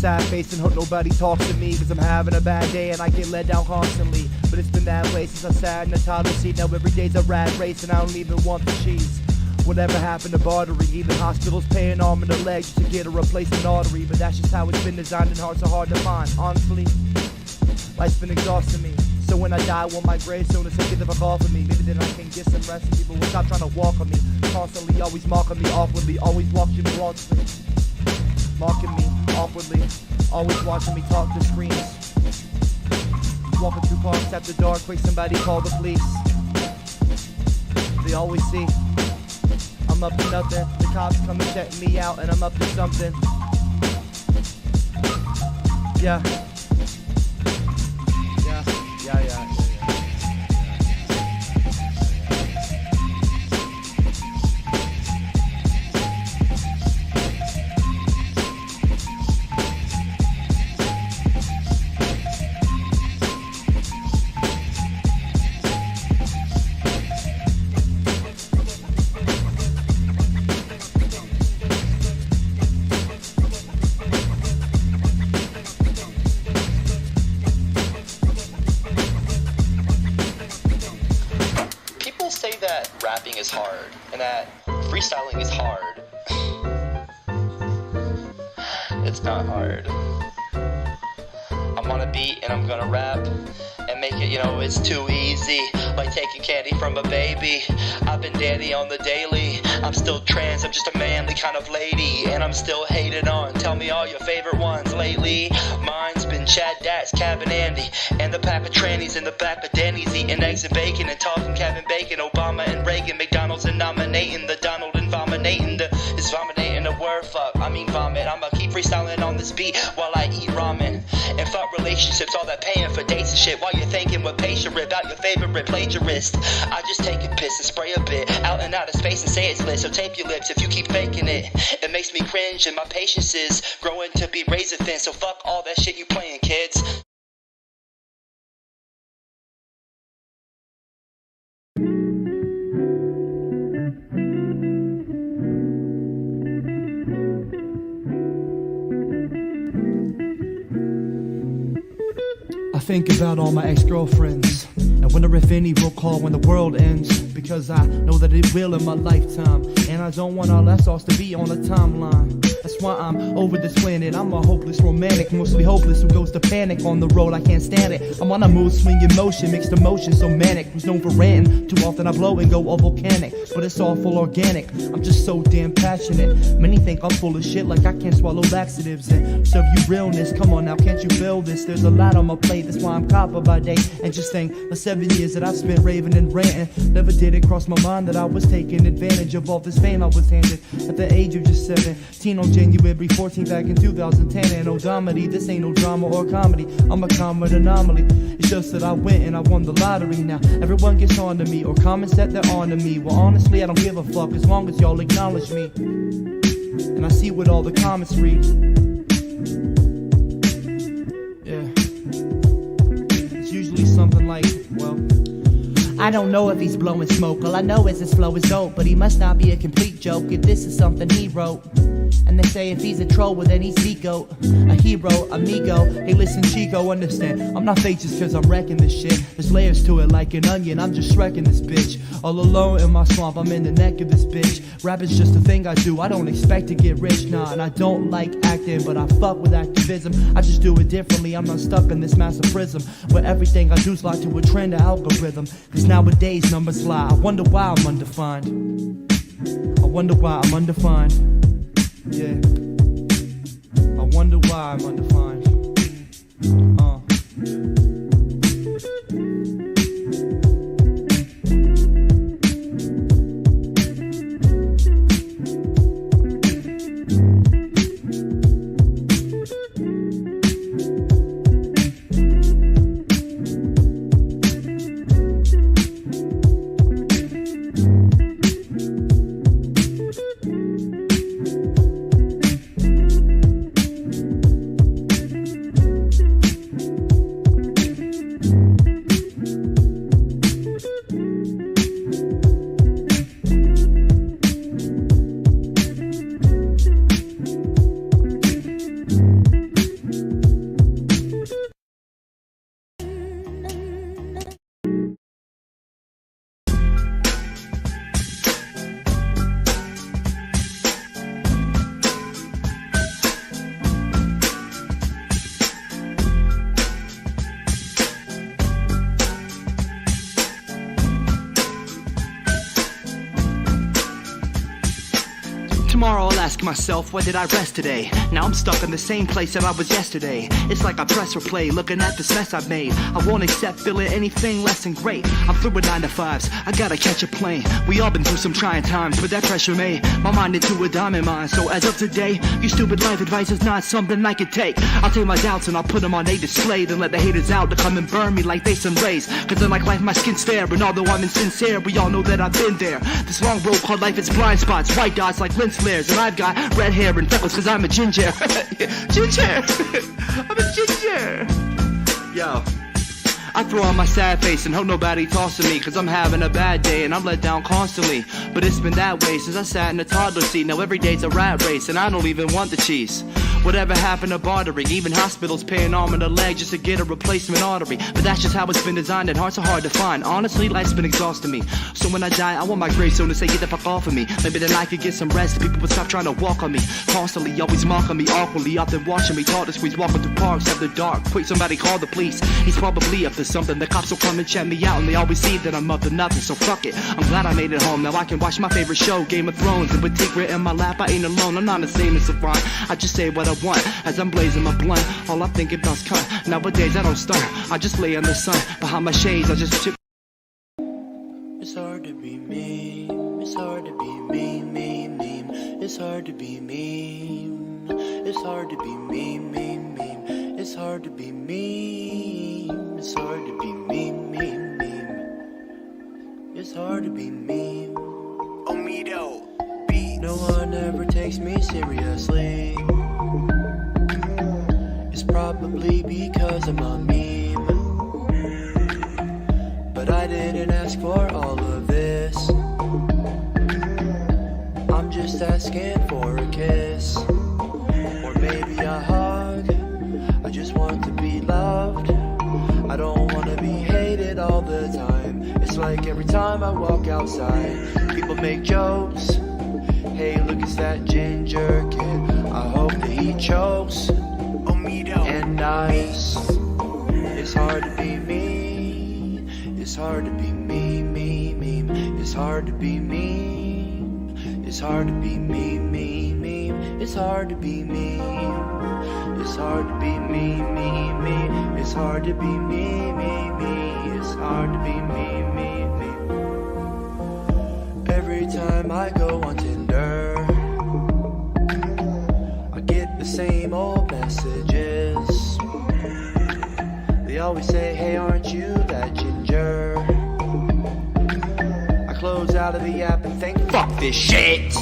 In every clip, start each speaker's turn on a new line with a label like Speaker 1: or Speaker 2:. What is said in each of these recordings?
Speaker 1: sad face and hope nobody talks to me, cause I'm having a bad day and I get let down constantly. But it's been that way since I sat in the toilet seat. Now every day's a rat race and I don't even want the cheese. Whatever happened to bartering? Even hospitals pay an arm and a leg just to get a replacement artery. But that's just how it's been designed and hearts are hard to find. Honestly, life's been exhausting me. So when I die, I want my gravestone to say get the fuck off of me. Maybe then I can get some rest and people will stop trying to walk on me. Constantly always mocking me awkwardly, always watching me wrongly. Mocking me awkwardly, always watching me talk to screens. Walking through parks after dark, wait somebody call the police. They always see I'm up to nothing. The cops come and check me out and I'm up to something. Yeah. Yeah.
Speaker 2: Rapping is hard, and that freestyling is hard. It's not hard. I'm on a beat and I'm gonna rap and make it, it's too easy, like taking candy from a baby. I've been daddy on the daily. I'm still trans, I'm just a manly kind of lady, and I'm still hated on. Tell me all your favorite ones lately. Mine's been Chad, Dats, Cab and Andy, and the pack of trannies in the back of Denny's, eating eggs and bacon and talking Kevin Bacon, Obama and Reagan, McDonald's and nominating the Donald and vominating is vominating the word fuck. I mean vomit. I'ma keep freestyling on this beat while I eat ramen and fuck relationships, all that paying for dates and shit while you're thinking what patient rip out your favorite plagiarist. I just take a piss and spray a bit out and out of space and say it's lit. So tape your lips if you keep faking it. It makes me cringe and my patience is growing to be razor thin. So fuck all that shit you playing, kids.
Speaker 1: I think about all my ex-girlfriends and wonder if any will call when the world ends, because I know that it will in my lifetime, and I don't want our last loss to be on a timeline. That's why I'm over this planet. I'm a hopeless romantic, mostly hopeless, who goes to panic on the road. I can't stand it. I'm on a mood swinging motion, mixed emotion, so manic. Who's known for ranting? Too often I blow and go all volcanic, but it's all full organic. I'm just so damn passionate. Many think I'm full of shit, like I can't swallow laxatives and serve you realness. Come on now, can't you feel this? There's a lot on my plate, that's why I'm copper by day. And just think, the 7 years that I've spent raving and ranting, never did it cross my mind that I was taking advantage of all this fame I was handed at the age of just 17 on January 14th back in 2010. And no dramedy, this ain't no drama or comedy. I'm a common anomaly. It's just that I went and I won the lottery. Now everyone gets on to me or comments that they're on to me. Well, honestly, I don't give a fuck as long as y'all acknowledge me. And I see what all the comments read. Yeah. It's usually something like, well, I don't know if he's blowing smoke. All I know is his flow is dope, but he must not be a complete joke if this is something he wrote. And they say if he's a troll, well then he's Zico, a hero, amigo. Hey listen Chico, understand, I'm not fake just cause I'm wrecking this shit. There's layers to it like an onion, I'm just wrecking this bitch. All alone in my swamp, I'm in the neck of this bitch. Rapping's just a thing I do, I don't expect to get rich, nah. And I don't like acting, but I fuck with activism. I just do it differently, I'm not stuck in this massive prism where everything I do's locked to a trend or algorithm. Cause nowadays numbers lie, I wonder why I'm undefined. I wonder why I'm undefined. Yeah, I wonder why I'm undefined. Tomorrow I'll ask myself, why did I rest today? Now I'm stuck in the same place that I was yesterday. It's like I press replay, looking at this mess I've made. I won't accept feeling anything less than great. I'm through with 9 to 5s, I gotta catch a plane. We all been through some trying times, but that pressure made my mind into a diamond mine. So as of today, your stupid life advice is not something I can take. I'll take my doubts and I'll put them on a display, then let the haters out to come and burn me like they some rays. Cause unlike life, my skin's fair, and although I'm insincere, we all know that I've been there. This long road called life is blind spots, white dots like lens flares, and I've got red hair and freckles cause I'm a ginger. Ginger! I'm a ginger! Yo. I throw on my sad face and hope nobody tosses me, cause I'm having a bad day and I'm let down constantly. But it's been that way since I sat in the toddler seat. Now every day's a rat race and I don't even want the cheese. Whatever happened to bartering? Even hospitals pay an arm and a leg just to get a replacement artery. But that's just how it's been designed and hearts are hard to find. Honestly, life's been exhausting me. So when I die, I want my gravestone to say, get the fuck off of me. Maybe then I could get some rest. People would stop trying to walk on me. Constantly, always mocking me awkwardly. Often watching me taught to squeeze, walking through parks after dark. Quick, somebody call the police. He's probably up to something. The cops will come and check me out, and they always see that I'm up to nothing. So fuck it, I'm glad I made it home. Now I can watch my favorite show, Game of Thrones. And with Tigre in my lap, I ain't alone. I'm not insane as a rhyme. I just say what I want as I'm blazing my blunt. All I think about's cunt. Nowadays I don't stunt. I just lay in the sun. Behind my shades, I just chip. It's hard to be me. It's hard to be me, me, me. It's hard to be me. It's hard to be me, me, me. It's hard to be me. It's hard to be me, me, me. It's hard to be me. Omido beats. No one ever takes me seriously. It's probably because I'm a meme. But I didn't ask for all of this. I'm just asking for a kiss. Or maybe a hug. I just want to be loved. I don't want to be hated all the time. It's like every time I walk outside, people make jokes. Hey, look, it's that ginger kid. I hope that he chokes. And nice. It's hard to be me. It's hard to be me, me, me. It's hard to be me. It's hard to be me, me, me. It's hard to be me. It's hard to be me, me, me. It's hard to be me, me, me. It's hard to be me, me, me. Every time I go on Tinder, I get the same old messages. They always say, hey, aren't you that ginger? I close out of the app and think, fuck this shit.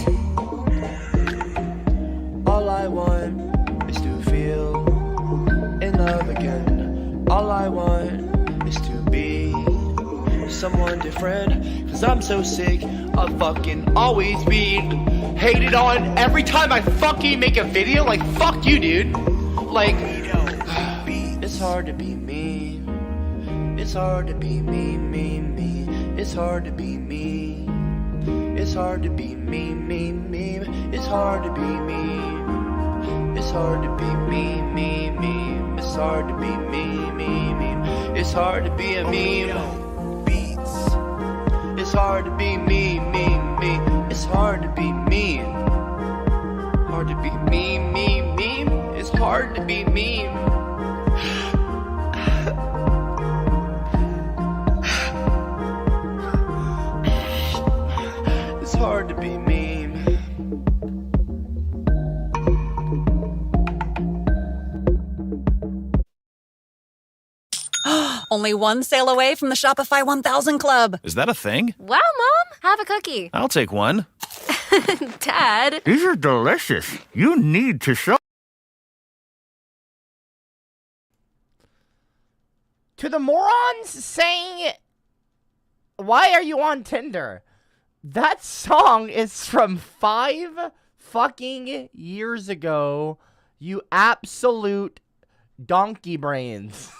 Speaker 1: All I want is to feel in love again. All I want is to be someone different. Cause I'm so sick of fucking always being hated on every time I fucking make a video. Like, fuck you, dude. Like, it's hard to be me. It's hard to be me, me, me. It's hard to be me. It's hard to be me, me, me. It's hard to be me. It's hard to be me, me, me. It's hard to be me, me, me. It's hard to be a meme. It's hard to be me, me, me. It's hard to be me. Hard to be me, me, me. It's hard to be me. It's hard to be me.
Speaker 3: Only one sale away from the Shopify 1000 Club.
Speaker 4: Is that a thing?
Speaker 5: Wow, Mom! Have a cookie.
Speaker 4: I'll take one.
Speaker 5: Dad!
Speaker 4: These are delicious. You need to shop.
Speaker 6: To the morons saying, why are you on Tinder? That song is from 5 fucking years ago. You absolute donkey brains.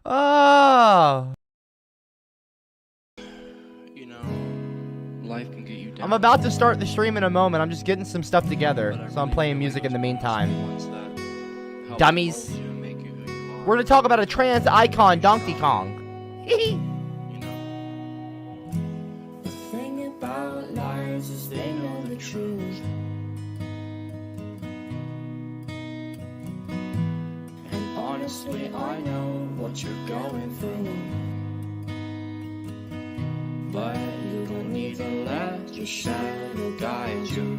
Speaker 6: Oh.
Speaker 7: You know, life can get you down.
Speaker 6: I'm about to start the stream in a moment. I'm just getting some stuff together. So I'm playing music in the meantime. Dummies. We're gonna talk about a trans icon, Donkey Kong.
Speaker 8: The thing about liars is
Speaker 7: honestly, I know what you're going through. But you don't need to let your shadow guide you.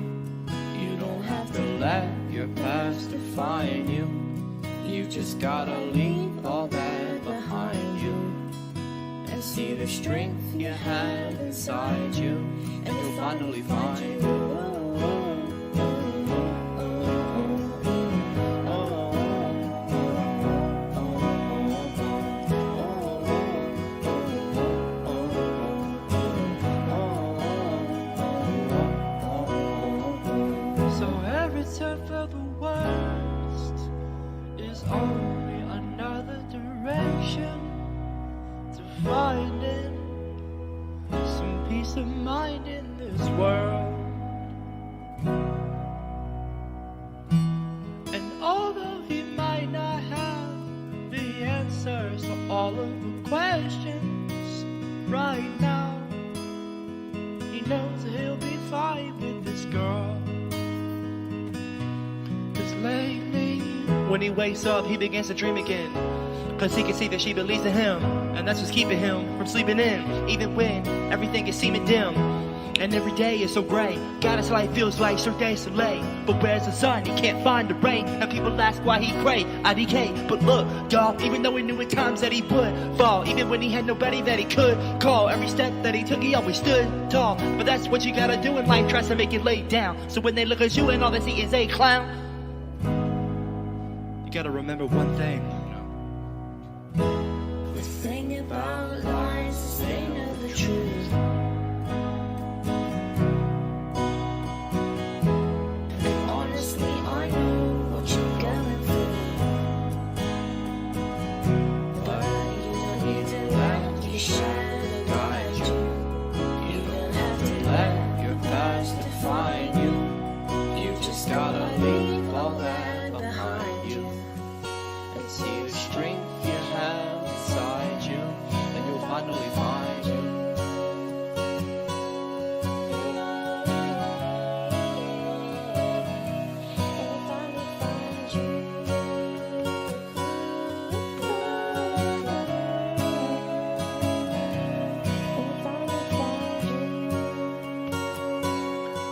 Speaker 7: You don't have to let your past define you. You just gotta leave all that behind you and see the strength you have inside you, and you'll finally find you. So every turn for the worst is only another direction to finding some peace of mind in this world. And although he might not have the answers to all of the questions right now, he knows he'll be fine with this girl. 'Cause lately, when he wakes up, he begins to dream again. 'Cause he can see that she believes in him, and that's what's keeping him from sleeping in, even when everything is seeming dim. And every day is so gray. God, his life feels like Cirque du Soleil. But where's the sun? He can't find the rain. And people ask why he pray. IDK. But look, dawg, even though he knew at times that he would fall, even when he had nobody that he could call, every step that he took, he always stood tall. But that's what you gotta do in life, tries to make it lay down. So when they look at you and all they see is a clown, you gotta remember one thing.
Speaker 8: The thing about lies is they know the truth. And honestly, I know what you're going through. But you don't need to let your shadow guide you. You don't have to
Speaker 7: Let your past define you. You just gotta leave all that behind you and see the strength you have inside you, and you'll finally find you.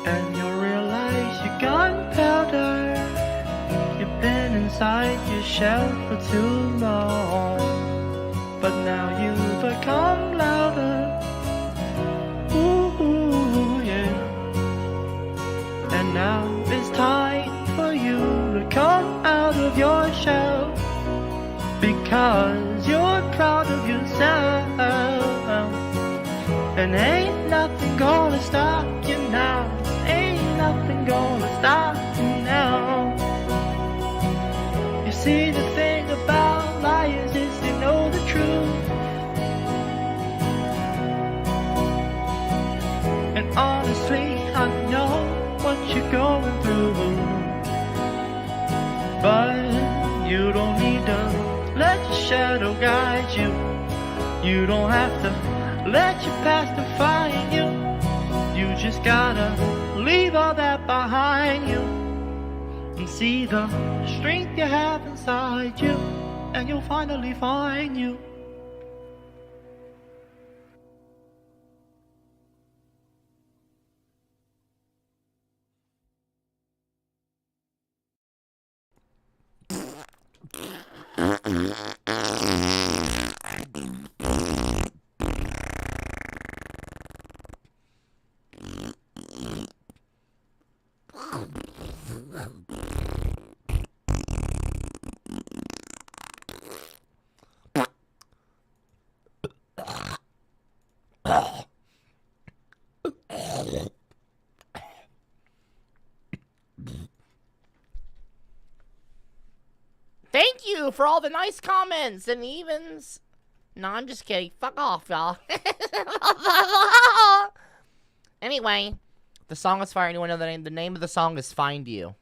Speaker 7: And you'll realize you're gunpowder. You've been inside your shell for too long, but now you become louder. Ooh, yeah. And now it's time for you to come out of your shell, because you're proud of yourself. And ain't nothing gonna stop you now. Ain't nothing gonna stop you now. You see, the thing about liars is they know the truth. And honestly, I know what you're going through. But you don't need to let your shadow guide you. You don't have to let your past define you. You just gotta leave all that behind you and see the strength you have inside you, and you'll finally find you.
Speaker 6: Thank you for all the nice comments and evens. No, I'm just kidding. Fuck off, y'all. Anyway, the song is fire. Anyone know the name? The name of the song is Find You.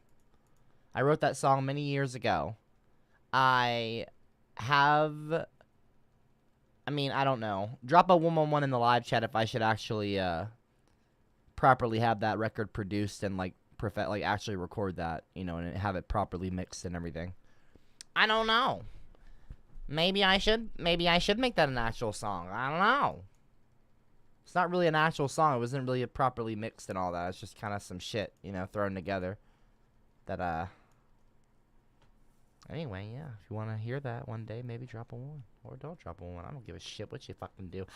Speaker 6: I wrote that song many years ago. I don't know. Drop a 111 in the live chat if I should actually properly have that record produced and actually record that, and have it properly mixed and everything. I don't know. Maybe I should make that an actual song. I don't know. It's not really an actual song. It wasn't really properly mixed and all that. It's just kind of some shit, you know, thrown together. That, Anyway, yeah. If you want to hear that one day, maybe drop a 1. Or don't drop a 1. I don't give a shit what you fucking do.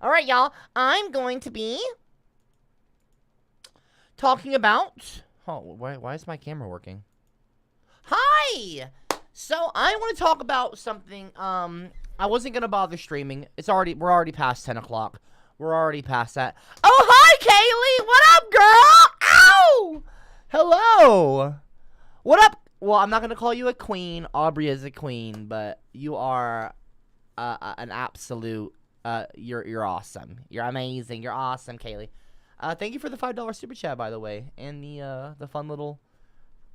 Speaker 6: Alright, y'all. I'm going to be talking about... Oh, why is my camera working? Hi! So, I want to talk about something, I wasn't gonna bother streaming. We're already past 10 o'clock. We're already past that. Oh, hi, Kaylee! What up, girl? Ow! Hello! What up? Well, I'm not gonna call you a queen. Aubrey is a queen, but you are, an absolute, you're awesome. You're amazing. You're awesome, Kaylee. Thank you for the $5 super chat, by the way, and the fun little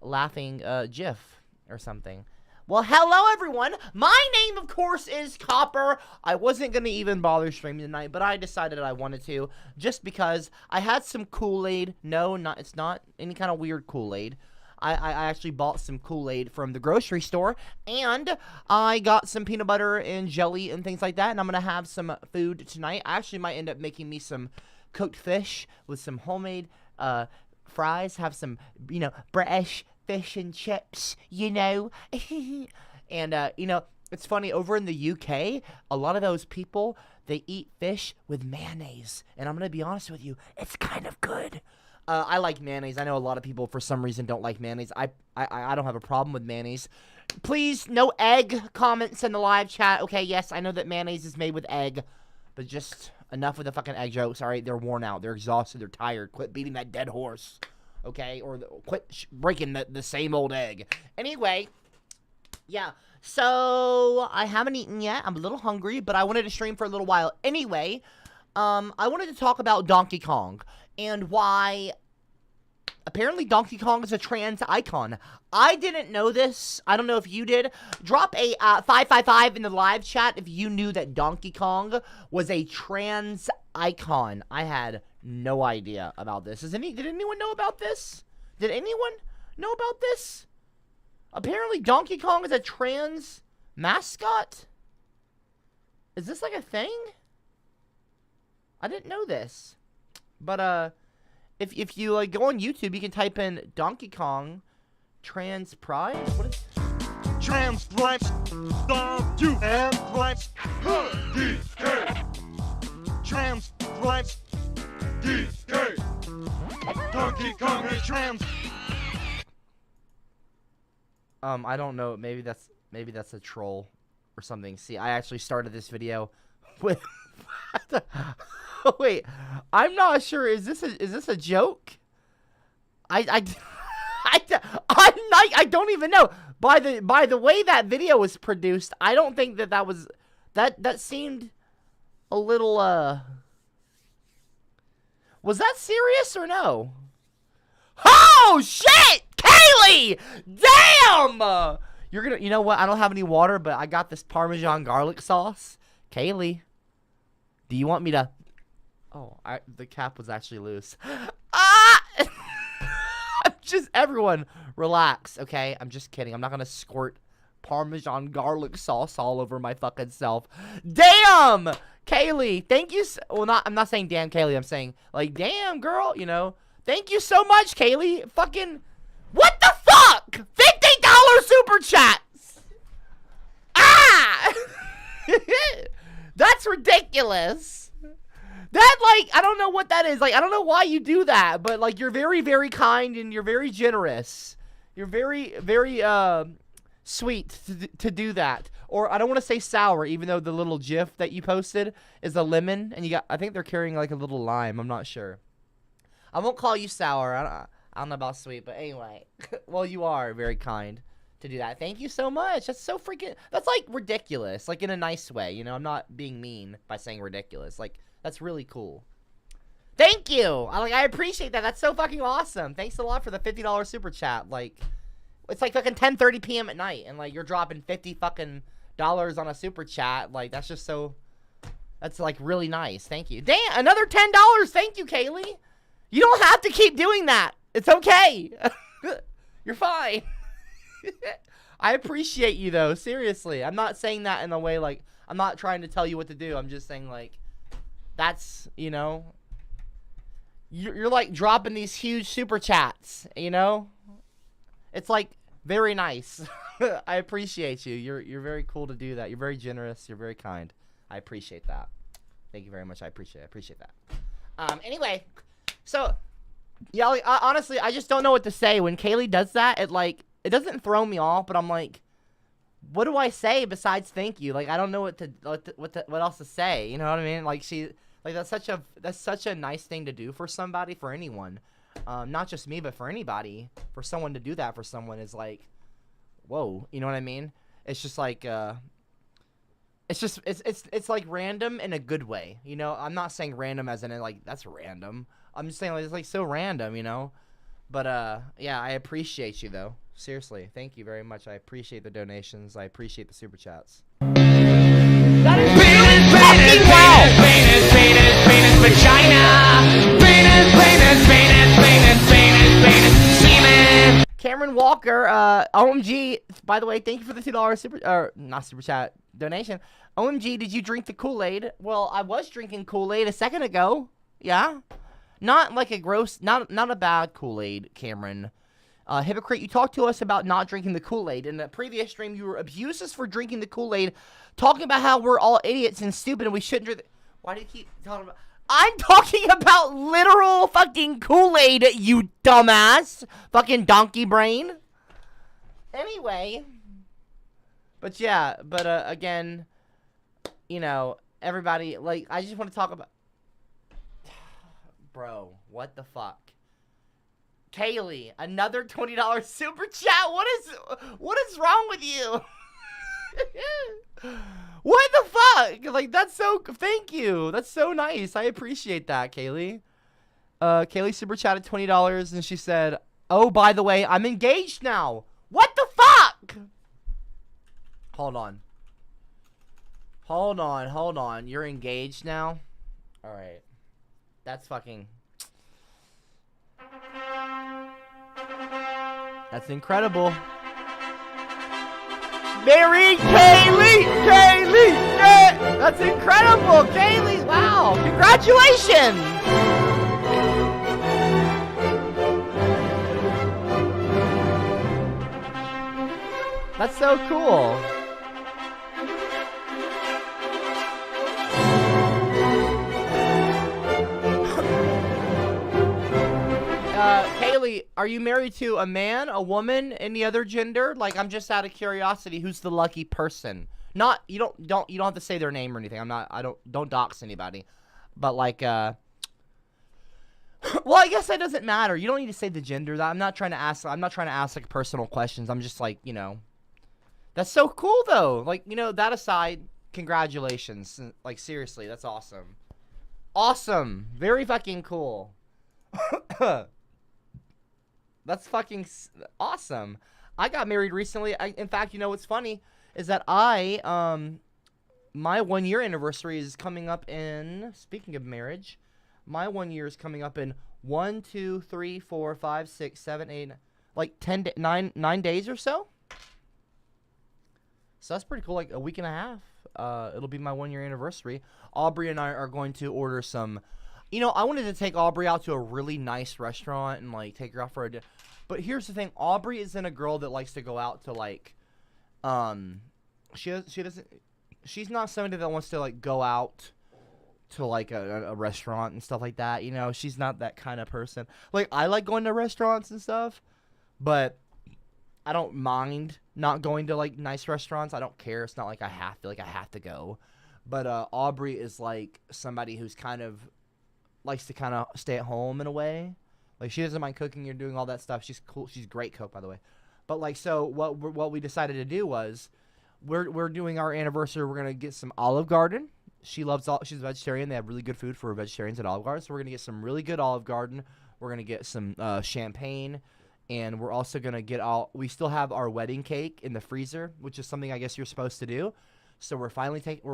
Speaker 6: laughing, gif or something. Well, hello, everyone. My name, of course, is Copper. I wasn't going to even bother streaming tonight, but I decided I wanted to just because I had some Kool-Aid. No, it's not any kind of weird Kool-Aid. I actually bought some Kool-Aid from the grocery store, and I got some peanut butter and jelly and things like that, and I'm going to have some food tonight. I actually might end up making me some cooked fish with some homemade fries, have some, you know, British fish and chips, you know. And, you know, it's funny, over in the UK, a lot of those people, they eat fish with mayonnaise. And I'm going to be honest with you, it's kind of good. I like mayonnaise. I know a lot of people, for some reason, don't like mayonnaise. I don't have a problem with mayonnaise. Please, no egg comments in the live chat. Okay, yes, I know that mayonnaise is made with egg, but just enough with the fucking egg jokes. All right, they're worn out. They're exhausted. They're tired. Quit beating that dead horse. Okay, or quit breaking the same old egg. Anyway, yeah, so I haven't eaten yet. I'm a little hungry, but I wanted to stream for a little while. Anyway, I wanted to talk about Donkey Kong and why apparently Donkey Kong is a trans icon. I didn't know this. I don't know if you did. Drop a 555 in the live chat if you knew that Donkey Kong was a trans icon. I had no idea about this. Did anyone know about this? Did anyone know about this? Apparently Donkey Kong is a trans mascot? Is this like a thing? I didn't know this. But if you like go on YouTube, you can type in Donkey Kong trans pride. What is
Speaker 9: trans rights? Stop you and rights. DK. Trans rights. DK. Donkey Kong is trans.
Speaker 6: I don't know. Maybe that's a troll or something. See, I actually started this video with. Wait, I'm not sure. Is this a joke? I don't even know. By the way that video was produced, I don't think that was that seemed a little was that serious or no? Oh shit, Kaylee! Damn! You know what? I don't have any water, but I got this Parmesan garlic sauce. Kaylee, do you want me to? Oh, the cap was actually loose. Ah! Everyone, relax, okay? I'm just kidding. I'm not gonna squirt Parmesan garlic sauce all over my fucking self. Damn! Kaylee, thank you I'm not saying damn, Kaylee. I'm saying, like, damn, girl, you know. Thank you so much, Kaylee. Fucking, what the fuck? $50 super chats! Ah! That's ridiculous. That, like, I don't know what that is. Like, I don't know why you do that, but, like, you're very, very kind and you're very generous. You're very, very, sweet to do that. Or, I don't want to say sour, even though the little gif that you posted is a lemon, and I think they're carrying, like, a little lime. I'm not sure. I won't call you sour. I don't know about sweet, but anyway. Well, you are very kind to do that. Thank you so much. That's so freaking, that's, like, ridiculous. Like, in a nice way, you know? I'm not being mean by saying ridiculous. Like, that's really cool. Thank you. I appreciate that. That's so fucking awesome. Thanks a lot for the $50 super chat. Like, it's like fucking 10:30 p.m. at night, and like you're dropping $50 fucking on a super chat. Like, that's just so. That's like really nice. Thank you. Damn, another $10. Thank you, Kaylee. You don't have to keep doing that. It's okay. You're fine. I appreciate you though. Seriously, I'm not saying that in a way like I'm not trying to tell you what to do. I'm just saying like that's you're like dropping these huge super chats. It's like very nice. I appreciate you. You're very cool to do that. You're very generous. You're very kind. I appreciate that. Thank you very much. I appreciate that. Anyway, so yeah, like, honestly, I just don't know what to say when Kaylee does that. It doesn't throw me off, but I'm like, what do I say besides thank you? Like I don't know what else to say. You know what I mean? Like that's such a nice thing to do for somebody, for anyone, not just me, but for anybody. For someone to do that for someone is like, whoa. You know what I mean? It's just like it's like random in a good way. I'm not saying random as in like that's random. I'm just saying like, it's like so random, But yeah, I appreciate you though. Seriously, thank you very much. I appreciate the donations. I appreciate the super chats. That is fucking wow. Cameron Walker, OMG. By the way, thank you for the $2 donation. OMG, did you drink the Kool-Aid? Well, I was drinking Kool-Aid a second ago. Yeah, not like a gross, not a bad Kool-Aid, Cameron. Hypocrite, you talked to us about not drinking the Kool-Aid. In the previous stream, you were abused us for drinking the Kool-Aid, talking about how we're all idiots and stupid and we shouldn't drink. Why do you keep talking about? I'm talking about literal fucking Kool-Aid, you dumbass, fucking donkey brain. Anyway, but yeah, again, everybody, like, I just want to talk about. Bro, what the fuck? Kaylee, another $20 super chat. What is wrong with you? What the fuck? Like, that's so. Thank you. That's so nice. I appreciate that, Kaylee. Kaylee super chatted $20 and she said, "Oh, by the way, I'm engaged now." What the fuck? Hold on. You're engaged now? All right. That's fucking. That's incredible. Mary Kaylee! Yeah! That's incredible! Kaylee! Wow! Congratulations! That's so cool. Kaylee, are you married to a man, a woman, any other gender? Like, I'm just out of curiosity. Who's the lucky person? Not you don't have to say their name or anything. Don't dox anybody. But like, well, I guess that doesn't matter. You don't need to say the gender. I'm not trying to ask like personal questions. I'm just like, that's so cool though. Like, that aside, congratulations. Like, seriously, that's awesome. Awesome. Very fucking cool. That's fucking awesome. I got married recently. In fact, what's funny is that my 1 year anniversary is coming up in, speaking of marriage, my 1 year is coming up in 1, 2, 3, 4, 5, 6, 7, 8, like 9 days or so. So that's pretty cool. Like a week and a half. It'll be my 1 year anniversary. Aubrey and I are going to order some. I wanted to take Aubrey out to a really nice restaurant and like take her out for a dinner. But here's the thing: Aubrey isn't a girl that likes to go out to like, she's not somebody that wants to like go out to like a restaurant and stuff like that. She's not that kind of person. Like, I like going to restaurants and stuff, but I don't mind not going to like nice restaurants. I don't care. It's not like I have to go. But Aubrey is like somebody who's kind of likes to kind of stay at home in a way. Like, she doesn't mind cooking or doing all that stuff. She's cool. She's a great cook, by the way. But like, so what we decided to do was we're doing our anniversary. We're gonna get some Olive Garden. She's a vegetarian. They have really good food for vegetarians at Olive Garden. So we're gonna get some really good Olive Garden. We're gonna get some champagne, and we're also gonna get we still have our wedding cake in the freezer, which is something I guess you're supposed to do. So we're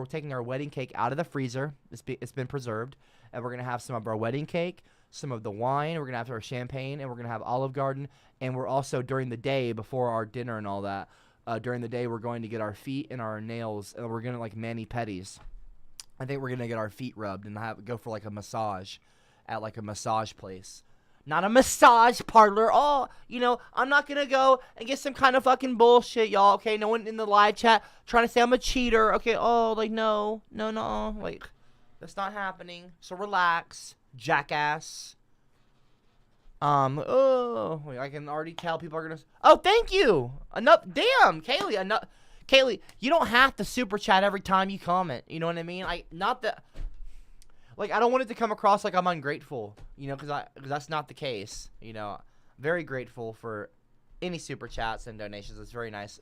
Speaker 6: taking our wedding cake out of the freezer. It's been preserved. And we're going to have some of our wedding cake, some of the wine. We're going to have our champagne, and we're going to have Olive Garden. And we're also, during the day, before our dinner and all that, during the day we're going to get our feet and our nails, and we're gonna like mani-pedis. I think we're gonna get our feet rubbed and go for like a massage at like a massage place. Not a massage parlor. Oh, you know, I'm not gonna go and get some kind of fucking bullshit, y'all. Okay, no one in the live chat trying to say I'm a cheater. Okay, oh, like no, like that's not happening. So relax, jackass. Oh, I can already tell people are gonna. Oh, thank you. Enough. Damn, Kaylee. Enough. Kaylee, you don't have to super chat every time you comment. You know what I mean? Not that. Like, I don't want it to come across like I'm ungrateful. You know, because that's not the case. You know, very grateful for any super chats and donations. It's very nice.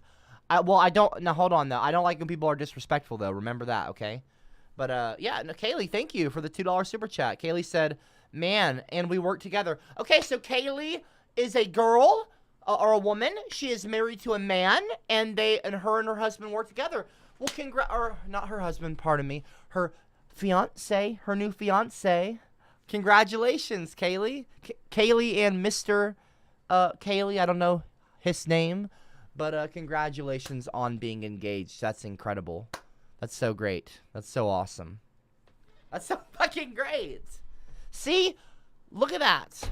Speaker 6: I don't. Now hold on though. I don't like when people are disrespectful though. Remember that, okay? But yeah, no, Kaylee, thank you for the $2 super chat. Kaylee said, "Man, and we work together." Okay, so Kaylee is a girl or a woman. She is married to a man, and her and her husband work together. Well, or not her husband. Pardon me. Her fiance, her new fiance. Congratulations, Kaylee. Kaylee and Mr. Kaylee. I don't know his name, but congratulations on being engaged. That's incredible. That's so great. That's so awesome. That's so fucking great. See? Look at that.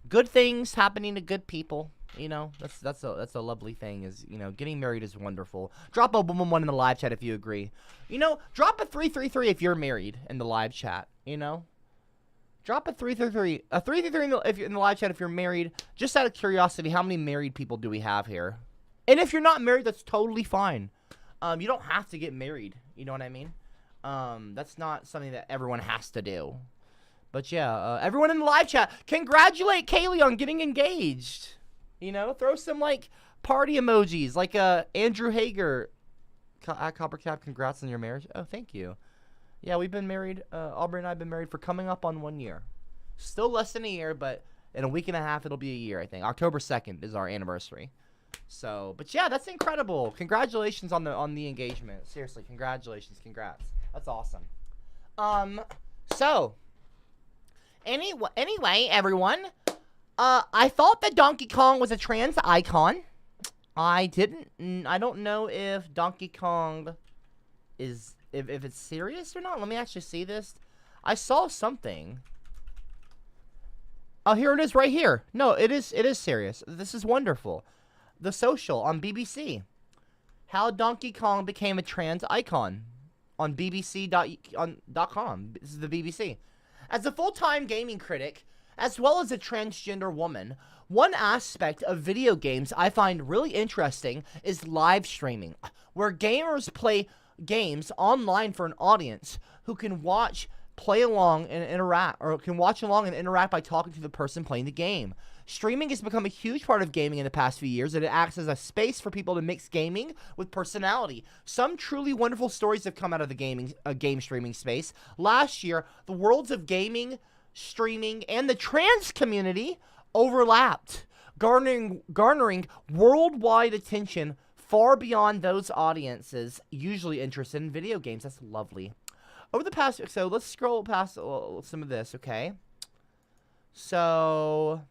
Speaker 6: Good things happening to good people. You know, that's a lovely thing. Is, you know, getting married is wonderful. Drop a 111 in the live chat if you agree. You know, drop a 333 if you're married in the live chat. You know, drop a 333, a 333 in the live chat if you're married. Just out of curiosity, how many married people do we have here? And if you're not married, that's totally fine. You don't have to get married. You know what I mean? That's not something that everyone has to do. But yeah, everyone in the live chat, congratulate Kaylee on getting engaged. You know, throw some like party emojis, like Andrew Hager at CopperCab. Congrats on your marriage. Oh, thank you. Yeah, we've been married. Aubrey and I have been married for coming up on 1 year. Still less than a year, but in a week and a half it'll be a year. I think October 2nd is our anniversary. So, but yeah, that's incredible. Congratulations on the engagement. Seriously, congratulations, congrats. That's awesome. So anyway, everyone, I thought that Donkey Kong was a trans icon. I don't know if Donkey Kong is if it's serious or not. Let me actually see this. I saw something. Oh, here it is right here. No, it is serious. This is wonderful. The Social on BBC. How Donkey Kong became a trans icon on BBC.com. This is the BBC. As a full-time gaming critic, as well as a transgender woman, one aspect of video games I find really interesting is live streaming, where gamers play games online for an audience who can watch, play along, and interact, or can watch along and interact by talking to the person playing the game. Streaming has become a huge part of gaming in the past few years, and it acts as a space for people to mix gaming with personality. Some truly wonderful stories have come out of the game streaming space. Last year, the worlds of gaming, streaming, and the trans community overlapped, garnering worldwide attention far beyond those audiences usually interested in video games. That's lovely. Over the past, so let's scroll past some of this, okay? So,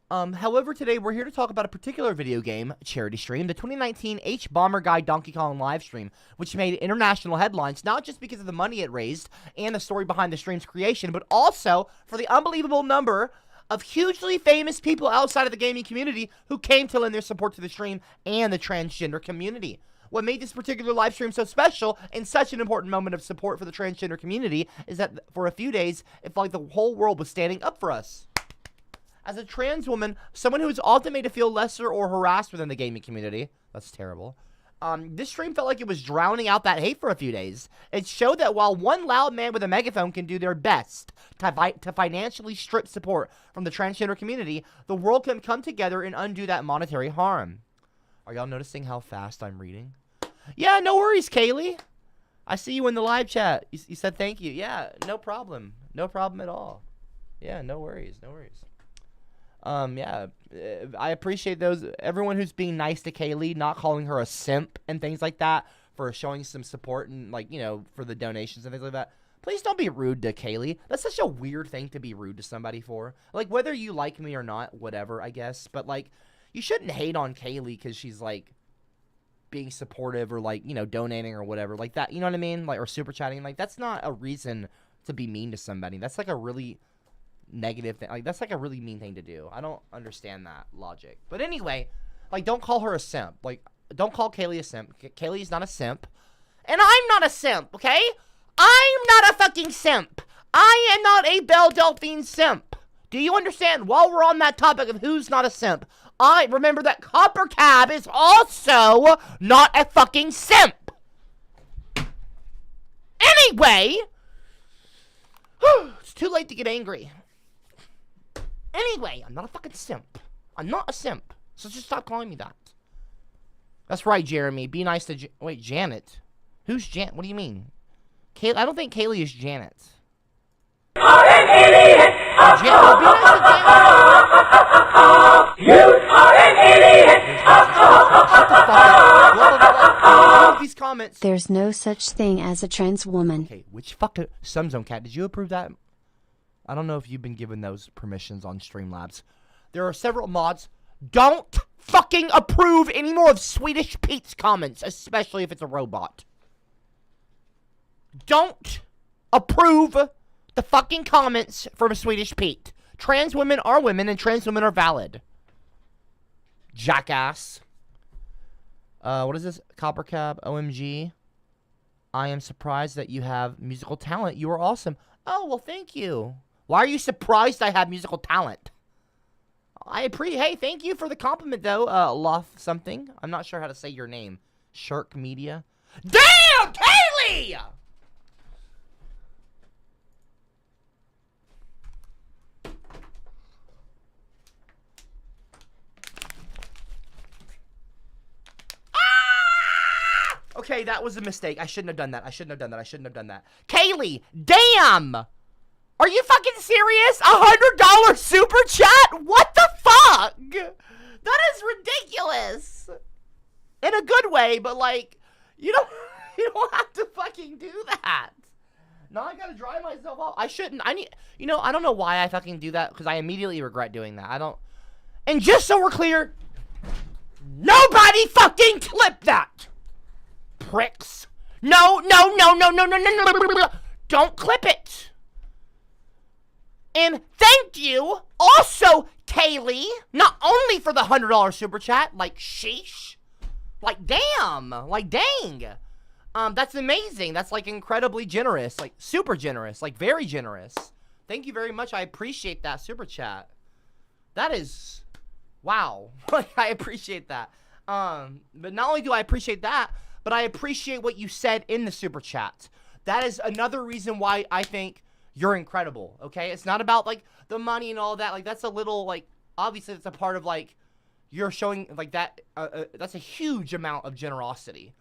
Speaker 6: however, today we're here to talk about a particular video game charity stream, the 2019 H-Bomber Guy Donkey Kong live stream, which made international headlines, not just because of the money it raised and the story behind the stream's creation, but also for the unbelievable number of hugely famous people outside of the gaming community who came to lend their support to the stream and the transgender community. What made this particular live stream so special and such an important moment of support for the transgender community is that for a few days, it felt like the whole world was standing up for us. As a trans woman, someone who is often made to feel lesser or harassed within the gaming community, that's terrible, this stream felt like it was drowning out that hate for a few days. It showed that while one loud man with a megaphone can do their best to financially strip support from the transgender community, the world can come together and undo that monetary harm. Are y'all noticing how fast I'm reading? Yeah, no worries, Kaylee. I see you in the live chat. You said thank you. Yeah, no problem. No problem at all. Yeah, no worries. No worries. Yeah, I appreciate everyone who's being nice to Kaylee, not calling her a simp and things like that, for showing some support and, like, you know, for the donations and things like that. Please don't be rude to Kaylee. That's such a weird thing to be rude to somebody for. Like, whether you like me or not, whatever, I guess. But, like, you shouldn't hate on Kaylee because she's like being supportive or like, you know, donating or whatever like that. You know what I mean? Like, or super chatting. Like, that's not a reason to be mean to somebody. That's like a really negative thing. Like, that's like a really mean thing to do. I don't understand that logic. But anyway, like, don't call her a simp. Like, don't call Kaylee a simp. Kaylee's not a simp. And I'm not a simp, okay? I'm not a fucking simp. I am not a Belle Delphine simp. Do you understand? While we're on that topic of who's not a simp, I remember that CopperCab is also not a fucking simp. Anyway, it's too late to get angry. Anyway, I'm not a fucking simp. I'm not a simp. So just stop calling me that. That's right, Jeremy. Be nice to wait, Janet. Who's Janet? What do you mean? I don't think Kaylee is Janet. You are an idiot! Well, be nice to Janet. You are an idiot! Shut the fuck up. These comments.
Speaker 10: There's no such thing as a trans woman.
Speaker 6: Okay, which fucking Sumzone Cat, did you approve that? I don't know if you've been given those permissions on Streamlabs. There are several mods. Don't fucking approve any more of Swedish Pete's comments, especially if it's a robot. Don't approve the fucking comments from Swedish Pete. Trans women are women and trans women are valid. Jackass. What is this? CopperCab, OMG. I am surprised that you have musical talent. You are awesome. Oh, well, thank you. Why are you surprised I have musical talent? I appreciate. Hey, thank you for the compliment, though. Loth something. I'm not sure how to say your name. Shirk Media. Damn, Kaylee! Okay, that was a mistake. I shouldn't have done that. I shouldn't have done that. I shouldn't have done that. Kaylee, damn! Are you fucking serious? $100 super chat? What the fuck? That is ridiculous. In a good way, but like, you don't have to fucking do that. Now I gotta dry myself off. I shouldn't. I don't know why I fucking do that, because I immediately regret doing that. And just so we're clear, nobody fucking clip that. Pricks. No. Don't clip it. And thank you, also, Kaylee, not only for the $100 super chat, like, sheesh. Like, damn. Like, dang. That's amazing. That's, like, incredibly generous. Like, super generous. Like, very generous. Thank you very much. I appreciate that super chat. That is, wow. Like, I appreciate that. But not only do I appreciate that, but I appreciate what you said in the super chat. That is another reason why I think you're incredible, okay? It's not about, like, the money and all that. Like, that's a little, like, obviously it's a part of, like, you're showing, like, that, that's a huge amount of generosity.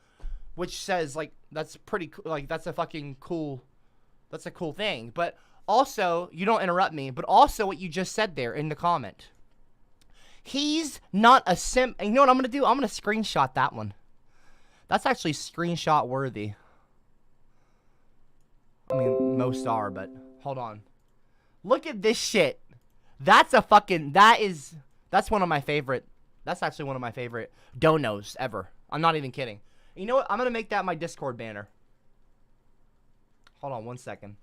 Speaker 6: Which says, like, that's pretty, like, that's a fucking cool, that's a cool thing. But also, you don't interrupt me, but also what you just said there in the comment. He's not a simp. And you know what I'm going to do? I'm going to screenshot that one. That's actually screenshot worthy. I mean, most are, but hold on. Look at this shit. That's a fucking, that's one of my favorite, that's actually one of my favorite donos ever. I'm not even kidding. You know what? I'm going to make that my Discord banner. Hold on 1 second.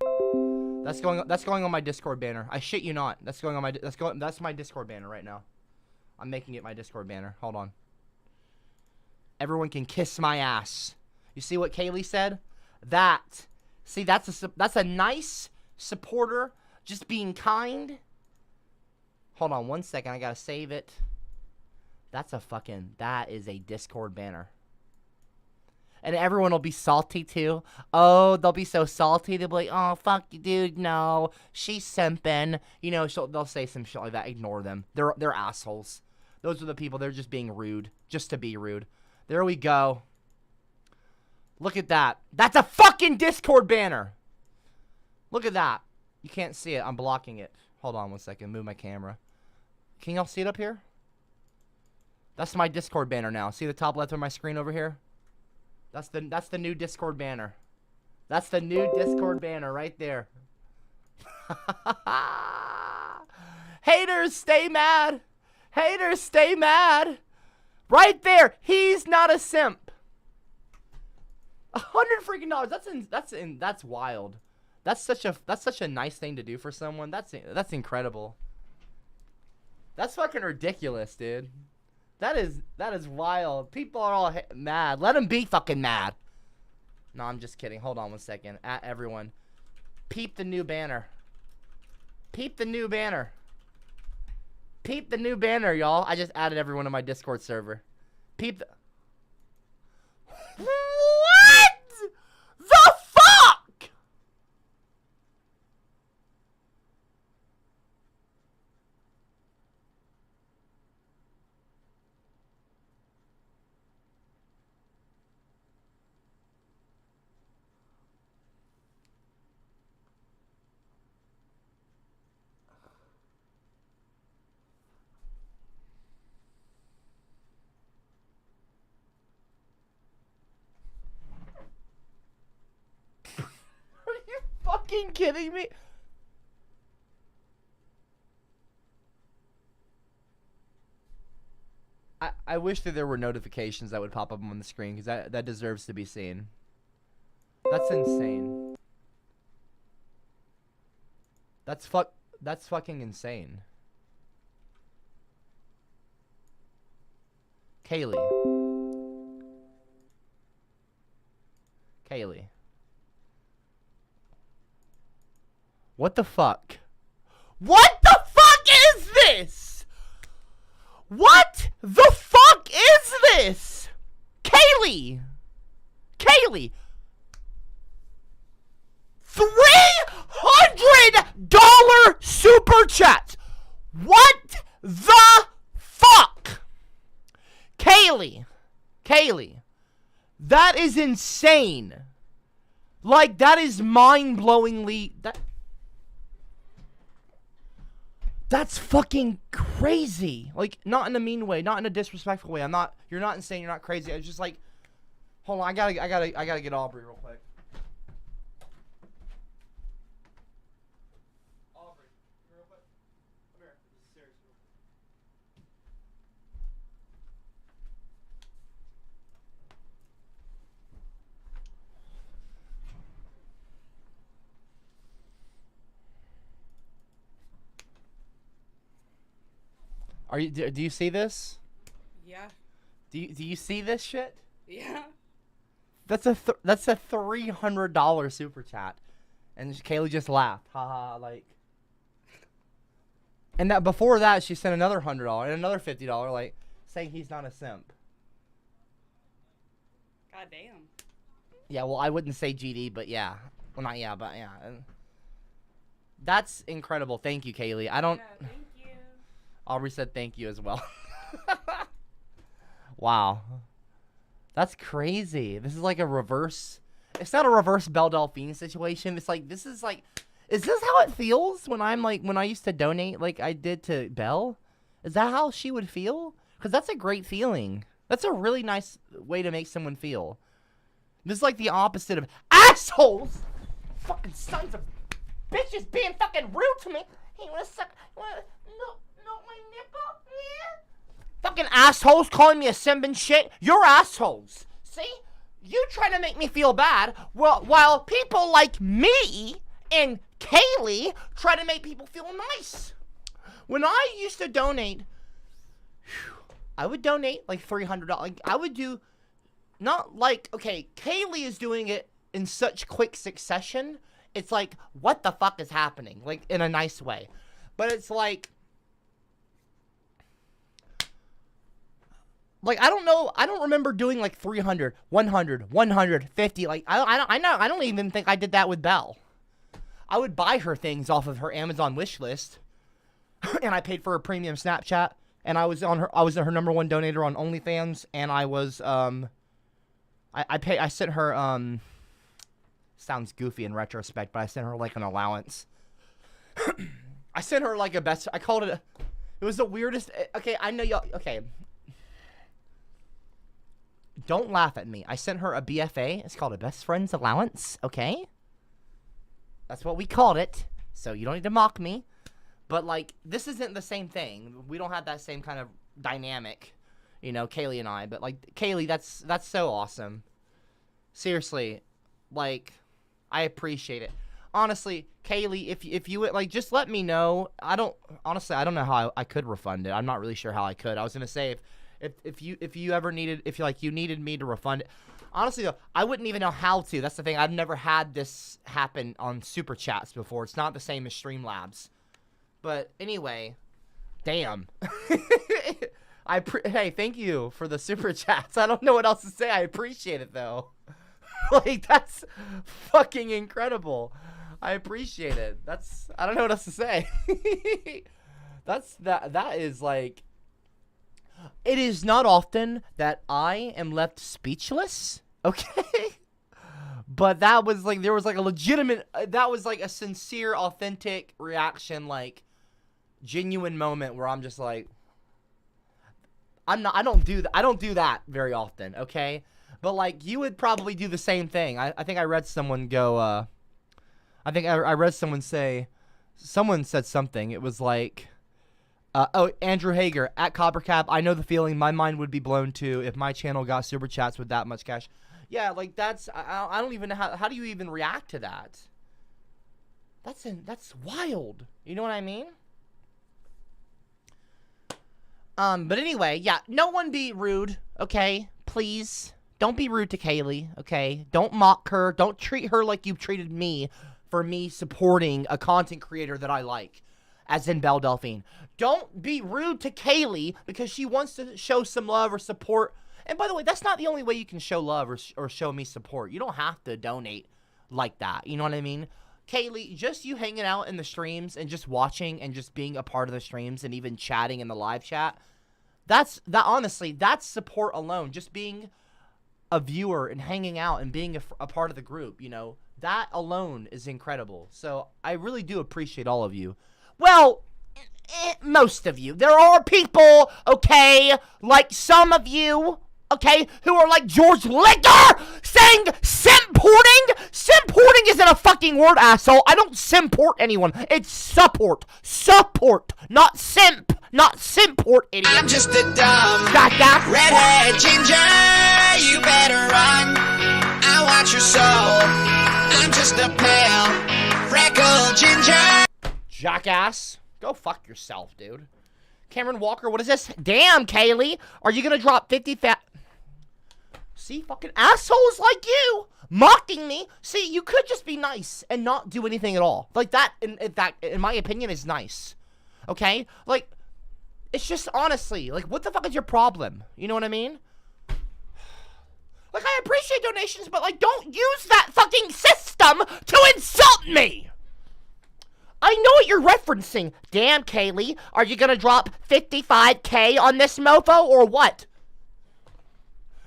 Speaker 6: That's going on my Discord banner. I shit you not. That's going on my, that's my Discord banner right now. I'm making it my Discord banner. Hold on. Everyone can kiss my ass. You see what Kaylee said? See, that's a nice supporter just being kind. Hold on 1 second. I got to save it. That is a Discord banner. And everyone will be salty too. Oh, they'll be so salty. They'll be like, oh, fuck you, dude. No, she's simping. You know, they'll say some shit like that. Ignore them. They're assholes. Those are the people. They're just being rude. Just to be rude. There we go. Look at that. That's a fucking Discord banner. Look at that. You can't see it. I'm blocking it. Hold on 1 second. Move my camera. Can y'all see it up here? That's my Discord banner now. See the top left of my screen over here? That's the new Discord banner. That's the new Discord banner right there. Haters, stay mad. Haters, stay mad. Right there. He's not a simp. $100 freaking dollars. That's wild. That's such a nice thing to do for someone. That's incredible. That's fucking ridiculous, dude. That is wild. People are all mad. Let them be fucking mad. No, I'm just kidding. Hold on one second. At everyone, peep the new banner. Peep the new banner. Peep the new banner, y'all. I just added everyone to my Discord server. Peep the... What the fuck? Fucking kidding me? I wish that there were notifications that would pop up on the screen, because that deserves to be seen. That's insane. That's fucking insane. Kaylee. What the fuck? What the fuck is this? What the fuck is this? Kaylee! $300 super chat! What the fuck? Kaylee! That is insane. Like, that is mind-blowingly... That's fucking crazy. Like, not in a mean way, not in a disrespectful way. You're not insane, you're not crazy. It's just like, hold on, I gotta get Aubrey real quick. Aubrey, real quick. Come here. This is serious. Do you see this?
Speaker 11: Yeah.
Speaker 6: Do you see this shit?
Speaker 11: Yeah.
Speaker 6: That's a $300 super chat, and Kaylee just laughed, haha, like. And that before that, she sent another $100 and another $50, like saying he's not a simp.
Speaker 11: God damn.
Speaker 6: Yeah, well, I wouldn't say GD, but yeah, well, not yeah, but yeah. That's incredible. Thank you, Kaylee. I don't.
Speaker 11: Yeah, thank you.
Speaker 6: Aubrey said thank you as well. Wow. That's crazy. This is like a reverse... It's not a reverse Belle Delphine situation. It's like, this is like... Is this how it feels when I'm like... When I used to donate like I did to Belle? Is that how she would feel? Because that's a great feeling. That's a really nice way to make someone feel. This is like the opposite of... Assholes! Fucking sons of bitches being fucking rude to me. Hey, you wanna suck... No, my nipple? Yeah? Fucking assholes calling me a simp and shit. You're assholes. See? You try to make me feel bad, while people like me and Kaylee try to make people feel nice. When I used to donate, I would donate like $300. Like, I would do, not like, okay, Kaylee is doing it in such quick succession. It's like, what the fuck is happening? Like, in a nice way. But it's like I don't know. I don't remember doing like 300, 100, 150. Like, I don't even think I did that with Belle. I would buy her things off of her Amazon wish list, and I paid for her premium Snapchat, and I was her #1 donator on OnlyFans, and I was I sent her sounds goofy in retrospect, but I sent her like an allowance. I sent her like a best. I called it. It was the weirdest. Okay, I know y'all. Okay. Don't laugh at me. I sent her a BFA. It's called a best friend's allowance. Okay. That's what we called it. So you don't need to mock me. But, like, this isn't the same thing. We don't have that same kind of dynamic, you know, Kaylee and I. But, like, Kaylee, that's so awesome. Seriously, like, I appreciate it. Honestly, Kaylee, if you would, like, just let me know. Honestly, I don't know how I could refund it. I'm not really sure how I could. I was gonna say if you ever needed, if you needed me to refund it. Honestly though, I wouldn't even know how to. That's the thing. I've never had this happen on Super Chats before. It's not the same as Streamlabs. But anyway, damn. Hey, thank you for the Super Chats. I don't know what else to say. I appreciate it though. Like, that's fucking incredible. I appreciate it. I don't know what else to say. That is like, it is not often that I am left speechless, okay? But that was like, there was like a legitimate, that was like a sincere, authentic reaction, like, genuine moment where I'm just like, I don't do that very often, okay? But, like, you would probably do the same thing. I think I read someone go, I think I read someone say, someone said something. It was like, Andrew Hager, at CopperCab, I know the feeling. My mind would be blown, too, if my channel got Super Chats with that much cash. Yeah, like, that's, I don't even know, how do you even react to that? That's wild. You know what I mean? But anyway, yeah, no one be rude, okay? Please. Don't be rude to Kaylee, okay? Don't mock her. Don't treat her like you treated me for me supporting a content creator that I like, as in Belle Delphine. Don't be rude to Kaylee because she wants to show some love or support. And by the way, that's not the only way you can show love or show me support. You don't have to donate like that. You know what I mean? Kaylee, just you hanging out in the streams and just watching and just being a part of the streams and even chatting in the live chat, honestly, that's support alone. Just being a viewer and hanging out and being a part of the group, you know, that alone is incredible. So I really do appreciate all of you. Well, most of you. There are people, okay, like some of you, okay, who are like George Licker saying simporting. Simporting isn't a fucking word, asshole. I don't simport anyone. It's support. Support, not simp. Not simport, idiot.
Speaker 11: I'm just a dumb redhead ginger. You better run. I want your soul. I'm just a pale freckled ginger.
Speaker 6: Jackass. Go fuck yourself, dude. Cameron Walker, what is this? Damn, Kaylee. Are you gonna drop 50 See, fucking assholes like you mocking me. See, you could just be nice and not do anything at all. Like that, in my opinion, is nice. Okay? Like, it's just, honestly, like, what the fuck is your problem? You know what I mean? Like, I appreciate donations, but, like, don't use that fucking system to insult me! I know what you're referencing. Damn, Kaylee, are you gonna drop 55K on this mofo, or what?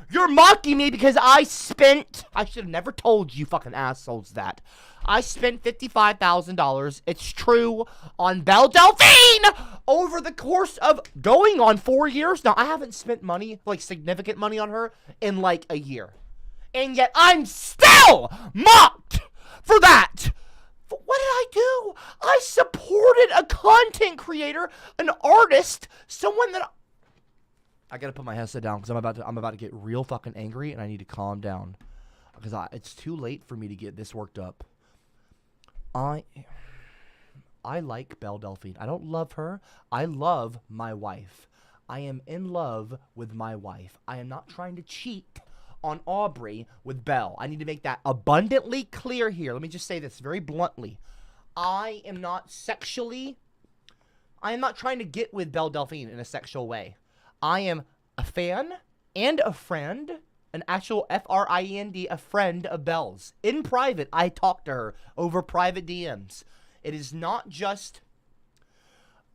Speaker 6: You're mocking me because I should have never told you fucking assholes that. I spent $55,000, it's true, on Belle Delphine over the course of going on 4 years. Now, I haven't spent money, like significant money on her, in like a year. And yet, I'm still mocked for that. But what did I do? I supported a content creator, an artist, someone that I gotta put my headset down because I'm about to get real fucking angry and I need to calm down. Because it's too late for me to get this worked up. I like Belle Delphine. I don't love her. I love my wife. I am in love with my wife. I am not trying to cheat on Aubrey with Belle. I need to make that abundantly clear here. Let me just say this very bluntly. I am not trying to get with Belle Delphine in a sexual way. I am a fan and a friend, an actual F-R-I-E-N-D, a friend of Belle's. In private, I talk to her over private DMs. It is not just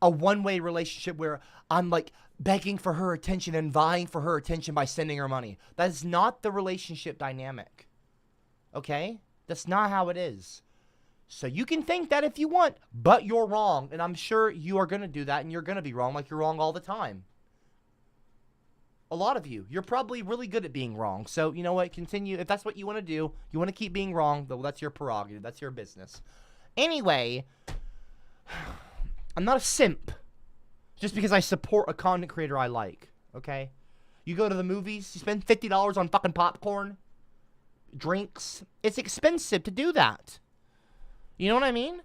Speaker 6: a one-way relationship where I'm like begging for her attention and vying for her attention by sending her money. That is not the relationship dynamic. Okay? That's not how it is. So you can think that if you want, but you're wrong. And I'm sure you are going to do that and you're going to be wrong like you're wrong all the time. A lot of you. You're probably really good at being wrong. So, you know what? Continue. If that's what you want to do, you want to keep being wrong, though, that's your prerogative. That's your business. Anyway, I'm not a simp just because I support a content creator I like, okay? You go to the movies, you spend $50 on fucking popcorn, drinks. It's expensive to do that. You know what I mean?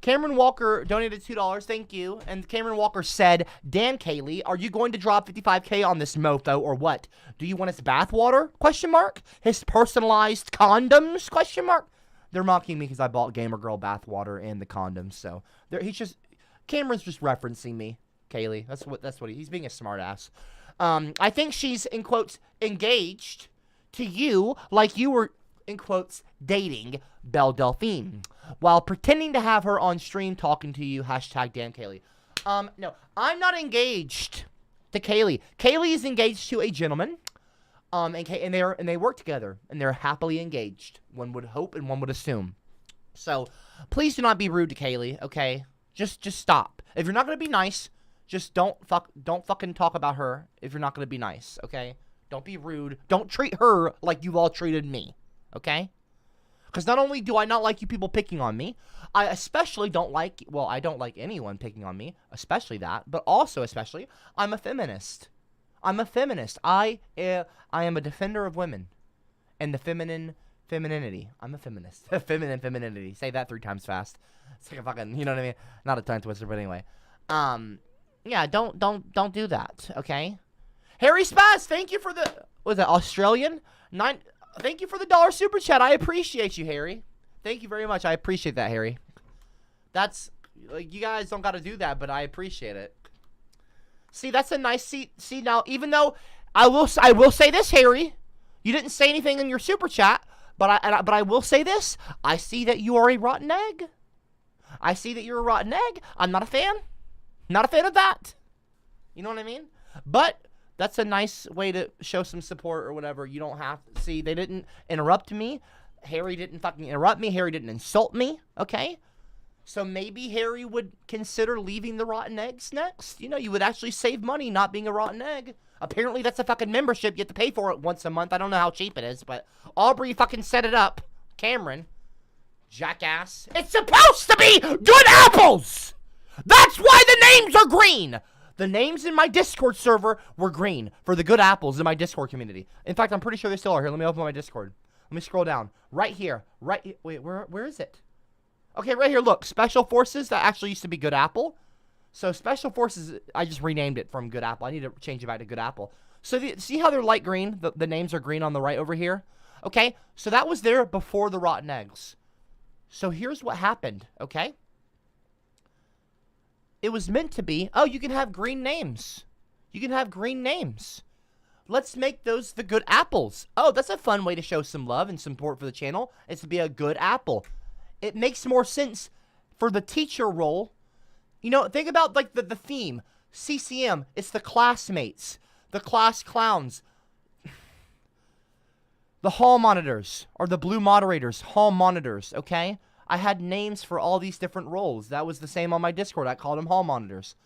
Speaker 6: Cameron Walker donated $2, thank you. And Cameron Walker said, Dan Kaylee, are you going to drop $55K on this mofo or what? Do you want his bathwater? Question mark. His personalized condoms? Question mark. They're mocking me because I bought Gamer Girl bathwater and the condoms. So Cameron's just referencing me, Kaylee. That's what he's being a smartass. I think she's, in quotes, engaged to you like you were, in quotes, dating Belle Delphine while pretending to have her on stream talking to you, hashtag Dan Kaylee. No, I'm not engaged to Kaylee. Kaylee is engaged to a gentleman, and they work together, and they're happily engaged. One would hope and one would assume. So, please do not be rude to Kaylee, okay? Just stop. If you're not gonna be nice, just don't fucking talk about her if you're not gonna be nice, okay? Don't be rude. Don't treat her like you all treated me, okay? Because not only do I not like you people picking on me, I especially don't like, well, I don't like anyone picking on me, especially that, but also especially, I'm a feminist. I'm a feminist. I am a defender of women and the femininity. I'm a feminist. Feminine femininity. Say that 3 times fast. It's like a fucking, you know what I mean? Not a tongue twister, but anyway. Yeah, don't do that, okay? Harry Spaz, thank you for the, what was that, Australian? Thank you for the $1 super chat. I appreciate you, Harry. Thank you very much. I appreciate that, Harry. That's, like, you guys don't got to do that, but I appreciate it. See, that's a nice seat. See, now, even though I will say this, Harry, you didn't say anything in your super chat, but I will say this. I see that you are a rotten egg. I see that you're a rotten egg. I'm not a fan. Not a fan of that. You know what I mean? But that's a nice way to show some support or whatever. You don't have to. See, they didn't interrupt me. Harry didn't fucking interrupt me. Harry didn't insult me. Okay? So maybe Harry would consider leaving the rotten eggs next. You know, you would actually save money not being a rotten egg. Apparently, that's a fucking membership. You have to pay for it once a month. I don't know how cheap it is, but Aubrey fucking set it up. Cameron. Jackass. It's supposed to be good apples! That's why the names are green! The names in my Discord server were green for the good apples in my Discord community. In fact, I'm pretty sure they still are. Here, let me open my Discord. Let me scroll down. Right here. Wait, where is it? Okay, right here, look. Special Forces, that actually used to be Good Apple. So Special Forces, I just renamed it from Good Apple. I need to change it back to Good Apple. So see how they're light green? The names are green on the right over here? Okay, so that was there before the rotten eggs. So here's what happened, okay? It was meant to be, oh, you can have green names. You can have green names. Let's make those the good apples. Oh, that's a fun way to show some love and support for the channel. It's to be a good apple. It makes more sense for the teacher role. You know, think about like the theme. CCM, it's the classmates, the class clowns, the hall monitors, or the blue moderators, hall monitors, okay? I had names for all these different roles. That was the same on my Discord. I called them hall monitors.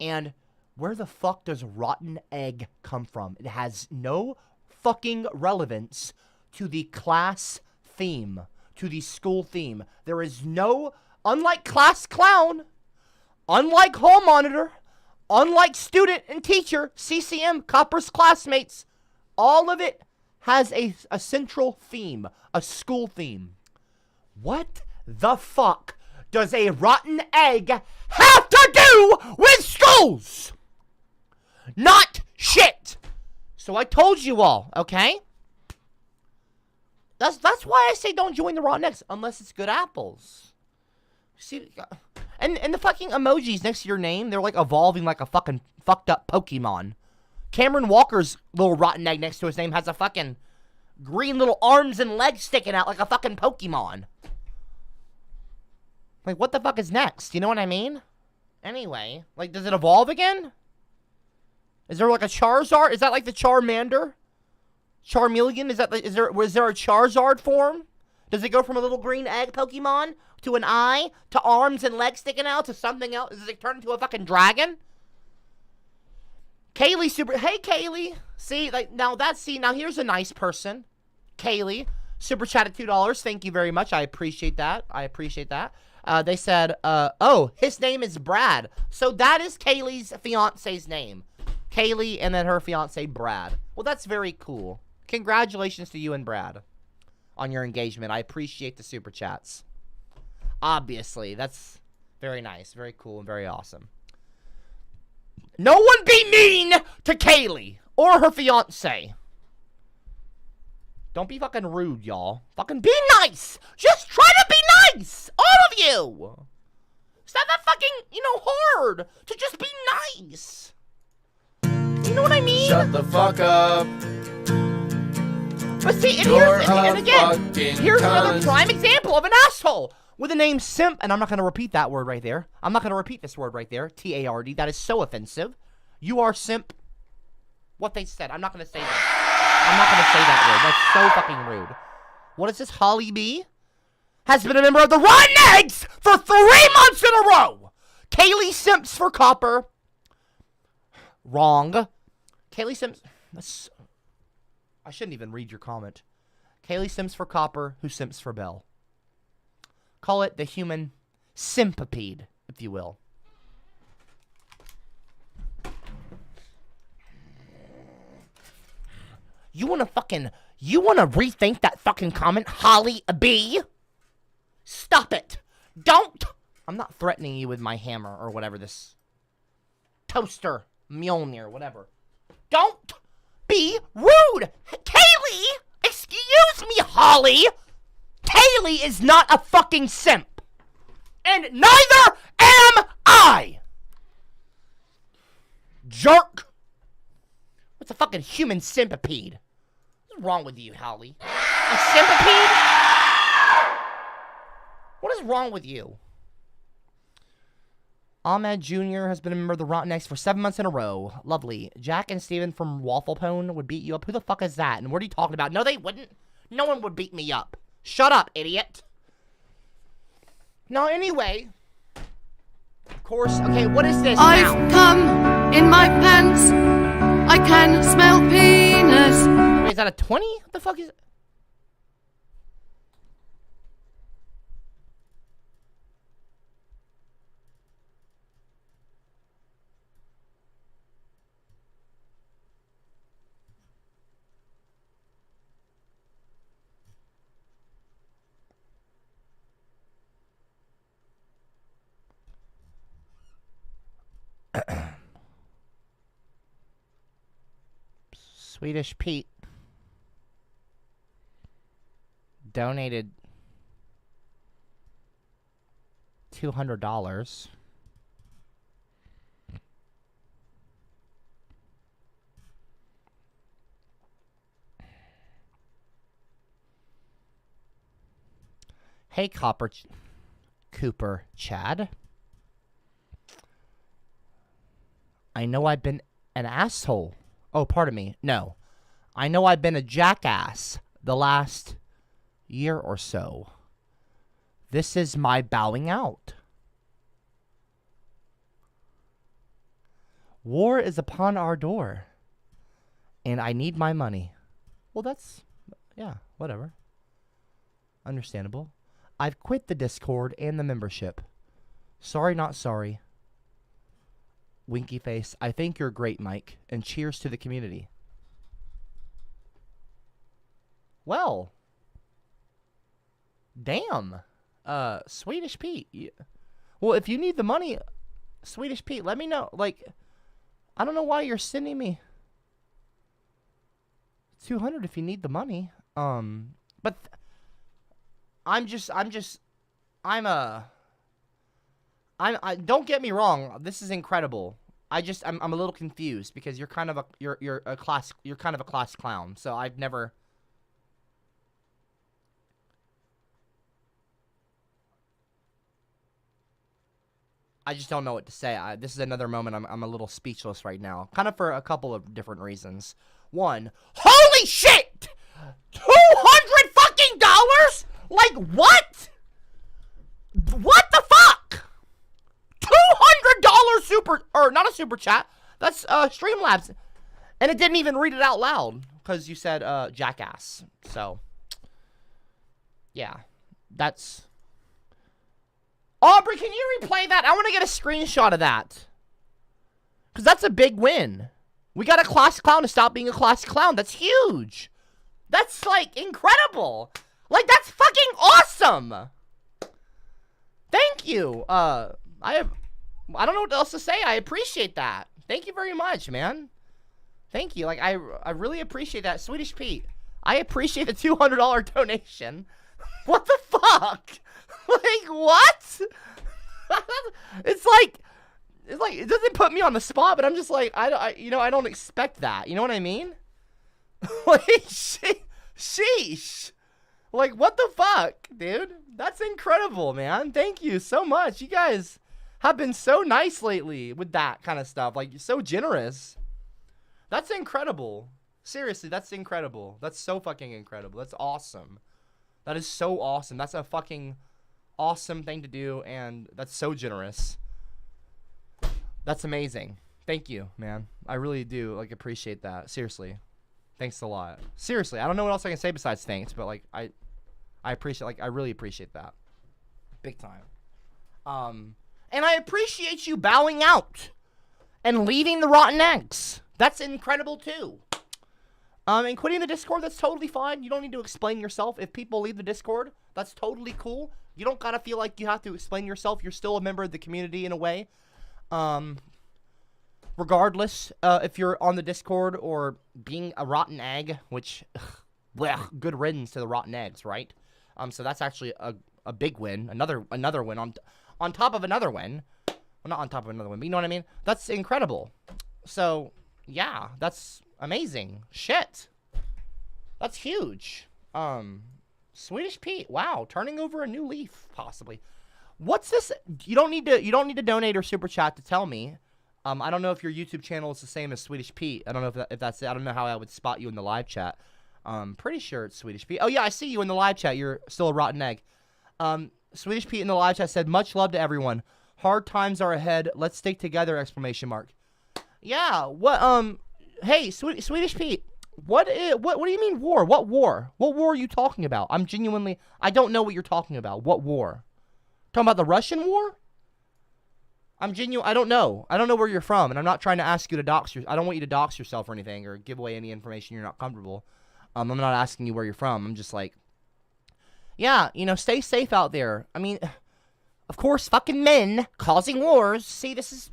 Speaker 6: And where the fuck does rotten egg come from? It has no fucking relevance to the class theme, to the school theme. There is no, unlike class clown, unlike hall monitor, unlike student and teacher, CCM, Copper's classmates, all of it has a central theme, a school theme. What the fuck does a rotten egg have to do with schools? Not shit. So I told you all, okay? That's why I say don't join the rotten eggs unless it's good apples. See, and the fucking emojis next to your name, they're like evolving like a fucking fucked up Pokemon. Cameron Walker's little rotten egg next to his name has a fucking green little arms and legs sticking out like a fucking Pokemon. Like, what the fuck is next? You know what I mean? Anyway, like, does it evolve again? Is there like a Charizard? Is that like the Charmander? Charmeleon? Is there a Charizard form? Does it go from a little green egg Pokemon to an eye to arms and legs sticking out to something else? Does it turn into a fucking dragon? Kaylee hey Kaylee. See, like, now here's a nice person. Kaylee, super chat at $2. Thank you very much. I appreciate that. They said, oh, his name is Brad. So that is Kaylee's fiance's name. Kaylee and then her fiance, Brad. Well, that's very cool. Congratulations to you and Brad on your engagement. I appreciate the super chats. Obviously, that's very nice, very cool, and very awesome. No one be mean to Kaylee or her fiance. Don't be fucking rude, y'all. Fucking be nice. Just try to be nice. All of you. It's not that fucking, hard to just be nice. You know what I mean?
Speaker 12: Shut the fuck up.
Speaker 6: But see, here's another prime example of an asshole with the name simp, and I'm not going to repeat that word right there. I'm not going to repeat this word right there, T-A-R-D. That is so offensive. You are simp. What they said. I'm not going to say that. I'm not going to say that word. That's so fucking rude. What is this? Holly B has been a member of the Rotten Eggs for 3 months in a row. Kaylee simps for Copper. Wrong. Kaylee simps. I shouldn't even read your comment. Kaylee simps for Copper, who simps for Belle. Call it the human simpipede, if you will. You wanna rethink that fucking comment, Holly B? Stop it. Don't. I'm not threatening you with my hammer or whatever this toaster, Mjolnir, whatever. Don't be rude. Kaylee, excuse me, Holly. Kaylee is not a fucking simp. And neither am I. Jerk. What's a fucking human centipede? What's wrong with you, Holly? A centipede? What is wrong with you? Ahmed Jr. has been a member of the Rotten Eggs for 7 months in a row. Lovely. Jack and Steven from Waffle Pone would beat you up. Who the fuck is that? And what are you talking about? No, they wouldn't. No one would beat me up. Shut up, idiot. Now, anyway. Of course. Okay, what is this
Speaker 13: I've
Speaker 6: now?
Speaker 13: come in my pants. I can smell penis.
Speaker 6: Wait, is that a 20? What the fuck is it? Swedish Pete donated $200. Hey, Cooper Chad. I know I've been an asshole. Oh, pardon me. No. I know I've been a jackass the last year or so. This is my bowing out. War is upon our door. And I need my money. Well, that's... yeah, whatever. Understandable. I've quit the Discord and the membership. Sorry, not sorry. Winky face. I think you're great, Mike. And cheers to the community. Well. Damn. Swedish Pete. Well, if you need the money, Swedish Pete, let me know. Like, I don't know why you're sending me $200 if you need the money. But don't get me wrong. This is incredible. I'm a little confused because you're kind of a class clown. So I've never. I just don't know what to say. This is another moment I'm a little speechless right now. Kind of for a couple of different reasons. One, holy shit! $200 fucking dollars? Like what? What the fuck? $200 not a super chat. That's Streamlabs, and it didn't even read it out loud because you said jackass. So yeah, that's Aubrey, can you replay that? I want to get a screenshot of that. Because that's a big win. We got a classic clown to stop being a classic clown. That's huge. That's, like, incredible. Like, that's fucking awesome. Thank you. I don't know what else to say. I appreciate that. Thank you very much, man. Thank you. Like, I really appreciate that. Swedish Pete, I appreciate the $200 donation. What the fuck? Like, what? It's like, it doesn't put me on the spot, but I'm just like, I don't expect that. You know what I mean? Like, sheesh. Like, what the fuck, dude? That's incredible, man. Thank you so much. You guys have been so nice lately with that kind of stuff. Like, you're so generous. That's incredible. Seriously, that's incredible. That's so fucking incredible. That's awesome. That is so awesome. That's a fucking awesome thing to do, and that's so generous. That's amazing. Thank you, man. I really do, like, appreciate that. Seriously. Thanks a lot. Seriously, I don't know what else I can say besides thanks, but, like, I appreciate, like, I really appreciate that. Big time. And I appreciate you bowing out and leaving the rotten eggs. That's incredible, too. And quitting the Discord, that's totally fine. You don't need to explain yourself. If people leave the Discord, that's totally cool. You don't gotta feel like you have to explain yourself. You're still a member of the community in a way. Regardless, if you're on the Discord or being a rotten egg, which, well, good riddance to the rotten eggs, right? So that's actually a big win. Another win on top of another win. Well, not on top of another win, but you know what I mean? That's incredible. So, yeah, that's amazing. Shit. That's huge. Swedish Pete, wow, turning over a new leaf, possibly. What's this? You don't need to donate or super chat to tell me. I don't know if your YouTube channel is the same as Swedish Pete. I don't know if that's it. I don't know how I would spot you in the live chat. Pretty sure it's Swedish Pete. Oh yeah, I see you in the live chat. You're still a rotten egg. Swedish Pete in the live chat said, "Much love to everyone. Hard times are ahead. Let's stick together!" Exclamation mark. Yeah. What? Hey, Swedish Pete. What do you mean war? What war? What war are you talking about? I don't know what you're talking about. What war? Talking about the Russian war? I don't know. I don't know where you're from, and I'm not trying to ask you to I don't want you to dox yourself or anything, or give away any information you're not comfortable. I'm not asking you where you're from. I'm just like, yeah, stay safe out there. I mean, of course, fucking men causing wars. See, it's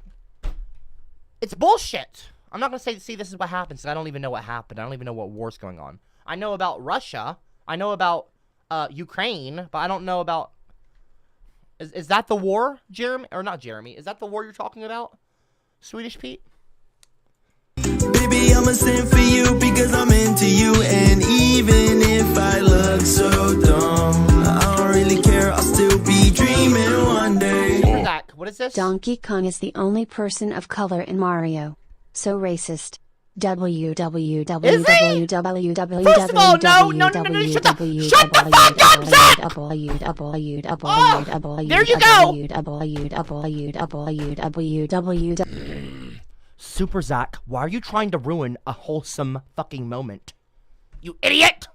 Speaker 6: bullshit. I'm not going to say, see, this is what happens, because I don't even know what happened. I don't even know what war's going on. I know about Russia. I know about Ukraine, but I don't know about... Is that the war, Jeremy? Or not Jeremy. Is that the war you're talking about? Swedish Pete?
Speaker 12: Baby, I'm a sin for you because I'm into you. And even if I look so dumb, I don't really care. I'll still be dreaming one day.
Speaker 6: What is this?
Speaker 10: Donkey Kong is the only person of color in Mario. So racist. www.
Speaker 6: First of all, no, shut the fuck up, Zach! There you go! Super Zach, why are you trying to ruin a wholesome fucking moment? You idiot!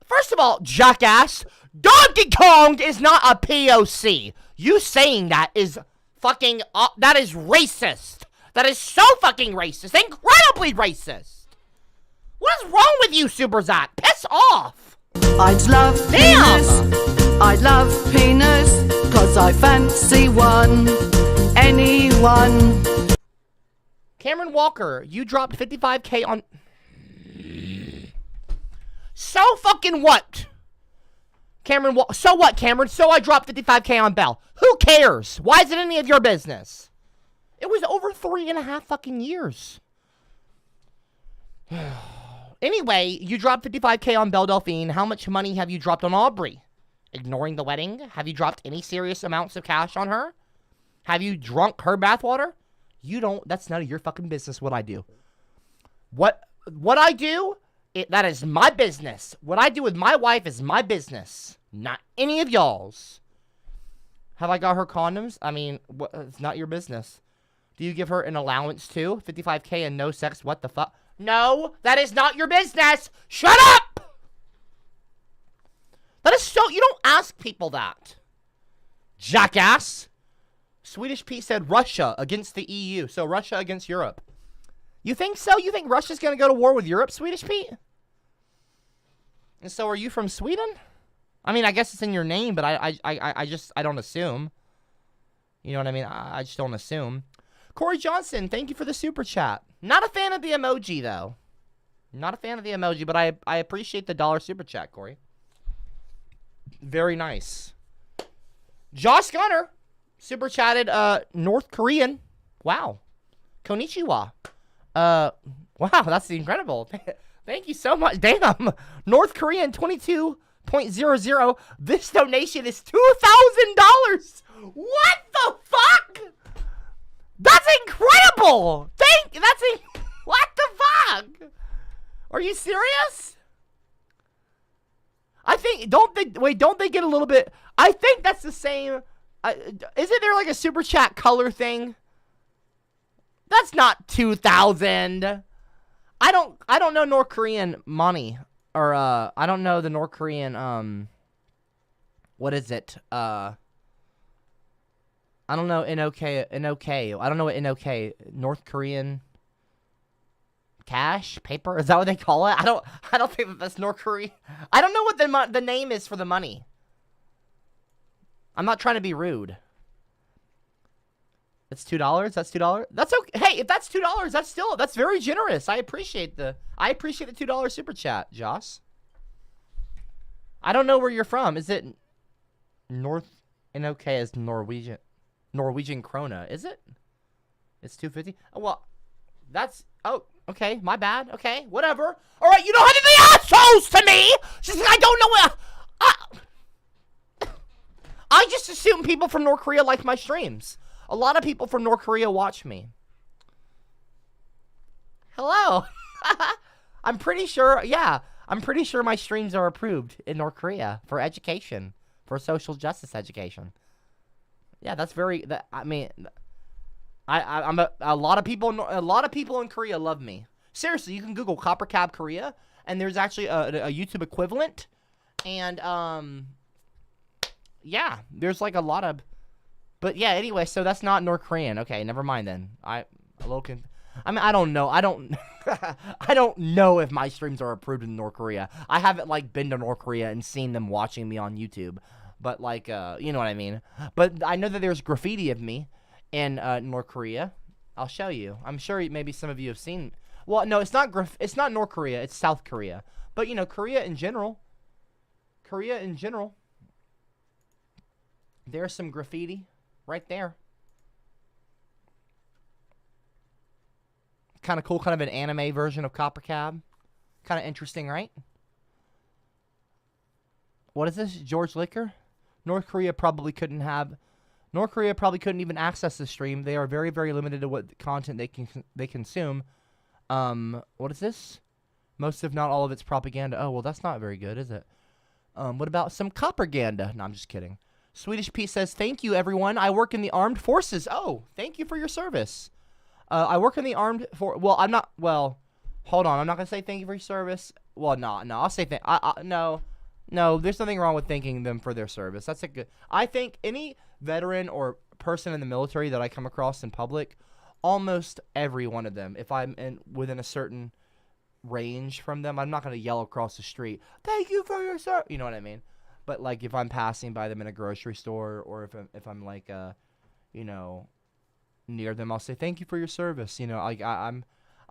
Speaker 6: First of all, jackass, Donkey Kong is not a POC. You saying that is fucking, that is racist. That is so fucking racist. Incredibly racist. What is wrong with you, Super Zach? Piss off.
Speaker 13: I'd love penis. I'd love penis. Cause I fancy one. Anyone.
Speaker 6: Cameron Walker, you dropped 55K on... So fucking what? So what, Cameron? So I dropped 55K on Bell. Who cares? Why is it any of your business? It was over 3.5 fucking years. Anyway, you dropped 55K on Belle Delphine. How much money have you dropped on Aubrey? Ignoring the wedding? Have you dropped any serious amounts of cash on her? Have you drunk her bathwater? You don't. That's none of your fucking business what I do. What I do, that is my business. What I do with my wife is my business. Not any of y'all's. Have I got her condoms? I mean, it's not your business. Do you give her an allowance too? 55K and no sex? What the fuck? No, that is not your business. Shut up! That is so... You don't ask people that. Jackass. Swedish Pete said Russia against the EU. So Russia against Europe. You think so? You think Russia's going to go to war with Europe, Swedish Pete? And so are you from Sweden? I mean, I guess it's in your name, but I don't assume. You know what I mean? I just don't assume. Corey Johnson, thank you for the super chat. Not a fan of the emoji, though. Not a fan of the emoji, but I appreciate the $1 super chat, Corey. Very nice. Josh Gunner, super chatted, North Korean. Wow. Konnichiwa. Wow, that's incredible. Thank you so much. Damn. North Korean 22.00. This donation is $2,000. What the fuck? That's incredible. What the fuck? Are you serious? I think, don't they get a little bit, I think that's the same, isn't there like a super chat color thing? That's not 2,000. I don't know North Korean money, or, I don't know the North Korean, what is it? I don't know NOK. I don't know what NOK, North Korean cash, paper, is that what they call it? I don't think that's North Korea. I don't know what the name is for the money. I'm not trying to be rude. It's $2. That's $2. That's okay. Hey, if that's $2, that's very generous. I appreciate the $2 super chat, Joss. I don't know where you're from. Is it North NOK is Norwegian krona? Is it? It's 250. Oh, well, that's okay. My bad. Okay, whatever. All right, you don't have to be assholes to me. Just I don't know where. I just assume people from North Korea like my streams. A lot of people from North Korea watch me. Hello. I'm pretty sure, I'm pretty sure my streams are approved in North Korea for education, for social justice education. Yeah, that's very, I mean, a lot of people in Korea love me. Seriously, you can Google CopperCab Korea, and there's actually a YouTube equivalent, and, yeah, there's like a lot of, but yeah, anyway, so that's not North Korean. Okay, never mind then. I mean, I don't know. I don't know if my streams are approved in North Korea. I haven't like been to North Korea and seen them watching me on YouTube, but like, you know what I mean. But I know that there's graffiti of me in North Korea. I'll show you. I'm sure maybe some of you have seen. Well, no, it's not North Korea. It's South Korea. But you know, Korea in general. There's some graffiti right there. Kind of cool, kind of an anime version of CopperCab. Kind of interesting, right? What is this? George Liquor? North Korea probably couldn't even access the stream. They are very, very limited to what content they consume. What is this? Most, if not all of it's propaganda. Oh, well, that's not very good, is it? What about some copperganda? No, I'm just kidding. Swedish Pete says, thank you, everyone. I work in the armed forces. Oh, thank you for your service. I work in the armed forces. Well, I'm not. Well, hold on. I'm not going to say thank you for your service. Well, no. I'll say no, there's nothing wrong with thanking them for their service. That's a good. I think any veteran or person in the military that I come across in public, almost every one of them, if I'm within a certain range from them, I'm not going to yell across the street, thank you for your service. You know what I mean? But like if I'm passing by them in a grocery store, or if I'm like you know, near them, I'll say thank you for your service. You know, like I'm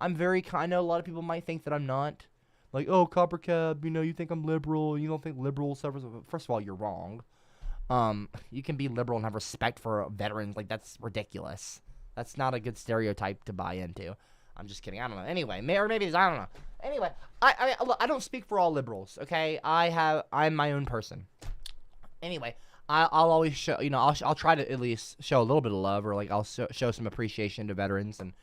Speaker 6: very kind. I know a lot of people might think that I'm not. Like, oh, CopperCab, you know, you think I'm liberal. You don't think liberal suffers. First of all, you're wrong. You can be liberal and have respect for veterans. Like, that's ridiculous. That's not a good stereotype to buy into. I'm just kidding. I don't know. Anyway, or maybe it's, I don't know. Anyway, I don't speak for all liberals, okay? I'm my own person. Anyway, I'll always show, you know, I'll try to at least show a little bit of love, or like I'll show some appreciation to veterans and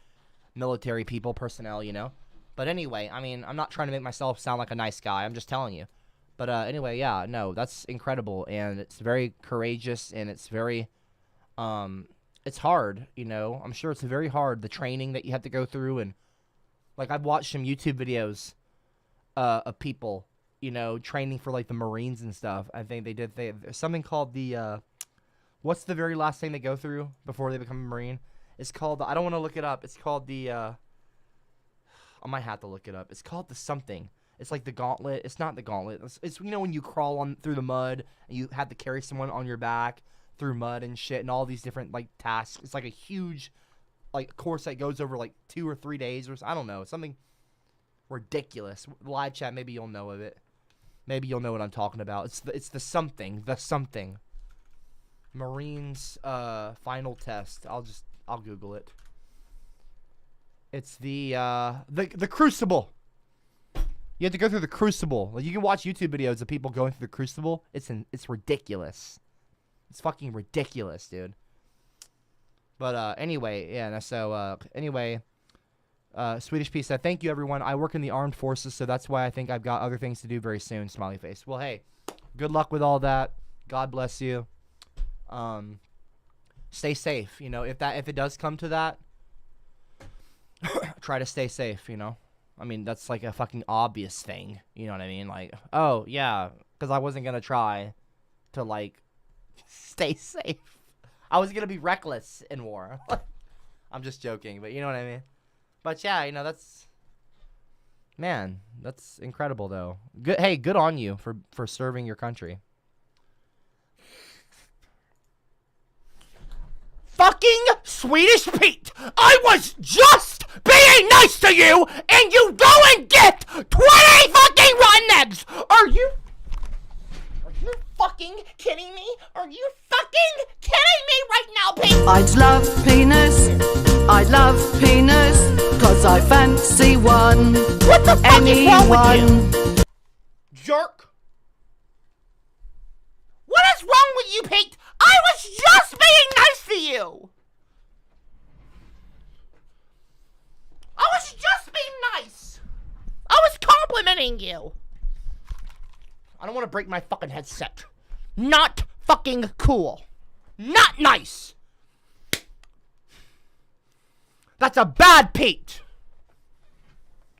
Speaker 6: military people, personnel, you know? But anyway, I mean, I'm not trying to make myself sound like a nice guy. I'm just telling you. But anyway, yeah, no, that's incredible, and it's very courageous, and it's very, it's hard, you know? I'm sure it's very hard, the training that you have to go through, and, like, I've watched some YouTube videos of people, you know, training for, like, the Marines and stuff. I think there's something called the What's the very last thing they go through before they become a Marine? It's called, I don't want to look it up. It's called the, I might have to look it up. It's called the something. It's like the gauntlet. It's not the gauntlet. It's you know, when you crawl on through the mud and you have to carry someone on your back through mud and shit and all these different, like, tasks. It's like a huge, like, course that goes over, like, 2 or 3 days or I don't know. It's something ridiculous. Live chat, maybe you'll know of it. Maybe you'll know what I'm talking about. It's the something. The something. Marines final test. I'll Google it. It's the Crucible. You have to go through the Crucible. Like, you can watch YouTube videos of people going through the Crucible. It's ridiculous. It's fucking ridiculous, dude. But anyway, yeah. So anyway, Swedish Pete said, "Thank you, everyone. I work in the armed forces, so that's why I think I've got other things to do very soon." Smiley face. Well, hey, good luck with all that. God bless you. Stay safe. You know, if it does come to that, try to stay safe. You know, I mean, that's like a fucking obvious thing. You know what I mean? Like, oh yeah, because I wasn't gonna try to like stay safe. I was gonna be reckless in war. I'm just joking, but you know what I mean. But yeah, you know, that's incredible though. Good, hey, good on you for serving your country. Fucking Swedish Pete, I was just being nice to you, and you go and get 20 fucking rotten eggs. Are you fucking kidding me? Are you fucking kidding me right now, Pete?
Speaker 13: I'd love penis, cause I fancy one.
Speaker 6: What the fuck is wrong with you? Jerk. What is wrong with you, Pete? I was just being nice to you. I was just being nice. I was complimenting you. I don't want to break my fucking headset. Not fucking cool. Not nice. That's a bad Pete.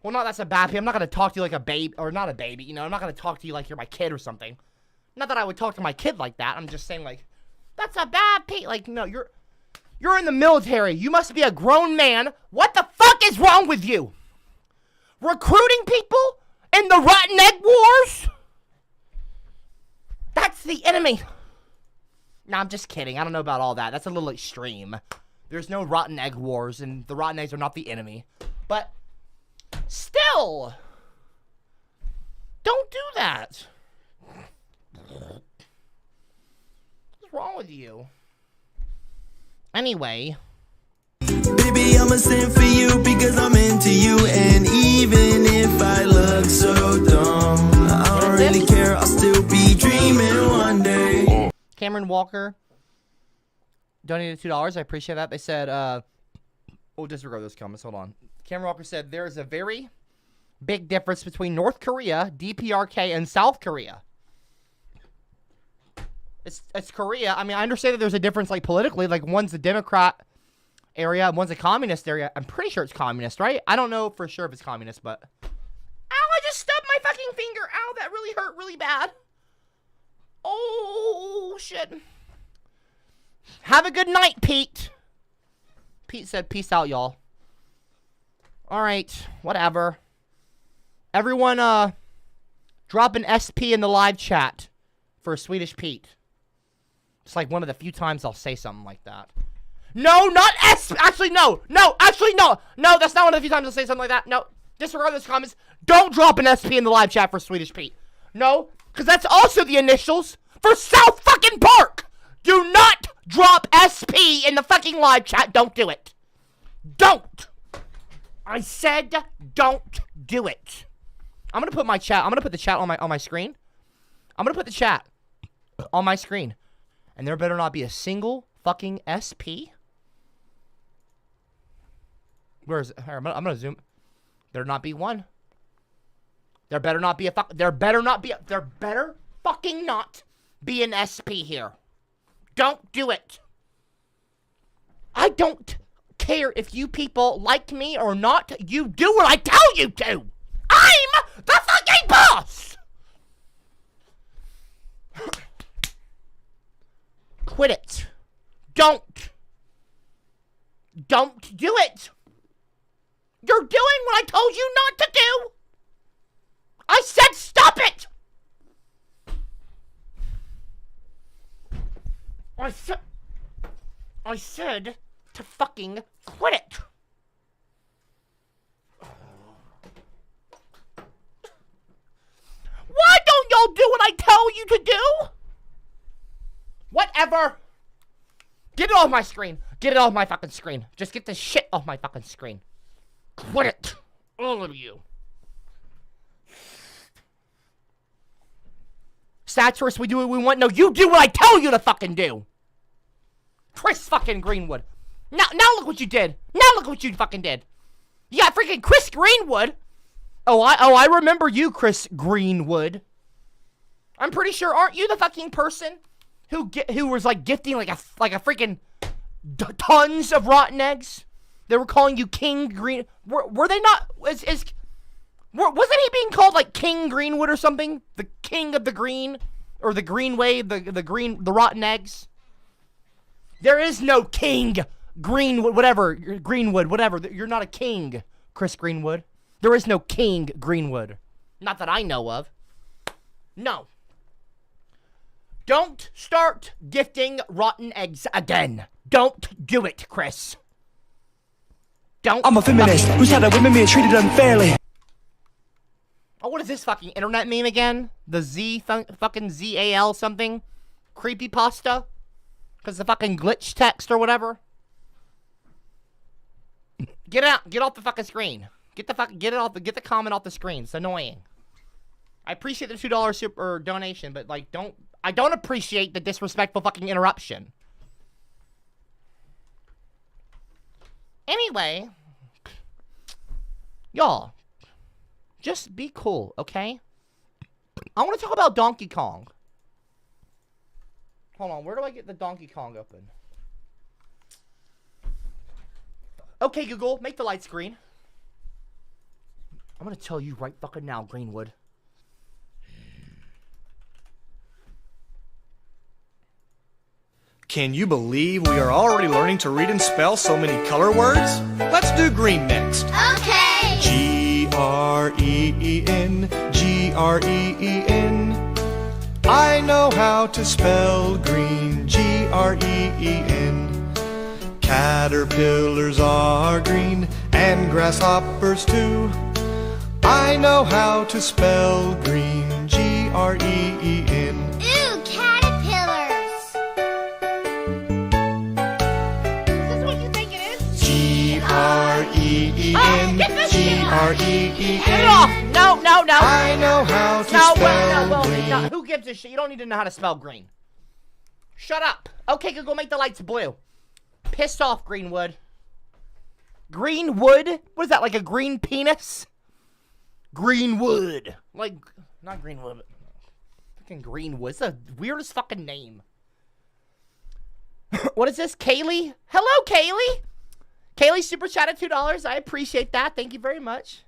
Speaker 6: Well, no, that's a bad Pete. I'm not going to talk to you like a baby, or not a baby, you know. I'm not going to talk to you like you're my kid or something. Not that I would talk to my kid like that. I'm just saying, like, that's a bad Pete. Like, no, you're in the military. You must be a grown man. What the fuck is wrong with you? Recruiting people in the rotten egg wars? That's the enemy. No, I'm just kidding. I don't know about all that. That's a little extreme. There's no rotten egg wars, and the rotten eggs are not the enemy. But still, don't do that. What's wrong with you? Anyway.
Speaker 12: Baby, I'ma sing for you because I'm into you. And even if I look so dumb, I don't really care, I'll still be dreaming one day.
Speaker 6: Cameron Walker donated $2. I appreciate that. They said, we'll disregard those comments. Hold on. Cameron Walker said, there is a very big difference between North Korea, DPRK, and South Korea. It's Korea. I mean, I understand that there's a difference, like, politically. Like, one's a Democrat area and one's a communist area. I'm pretty sure it's communist, right? I don't know for sure if it's communist, but... Ow, I just stubbed my fucking finger. Ow, that really hurt really bad. Oh, shit. Have a good night, Pete. Pete said, peace out, y'all. Alright, whatever. Everyone, drop an SP in the live chat for Swedish Pete. It's like one of the few times I'll say something like that. No, not actually, no. No, actually, no. No, that's not one of the few times I'll say something like that. No, disregard those comments. Don't drop an SP in the live chat for Swedish Pete. No, because that's also the initials for South fucking Park. Do not drop SP in the fucking live chat. Don't do it. Don't. I said don't do it. I'm going to put my chat. I'm going to put the chat on my screen. I'm going to put the chat on my screen. And there better not be a single fucking SP. Where is it? I'm gonna zoom. There not be one. There better not be a there better fucking not be an SP here. Don't do it. I don't care if you people like me or not. You do what I tell you to. I'm the fucking boss. Quit it. Don't do it. You're doing what I told you not to do. I said stop it. I said to fucking quit it. Why don't y'all do what I tell you to do? Whatever. Get it off my screen. Get it off my fucking screen. Just get this shit off my fucking screen. Quit it. All of you. Saturus, we do what we want. No, you do what I tell you to fucking do. Chris fucking Greenwood. Now look what you did. Now look what you fucking did. You got freaking Chris Greenwood. Oh, I remember you, Chris Greenwood. I'm pretty sure, aren't you the fucking person who was like gifting like a freaking tons of rotten eggs? They were calling you King Green. Were they not? Wasn't he being called like King Greenwood or something? The king of the green, or the green wave, the rotten eggs. There is no King Greenwood, whatever. Greenwood, whatever. You're not a king, Chris Greenwood. There is no King Greenwood. Not that I know of. No. Don't start gifting rotten eggs again. Don't do it, Chris. Don't.
Speaker 7: I'm a feminist who's had a women being treated unfairly.
Speaker 6: Oh, what is this fucking internet meme again? The fucking ZAL something? Creepypasta? Because the fucking glitch text or whatever? Get out. Get off the fucking screen. Get the comment off the screen. It's annoying. I appreciate the $2 super donation, but like I don't appreciate the disrespectful fucking interruption. Anyway, y'all, just be cool, okay? I want to talk about Donkey Kong. Hold on, where do I get the Donkey Kong open? Okay, Google, make the lights green. I'm gonna tell you right fucking now, Greenwood.
Speaker 14: Can you believe we are already learning to read and spell so many color words? Let's do green next.
Speaker 8: Okay.
Speaker 14: G-R-E-E-N, G-R-E-E-N. I know how to spell green, G-R-E-E-N. Caterpillars are green and grasshoppers too. I know how to spell green, G-R-E-E-N.
Speaker 8: Ooh, caterpillars.
Speaker 6: Is this what you think it is?
Speaker 14: G-R-E-E-N, G-R-E-E-N.
Speaker 6: Get it off! No.
Speaker 14: I know how to spell green.
Speaker 6: No, who gives a shit? You don't need to know how to spell green. Shut up. Okay, Google, make the lights blue. Pissed off, Greenwood. Greenwood? What is that, like a green penis? Greenwood. Like, not Greenwood, but fucking Greenwood. It's the weirdest fucking name. What is this? Kaylee? Hello, Kaylee. Kaylee super chatted $2. I appreciate that. Thank you very much.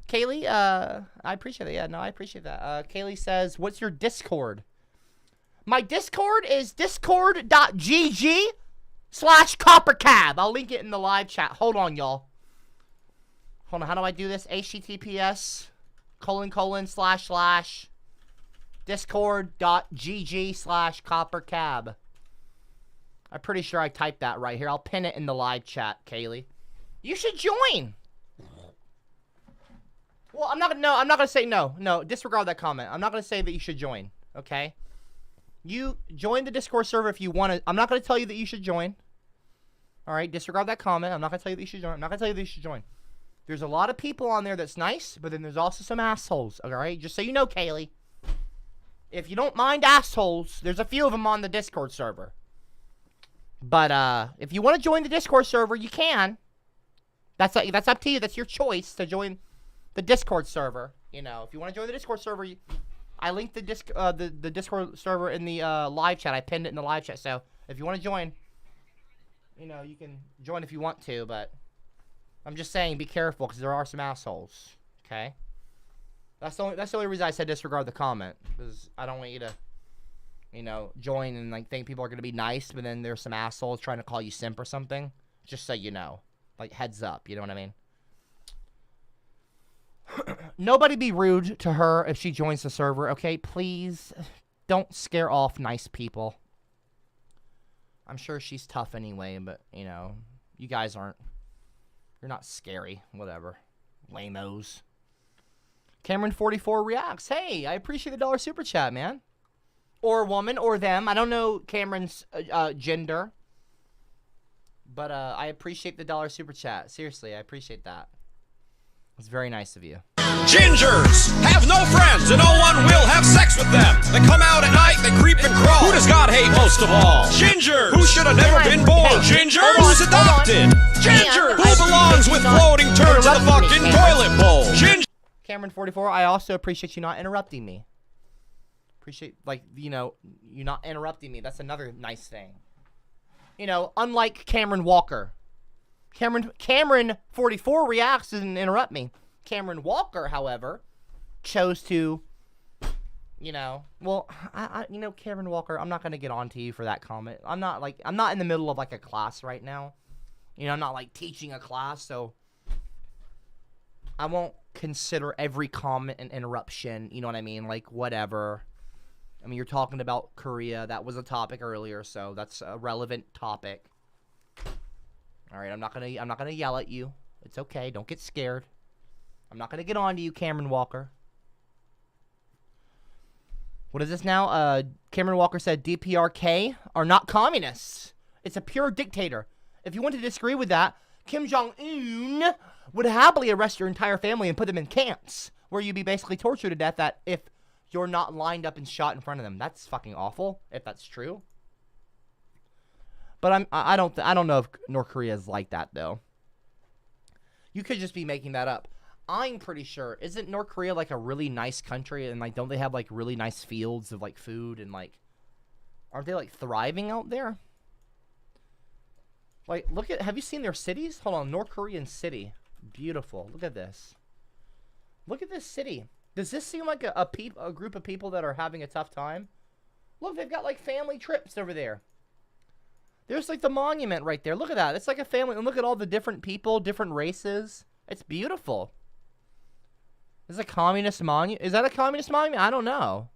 Speaker 6: Kaylee, I appreciate it. Yeah, no, I appreciate that. Kaylee says, what's your Discord? My Discord is discord.gg/CopperCab. I'll link it in the live chat. Hold on, y'all. Hold on, how do I do this? https://discord.gg/CopperCab. I'm pretty sure I typed that right here. I'll pin it in the live chat, Kaylee. You should join. Well, I'm not gonna say no. No, disregard that comment. I'm not gonna say that you should join. Okay? You join the Discord server if you want to. I'm not gonna tell you that you should join. All right, disregard that comment. I'm not gonna tell you that you should join. I'm not gonna tell you that you should join. There's a lot of people on there that's nice, but then there's also some assholes. All right, just so you know, Kaylee. If you don't mind assholes, there's a few of them on the Discord server. But if you want to join the Discord server, you can. That's up to you. That's your choice to join the Discord server. You know, if you want to join the Discord server, I linked the Discord server in the live chat. I pinned it in the live chat. So if you want to join, you know, you can join if you want to. But I'm just saying, be careful because there are some assholes. Okay. That's the only reason I said disregard the comment, because I don't want you to you know, join and like think people are gonna be nice, but then there's some assholes trying to call you simp or something. Just so you know, like heads up. You know what I mean? Nobody be rude to her if she joins the server, okay? Please don't scare off nice people. I'm sure she's tough anyway, but, you know, you guys aren't. You're not scary. Whatever. Lame-os. Cameron44 reacts. Hey, I appreciate the $1 super chat, man. Or woman, or them. I don't know Cameron's gender. But I appreciate the $1 super chat. Seriously, I appreciate that. It's very nice of you.
Speaker 15: Gingers have no friends and no one will have sex with them. They come out at night, they creep and crawl. Who does God hate most of all? Gingers. Who should have never been born? Gingers. Who's adopted? Gingers. Who belongs with floating turds in the fucking toilet bowl? Gingers.
Speaker 6: Cameron44, I also appreciate you not interrupting me. Appreciate, like, you know, you not interrupting me. That's another nice thing. You know, unlike Cameron Walker. Cameron44 reacts and interrupt me. Cameron Walker, however, chose to, you know, well, you know, Cameron Walker, I'm not going to get on to you for that comment. I'm not in the middle of, like, a class right now. You know, I'm not, like, teaching a class, so I won't consider every comment an interruption, you know what I mean? Like, whatever. I mean, you're talking about Korea. That was a topic earlier, so that's a relevant topic. All right, I'm not gonna yell at you. It's okay. Don't get scared. I'm not gonna get on to you, Cameron Walker. What is this now? Cameron Walker said DPRK are not communists. It's a pure dictator. If you want to disagree with that, Kim Jong-un would happily arrest your entire family and put them in camps where you'd be basically tortured to death if you're not lined up and shot in front of them. That's fucking awful, if that's true. But I don't know if North Korea is like that, though. You could just be making that up. I'm pretty sure. Isn't North Korea like a really nice country? And like, don't they have like really nice fields of like food and like, aren't they like thriving out there? Like, look at, have you seen their cities? Hold on, North Korean city. Beautiful. Look at this. Look at this city. Does this seem like a group of people that are having a tough time? Look, they've got like family trips over there. There's like the monument right there. Look at that. It's like a family. And look at all the different people, different races. It's beautiful. Is a communist monument? Is that a communist monument? I don't know.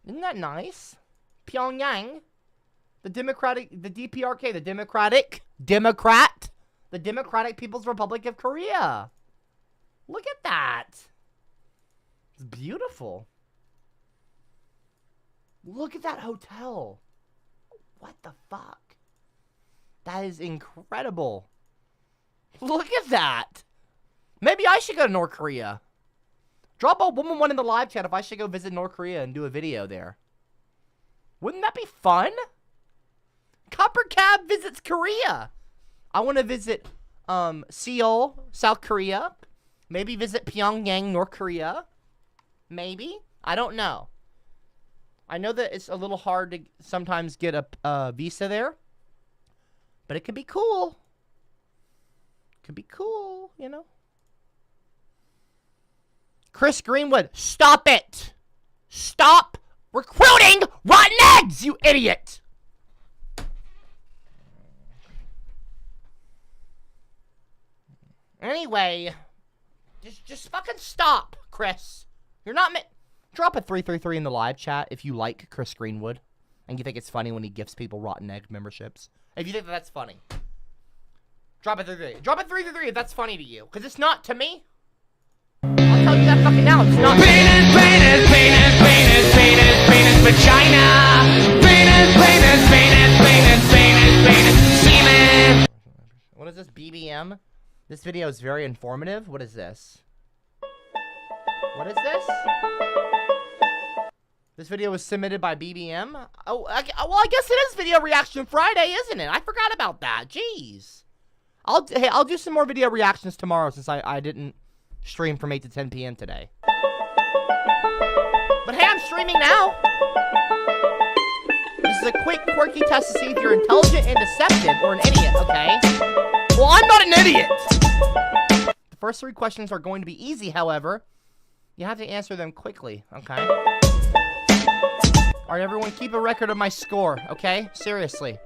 Speaker 6: Isn't that nice? Pyongyang. The DPRK, the Democratic People's Republic of Korea. Look at that. It's beautiful. Look at that hotel. What the fuck? That is incredible. Look at that. Maybe I should go to North Korea. Drop a woman one in the live chat if I should go visit North Korea and do a video there. Wouldn't that be fun? CopperCab visits Korea. I want to visit Seoul, South Korea. Maybe visit Pyongyang, North Korea. Maybe. I don't know. I know that it's a little hard to sometimes get a visa there. But it could be cool. Could be cool, you know. Chris Greenwood, stop it. Stop recruiting rotten eggs, you idiot. Anyway, just fucking stop, Chris. You're not drop a 333 in the live chat if you like Chris Greenwood and you think it's funny when he gifts people rotten egg memberships. If you think that's funny. Drop a 333. Drop a 333 if that's funny to you. Because it's not to me. I'll tell you that fucking now. It's not. Penis, vagina. Penis, semen. What is this, BBM? This video is very informative. What is this? What is this? This video was submitted by BBM. Oh, well, I guess it is Video Reaction Friday, isn't it? I forgot about that. Jeez. I'll do some more video reactions tomorrow since I didn't stream from 8 to 10 p.m. today. But hey, I'm streaming now. This is a quick, quirky test to see if you're intelligent and deceptive or an idiot, okay? Well, I'm not an idiot. The first 3 questions are going to be easy, however. You have to answer them quickly, okay? Alright, everyone, keep a record of my score, okay? Seriously.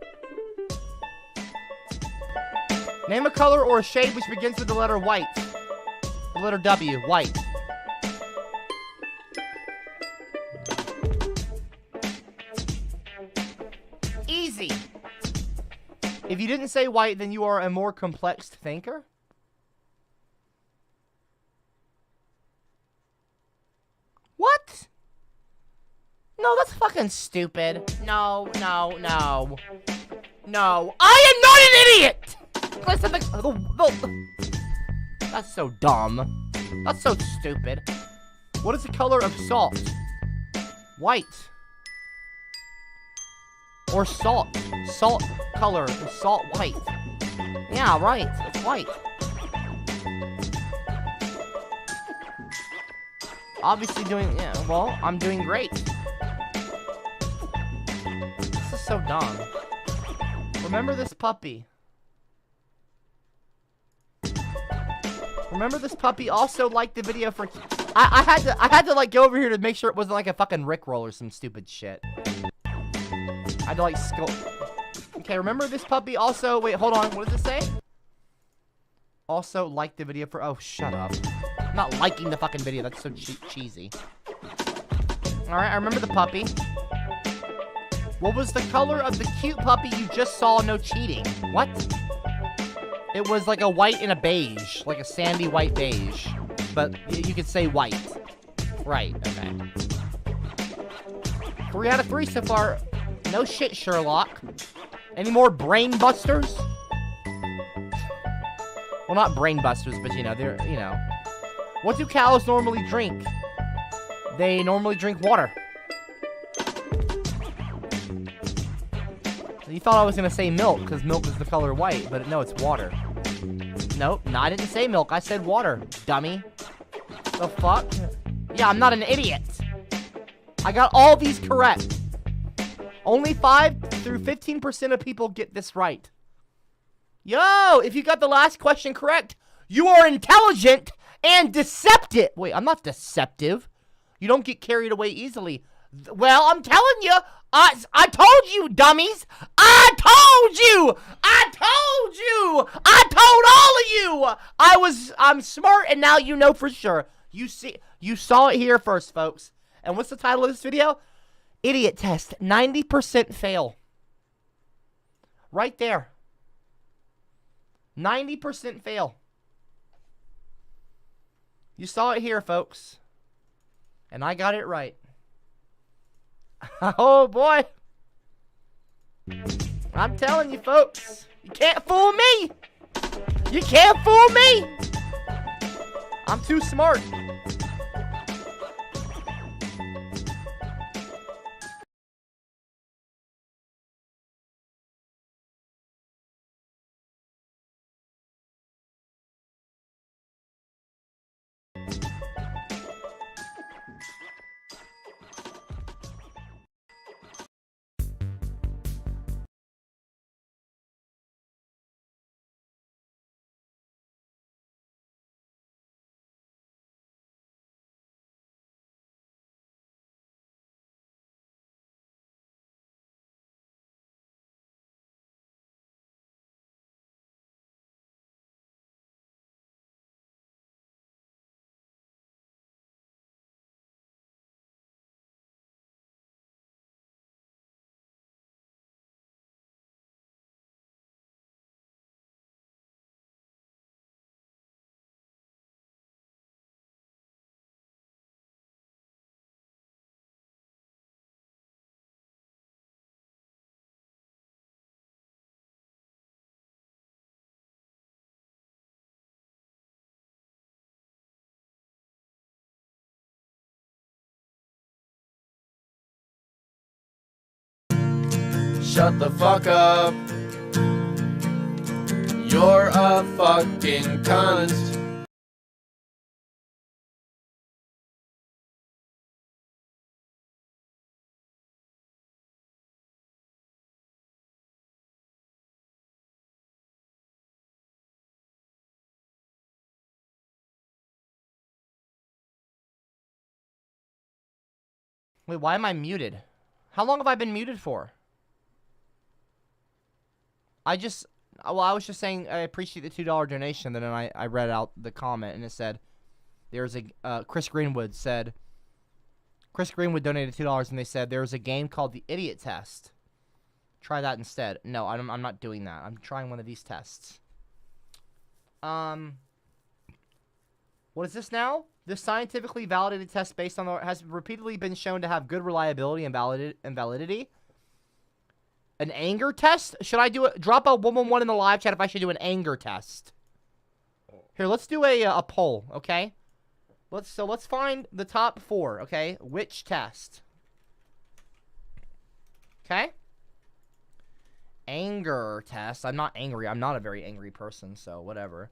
Speaker 6: Name a color or a shade which begins with the letter white. The letter W, white. Easy. If you didn't say white, then you are a more complex thinker. What? No, that's fucking stupid. No. No. I am not an idiot! Listen, that's so dumb. That's so stupid. What is the color of salt? White. Or salt. Salt color is salt white. Yeah, right. It's white. Obviously yeah, well, I'm doing great. This is so dumb. Remember this puppy. Remember this puppy also liked the video for... I had to like go over here to make sure it wasn't like a fucking Rickroll or some stupid shit. I had to like Okay, remember this puppy also... Wait, hold on. What does it say? Also liked the video for... Oh, shut up. I'm not liking the fucking video. That's so cheesy. Alright, I remember the puppy. What was the color of the cute puppy you just saw? No cheating. What? It was like a white and a beige. Like a sandy white beige. But you could say white. Right, okay. 3 out of 3 so far. No shit, Sherlock. Any more brain busters? Well, not brain busters, but you know, they're, you know. What do cows normally drink? They normally drink water. You thought I was gonna say milk, because milk is the color white, but no, it's water. Nope, no, I didn't say milk, I said water, dummy. The fuck? Yeah, I'm not an idiot. I got all these correct. Only 5 through 15% of people get this right. Yo, if you got the last question correct, you are intelligent and deceptive. Wait, I'm not deceptive. You don't get carried away easily. Well, I'm telling you, I told you, dummies. I told you. I told all of you. I'm smart, and now you know for sure. You saw it here first, folks. And what's the title of this video? Idiot test. 90% fail. Right there. 90% fail. You saw it here, folks. And I got it right. Oh, boy. I'm telling you, folks. You can't fool me. You can't fool me. I'm too smart.
Speaker 16: Shut the fuck up. You're a fucking cunt.
Speaker 6: Wait, why am I muted? How long have I been muted for? I was just saying I appreciate the $2 donation. Then I read out the comment and it said, there's a, Chris Greenwood donated $2 and they said, there's a game called the Idiot Test. Try that instead. No, I'm not doing that. I'm trying one of these tests. What is this now? This scientifically validated test based on has repeatedly been shown to have good reliability and validity. An anger test? Should I do it? Drop a 111 in the live chat if I should do an anger test. Here, let's do a poll, okay? Let's find the top 4, okay? Which test? Okay? Anger test. I'm not angry. I'm not a very angry person, so whatever.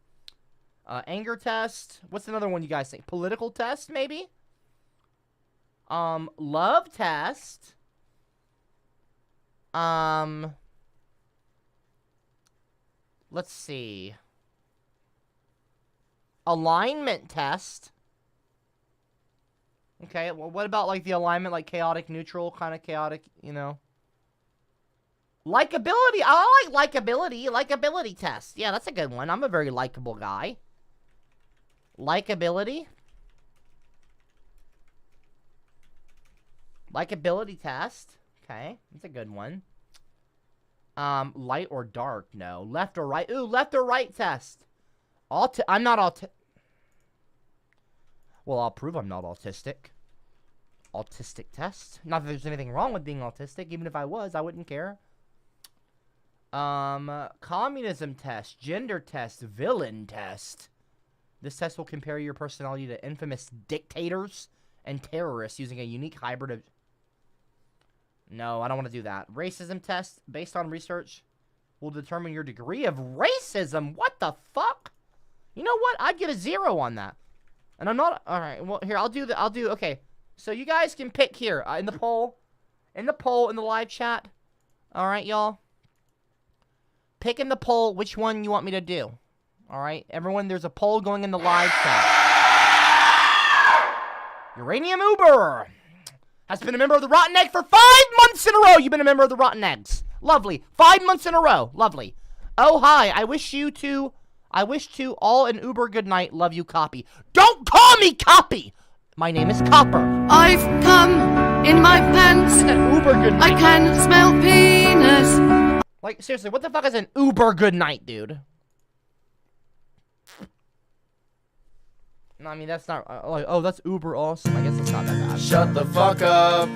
Speaker 6: Anger test. What's another one you guys think? Political test, maybe? Love test. Let's see. Alignment test. Okay, well, what about, like, the alignment, like, chaotic, neutral, kind of chaotic, you know? Likability. I like likability. Likability test. Yeah, that's a good one. I'm a very likable guy. Likability. Likability test. Okay, that's a good one. Light or dark? No. Left or right? Ooh, left or right test. I'm not autistic. Well, I'll prove I'm not autistic. Autistic test. Not that there's anything wrong with being autistic. Even if I was, I wouldn't care. Communism test. Gender test. Villain test. This test will compare your personality to infamous dictators and terrorists using a unique hybrid of... No, I don't want to do that. Racism test, based on research, will determine your degree of racism. What the fuck? You know what? I'd get a 0 on that. And I'm not... Alright, well, here, okay. So you guys can pick here, in the poll, in the live chat. Alright, y'all. Pick in the poll which one you want me to do. Alright, everyone, there's a poll going in the live chat. Uranium Uber has been a member of the Rotten Egg for 5 months in a row. You've been a member of the Rotten Eggs. Lovely. 5 months in a row. Lovely. Oh, hi. I wish to all an Uber good night. Love you, Copy. Don't call me Copy. My name is Copper.
Speaker 13: I've come in my pants.
Speaker 6: Uber good night.
Speaker 13: I can smell penis.
Speaker 6: Like, seriously, what the fuck is an Uber good night, dude? No, I mean, that's not, like, oh, that's Uber awesome. I guess it's not that bad.
Speaker 16: Shut the fuck up.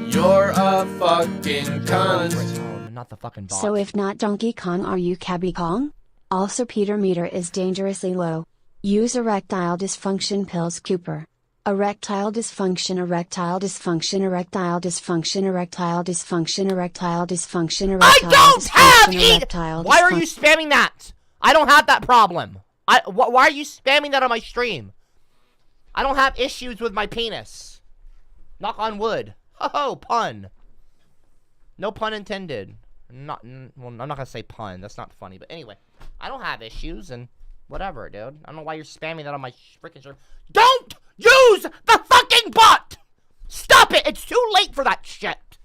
Speaker 16: You're a fucking cunt.
Speaker 6: Oh, not the fucking bot.
Speaker 10: So if not Donkey Kong, are you Cabby Kong? Also, Peter meter is dangerously low. Use erectile dysfunction pills, Cooper. Erectile dysfunction, erectile dysfunction, erectile dysfunction, erectile dysfunction, erectile dysfunction, erectile
Speaker 6: I don't have
Speaker 10: erectile.
Speaker 6: Why are you spamming that? I don't have that problem. Why are you spamming that on my stream? I don't have issues with my penis. Knock on wood. Oh, pun. No pun intended. Well, I'm not gonna say pun. That's not funny. But anyway, I don't have issues and whatever, dude. I don't know why you're spamming that on my freaking stream. Don't use the fucking bot! Stop it! It's too late for that shit.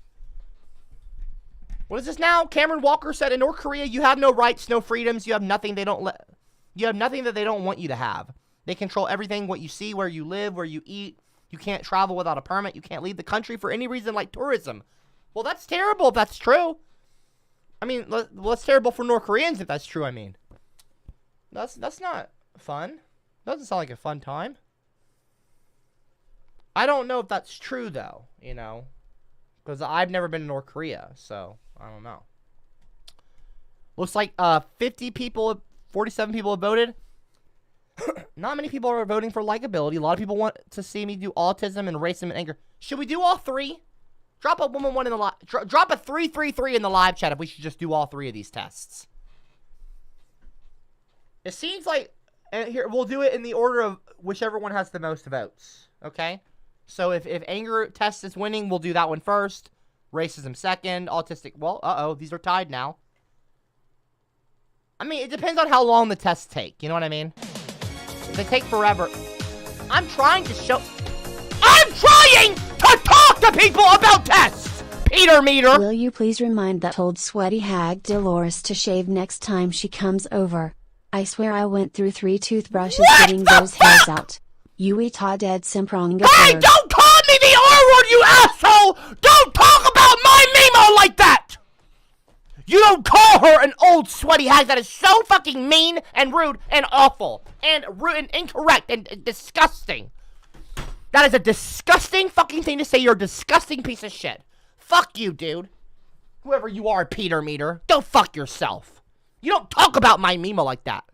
Speaker 6: What is this now? Cameron Walker said, in North Korea, you have no rights, no freedoms. You have nothing You have nothing that they don't want you to have. They control everything, what you see, where you live, where you eat. You can't travel without a permit. You can't leave the country for any reason like tourism. Well, that's terrible if that's true. I mean, that's terrible for North Koreans if that's true, I mean. That's not fun. Doesn't sound like a fun time. I don't know if that's true, though, you know. Because I've never been to North Korea, so I don't know. Looks like 47 people have voted. Not many people are voting for likability. A lot of people want to see me do autism and racism and anger. Should we do all 3? Drop a 111 in the live. Drop a 333 in the live chat if we should just do all 3 of these tests. It seems like here we'll do it in the order of whichever one has the most votes. Okay. So if anger test is winning, we'll do that one first. Racism second. Autistic. Well, these are tied now. I mean, it depends on how long the tests take. You know what I mean? If they take forever. I'm trying to talk to people about tests! Peter Meter!
Speaker 10: Will you please remind that old sweaty hag Dolores to shave next time she comes over? I swear I went through 3 toothbrushes getting those hairs out. You ta dead simpronga.
Speaker 6: Hey, don't call me the R-word, you asshole! Don't talk about my Mimo like that! You don't call her an old sweaty hag. That is so fucking mean and rude and awful and rude and incorrect and disgusting. That is a disgusting fucking thing to say. You're a disgusting piece of shit. Fuck you, dude. Whoever you are, Peter Meter. Go fuck yourself. You don't talk about my Mimo like that.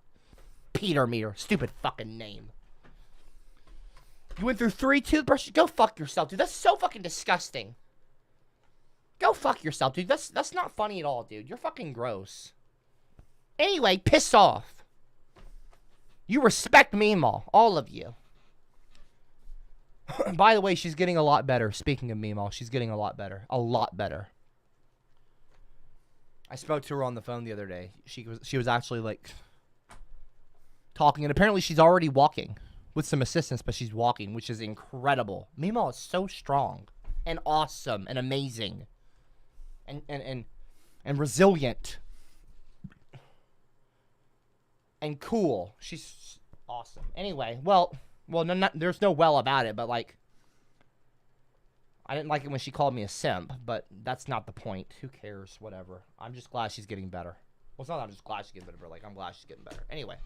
Speaker 6: Peter Meter. Stupid fucking name. You went through 3 toothbrushes? Go fuck yourself, dude. That's so fucking disgusting. Go fuck yourself, dude. That's not funny at all, dude. You're fucking gross. Anyway, piss off. You respect Meemaw. All of you. By the way, she's getting a lot better. Speaking of Meemaw, she's getting a lot better. A lot better. I spoke to her on the phone the other day. She was actually, like, talking. And apparently she's already walking. With some assistance, but she's walking, which is incredible. Meemaw is so strong. And awesome. And amazing. And resilient. And cool. She's awesome. Anyway, well, no, there's no well about it, but like, I didn't like it when she called me a simp, but that's not the point. Who cares? Whatever. I'm just glad she's getting better. Well, it's not that I'm just glad she's getting better, but like, I'm glad she's getting better. Anyway.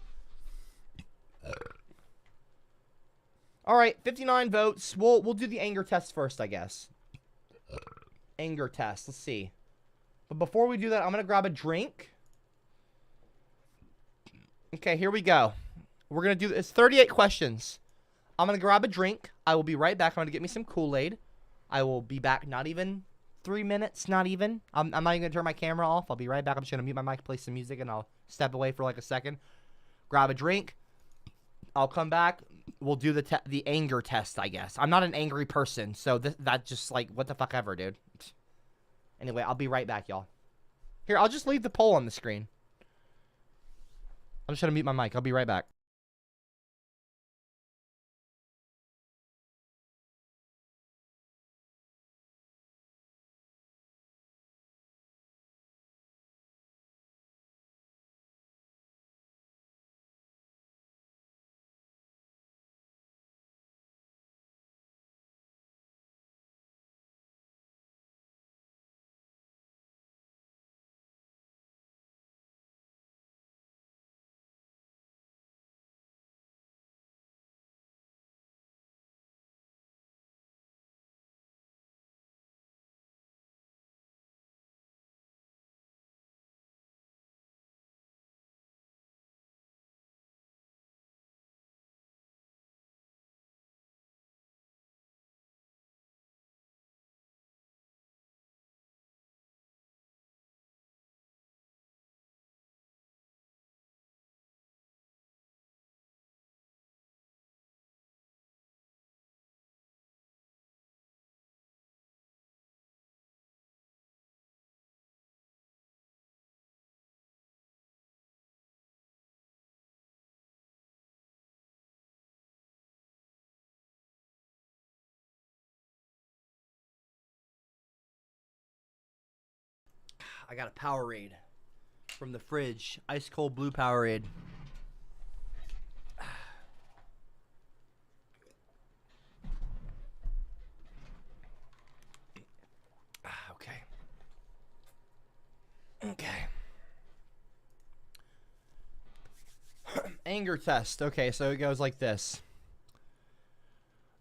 Speaker 6: All right, 59 votes. We'll do the anger test first, I guess. Anger test. Let's see. But before we do that, I'm going to grab a drink. Okay, here we go. We're going to do this. 38 questions. I'm going to grab a drink. I will be right back. I'm going to get me some Kool-Aid. I will be back not even 3 minutes. Not even. I'm not even going to turn my camera off. I'll be right back. I'm just going to mute my mic, play some music, and I'll step away for like a second. Grab a drink. I'll come back. We'll do the anger test, I guess. I'm not an angry person, so that just like, what the fuck ever, dude. Anyway, I'll be right back, y'all. Here, I'll just leave the poll on the screen. I'm just gonna mute my mic. I'll be right back. I got a Powerade from the fridge. Ice cold blue Powerade. Okay. Okay. Anger test. Okay, so it goes like this.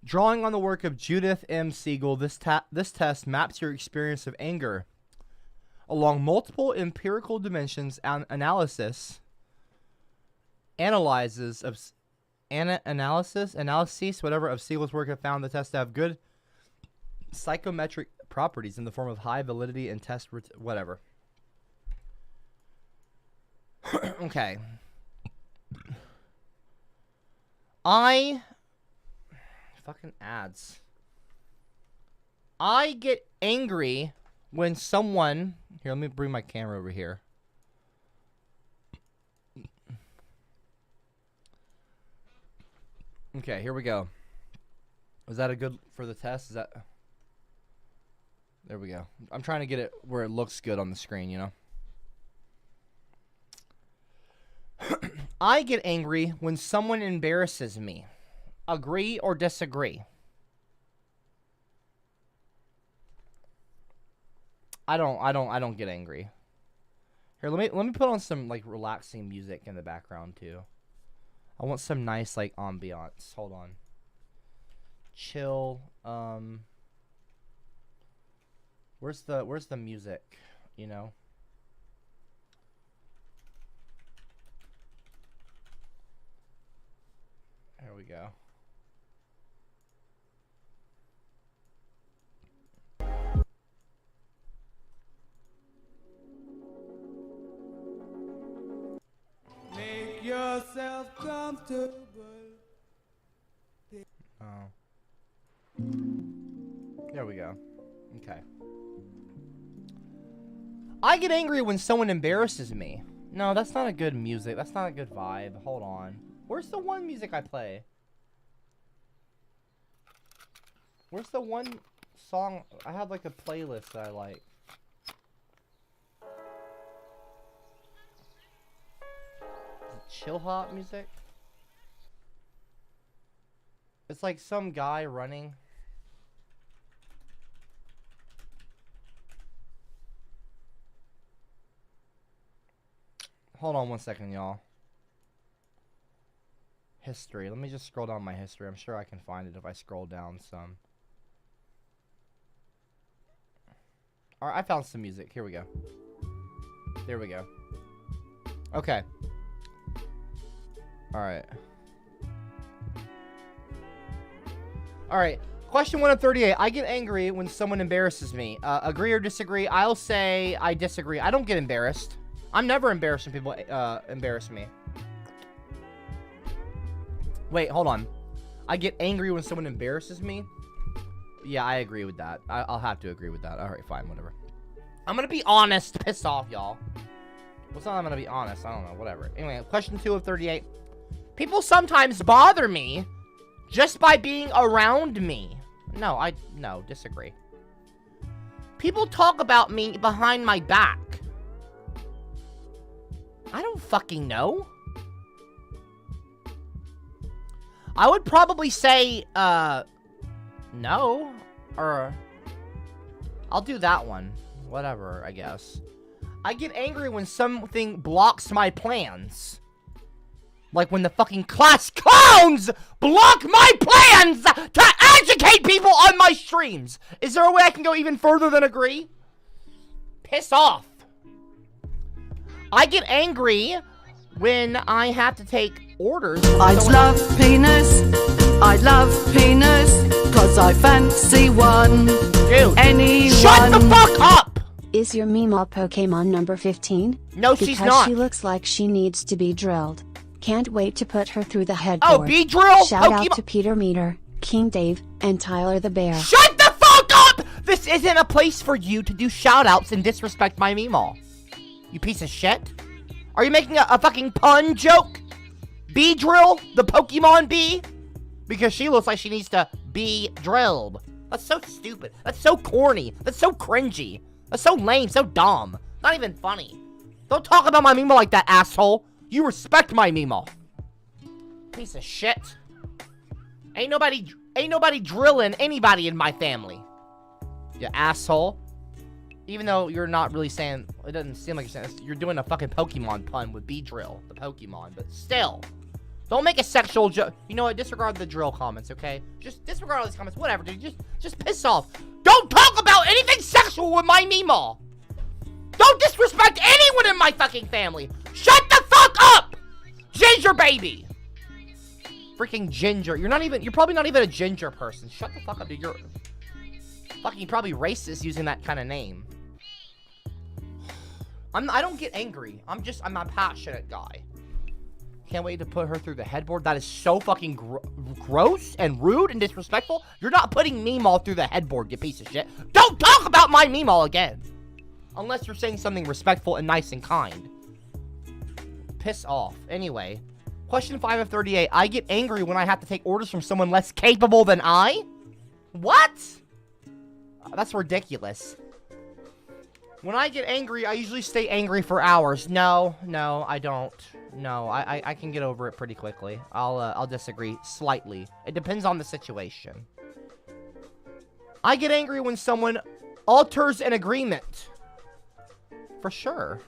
Speaker 6: Drawing on the work of Judith M. Siegel, this test maps your experience of anger along multiple empirical dimensions and analyses, whatever, of Siegel's work have found the test to have good psychometric properties in the form of high validity and test whatever. Okay. Fucking ads. I get angry when someone... Here, let me bring my camera over here. Okay, here we go. Was that a good for the test? Is that... There we go. I'm trying to get it where it looks good on the screen, you know? I get angry when someone embarrasses me. Agree or disagree? I don't get angry. Here, let me put on some like relaxing music in the background too. I want some nice like ambiance. Hold on. Chill. Where's the music, you know? There we go.
Speaker 17: Make yourself comfortable.
Speaker 6: Oh. There we go. Okay. I get angry when someone embarrasses me. No, that's not a good music. That's not a good vibe. Hold on. Where's the one music I play? Where's the one song? I have like a playlist that I like. Is it chill hop music? It's like some guy running. Hold on one second, y'all. History. Let me just scroll down my history. I'm sure I can find it if I scroll down some. Alright, I found some music. Here we go. There we go. Okay. Alright. Alright. Question 1 of 38. I get angry when someone embarrasses me. Agree or disagree? I'll say I disagree. I don't get embarrassed. I'm never embarrassed when people embarrass me. Wait, hold on. I get angry when someone embarrasses me? Yeah, I agree with that. I'll have to agree with that. Alright, fine, whatever. I'm gonna be honest. Piss off, y'all. Well, it's not I'm gonna be honest. I don't know, whatever. Anyway, question 2 of 38. People sometimes bother me just by being around me. No, disagree. People talk about me behind my back. I don't fucking know. I would probably say, no. Or, I'll do that one. Whatever, I guess. I get angry when something blocks my plans. Like when the fucking class clowns block my plans to educate people on my streams. Is there a way I can go even further than agree? Piss off. I get angry when I have to take orders.
Speaker 13: I'd love penis. I love penis. Cause I fancy one.
Speaker 6: Dude,
Speaker 13: anyone.
Speaker 6: Shut the fuck up!
Speaker 10: Is your Meemaw Pokemon number 15?
Speaker 6: No, she's
Speaker 10: because
Speaker 6: not.
Speaker 10: She looks like she needs to be drilled. Can't wait to put her through the headboard.
Speaker 6: Oh, be drilled?
Speaker 10: Shout out to Peter Meter, King Dave, and Tyler the Bear.
Speaker 6: Shut the fuck up! This isn't a place for you to do shoutouts and disrespect my Meemaw. You piece of shit. Are you making a fucking pun joke? Beedrill, the Pokemon bee? Because she looks like she needs to be drilled. That's so stupid. That's so corny. That's so cringy. That's so lame, so dumb. Not even funny. Don't talk about my Meemaw like that, asshole. You respect my Meemaw. Piece of shit. Ain't nobody drilling anybody in my family. You asshole. Even though you're not really saying, it doesn't seem like you're saying, you're doing a fucking Pokemon pun with Beedrill, the Pokemon, but still. Don't make a sexual joke. You know what? Disregard the drill comments, okay? Just disregard all these comments. Whatever, dude. Just piss off. Don't talk about anything sexual with my Meemaw. Don't disrespect anyone in my fucking family. Shut the fuck up! Ginger baby. Freaking ginger. You're probably not even a ginger person. Shut the fuck up, dude. You're fucking probably racist using that kind of name. I don't get angry. I'm a passionate guy. Can't wait to put her through the headboard. That is so fucking gross and rude and disrespectful. You're not putting Meemaw through the headboard, you piece of shit. Don't talk about my Meemaw again. Unless you're saying something respectful and nice and kind. Piss off. Anyway, question 5 of 38. I get angry when I have to take orders from someone less capable than I? What? That's ridiculous. When I get angry, I usually stay angry for hours. No, I don't. No, I can get over it pretty quickly. I'll disagree slightly. It depends on the situation. I get angry when someone alters an agreement. For sure.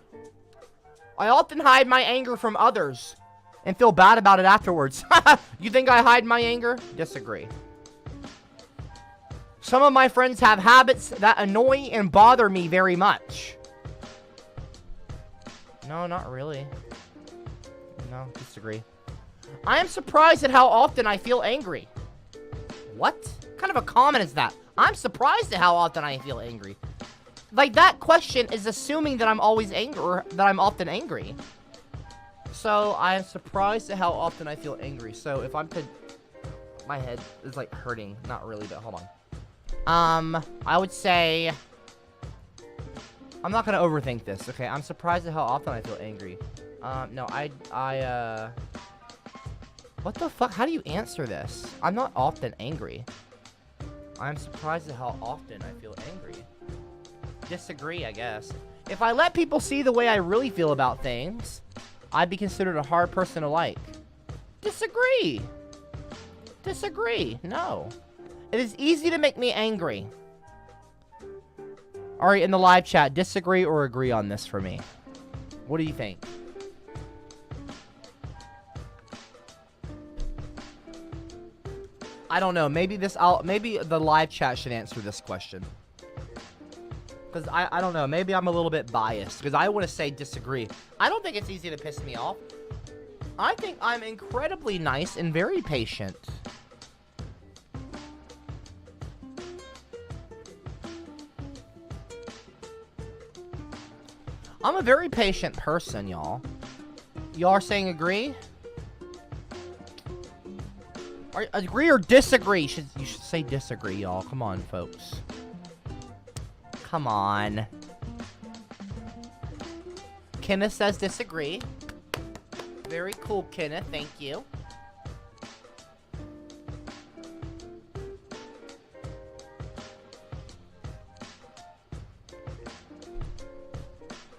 Speaker 6: I often hide my anger from others and feel bad about it afterwards. You think I hide my anger? Disagree. Some of my friends have habits that annoy and bother me very much. No, not really. No, disagree. I am surprised at how often I feel angry. What? What kind of a comment is that? I'm surprised at how often I feel angry. Like, that question is assuming that I'm always angry, or that I'm often angry. So, I am surprised at how often I feel angry. So, if I'm to... My head is, like, hurting. Not really, but hold on. I would say... I'm not gonna overthink this, okay? I'm surprised at how often I feel angry. No, what the fuck? How do you answer this? I'm not often angry. I'm surprised at how often I feel angry. Disagree, I guess. If I let people see the way I really feel about things, I'd be considered a hard person to like. Disagree. Disagree. No. It is easy to make me angry. Alright, in the live chat, disagree or agree on this for me. What do you think? I don't know. Maybe the live chat should answer this question. Because I don't know. Maybe I'm a little bit biased. Because I want to say disagree. I don't think it's easy to piss me off. I think I'm incredibly nice and very patient. I'm a very patient person, y'all. Y'all are saying agree? Agree or disagree? You should say disagree, y'all. Come on, folks. Come on. Kenneth says disagree. Very cool, Kenneth. Thank you.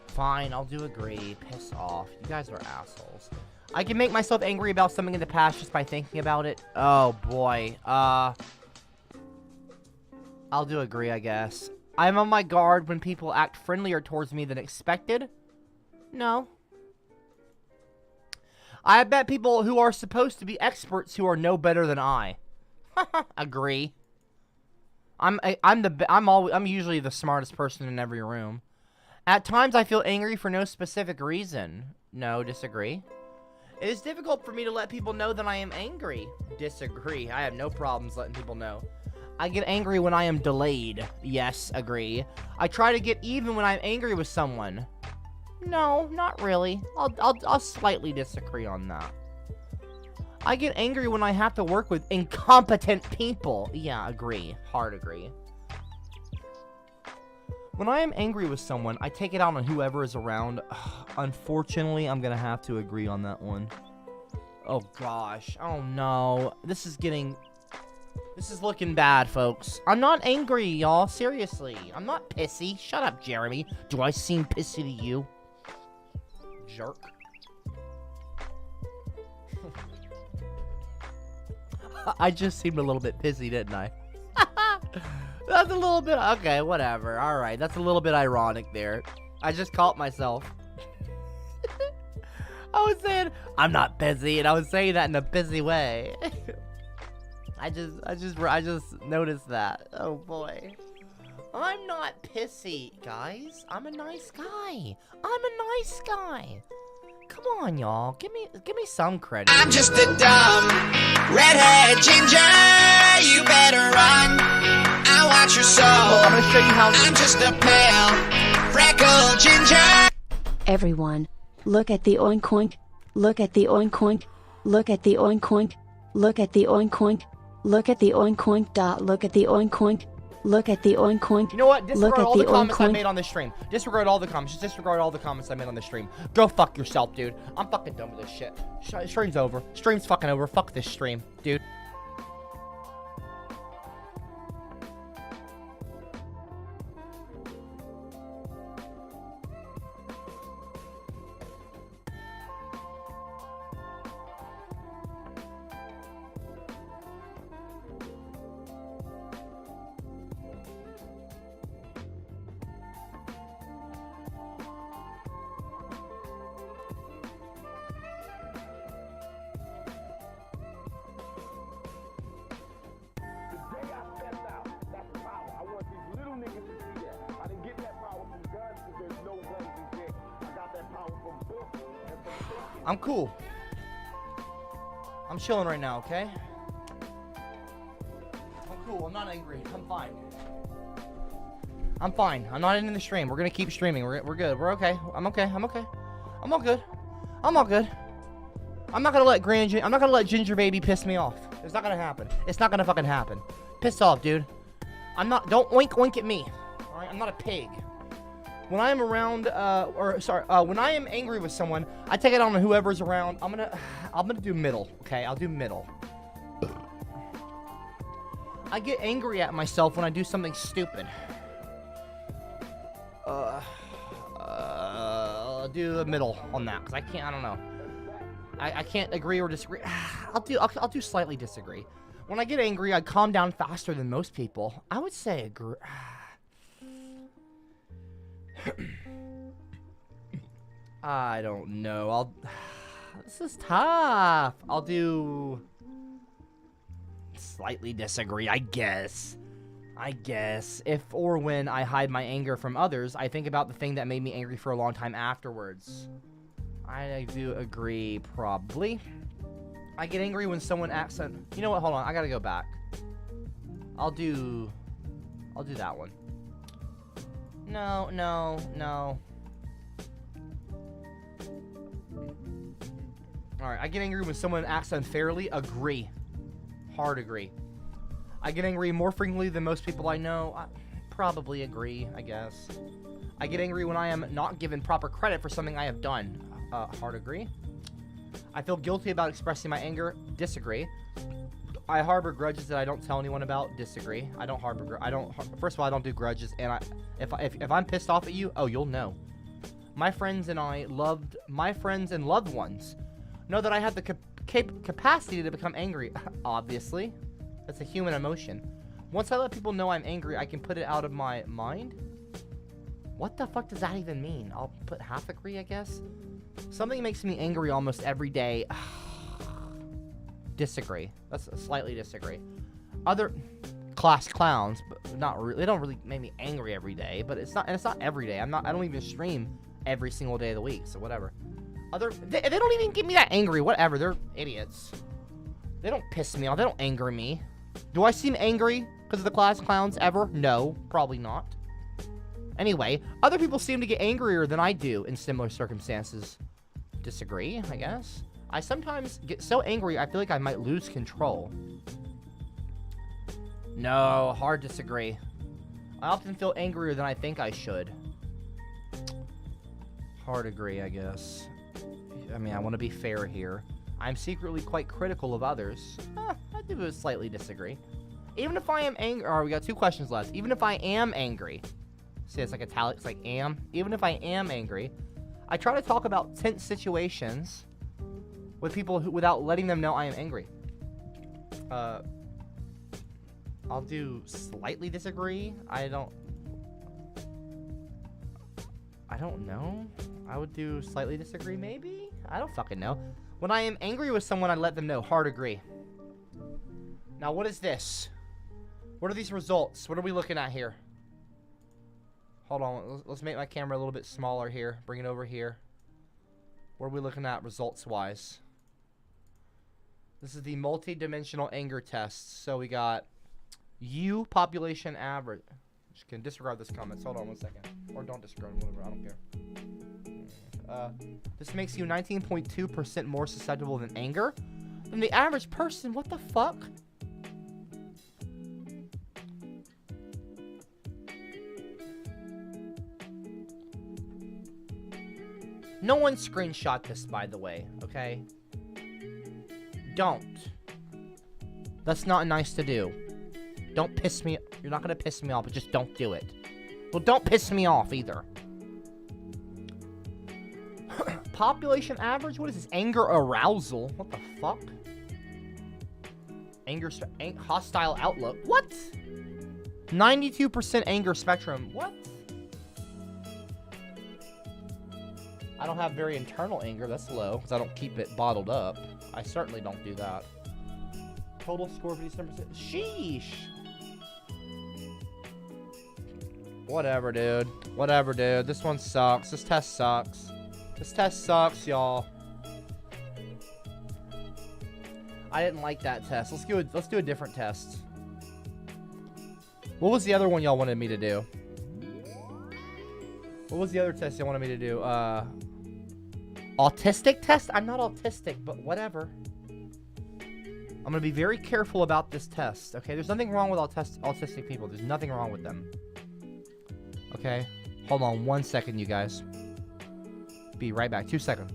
Speaker 6: Fine, I'll do agree. Piss off. You guys are assholes. I can make myself angry about something in the past just by thinking about it. Oh, boy. I'll do agree, I guess. I'm on my guard when people act friendlier towards me than expected. No. I bet people who are supposed to be experts who are no better than I. Agree. I'm usually the smartest person in every room. At times I feel angry for no specific reason. No, disagree. It is difficult for me to let people know that I am angry. Disagree. I have no problems letting people know. I get angry when I am delayed. Yes, agree. I try to get even when I'm angry with someone. No, not really. I'll slightly disagree on that. I get angry when I have to work with incompetent people. Yeah, agree. Hard agree. When I am angry with someone, I take it out on whoever is around. Unfortunately, I'm gonna have to agree on that one. Oh gosh. Oh no. This is looking bad, folks. I'm not angry, y'all. Seriously. I'm not pissy. Shut up, Jeremy. Do I seem pissy to you? Jerk. I just seemed a little bit pissy, didn't I? That's a little bit... Okay, whatever. Alright, that's a little bit ironic there. I just caught myself. I was saying, I'm not pissy, and I was saying that in a pissy way. I just noticed that. Oh, boy. I'm not pissy, guys. I'm a nice guy. I'm a nice guy. Come on, y'all. Give me some credit.
Speaker 11: I'm just a dumb redhead ginger. You better run. I watch your soul.
Speaker 6: I'm gonna show you how.
Speaker 11: I'm just a pale freckled ginger.
Speaker 10: Everyone, look at the oink oink. Look at the oink oink. Look at the oink oink. Look at the oink oink. Look at the oink oink. Dot. Look at the oink oink. Look at the oink oink.
Speaker 6: You know what? Disregard
Speaker 10: Look at
Speaker 6: all the
Speaker 10: the
Speaker 6: comments I
Speaker 10: oink
Speaker 6: made on this stream. Disregard all the comments. Just disregard all the comments I made on this stream. Go fuck yourself, dude. I'm fucking done with this shit. Stream's over. Stream's fucking over. Fuck this stream, dude.
Speaker 9: niggas to see that. I didn't get that power from guns because there's no guns in dick. I got that power from books and from thinking.
Speaker 6: I'm cool. I'm chilling right now, okay? I'm cool. I'm not angry. I'm fine. I'm fine. I'm not ending the stream. We're gonna keep streaming. We're good. We're okay. I'm okay. I'm okay. I'm all good. I'm all good. I'm not gonna let Ginger Baby piss me off. It's not gonna happen. It's not gonna fucking happen. Piss off, dude. Don't oink oink at me. Alright? I'm not a pig. When I am around, when I am angry with someone, I take it on whoever's around. I'm gonna do middle, okay? I'll do middle. I get angry at myself when I do something stupid. I'll do a middle on that, because I don't know. I can't agree or disagree. I'll do slightly disagree. When I get angry, I calm down faster than most people. I would say agree. I don't know. This is tough. I'll do slightly disagree, I guess. If or when I hide my anger from others, I think about the thing that made me angry for a long time afterwards. I do agree, probably. I get angry when someone acts on... You know what? Hold on. I gotta go back. I'll do that one. No. Alright, I get angry when someone acts unfairly. Agree. Hard agree. I get angry more frequently than most people I know. Probably agree, I guess. I get angry when I am not given proper credit for something I have done. Hard agree. I feel guilty about expressing my anger. Disagree. I harbor grudges that I don't tell anyone about. Disagree. I don't harbor. First of all, I don't do grudges, and if I'm pissed off at you, oh, you'll know. My friends and loved ones know that I have the capacity to become angry. Obviously, that's a human emotion. Once I let people know I'm angry, I can put it out of my mind. What the fuck does that even mean? I'll put half agree, I guess. Something makes me angry almost every day. Disagree. That's slightly disagree. Other class clowns, but not really. They don't really make me angry every day, but it's not every day. I don't even stream every single day of the week, so whatever. They don't even get me that angry. Whatever. They're idiots. They don't piss me off. They don't anger me. Do I seem angry because of the class clowns ever? No, probably not. Anyway, other people seem to get angrier than I do in similar circumstances. Disagree, I guess. I sometimes get so angry I feel like I might lose control. No, hard disagree. I often feel angrier than I think I should. Hard agree, I guess. I mean, I want to be fair here. I'm secretly quite critical of others. I do slightly disagree. Even if I am angry... Alright, we got 2 questions left. Even if I am angry... See, it's like italics, like am. Even if I am angry, I try to talk about tense situations with people without letting them know I am angry. I'll do slightly disagree. I don't know. I would do slightly disagree, maybe? I don't fucking know. When I am angry with someone, I let them know. Hard agree. Now, what is this? What are these results? What are we looking at here? Hold on, let's make my camera a little bit smaller here. Bring it over here. What are we looking at results-wise? This is the multi-dimensional anger test. So we got U population average. Just can disregard this comment. Hold on 1 second. Or don't disregard it, whatever, I don't care. This makes you 19.2% more susceptible than anger than the average person. What the fuck? No one screenshot this, by the way, okay? Don't. That's not nice to do. Don't piss me... You're not gonna piss me off, but just don't do it. Well, don't piss me off, either. Population average? What is this? Anger arousal? What the fuck? Hostile outlook? What? 92% anger spectrum. What? I don't have very internal anger. That's low, because I don't keep it bottled up. I certainly don't do that. Total score of 87%. Sheesh! Whatever, dude. Whatever, dude. This one sucks. This test sucks. This test sucks, y'all. I didn't like that test. Let's do a different test. What was the other one y'all wanted me to do? What was the other test y'all wanted me to do? Autistic test? I'm not autistic, but whatever. I'm gonna be very careful about this test, okay? There's nothing wrong with autistic people. There's nothing wrong with them. Okay? Hold on 1 second, you guys. Be right back. 2 seconds.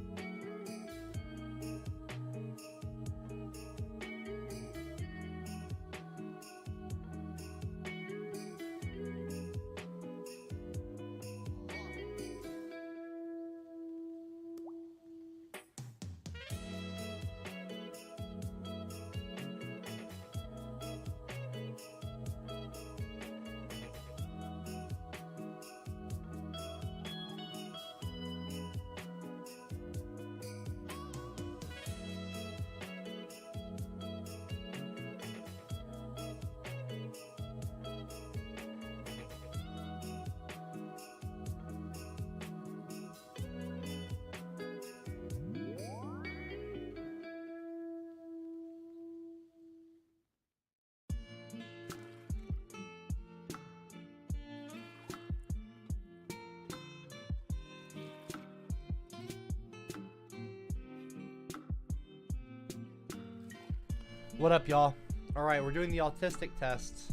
Speaker 6: What up, y'all? Alright, we're doing the autistic test.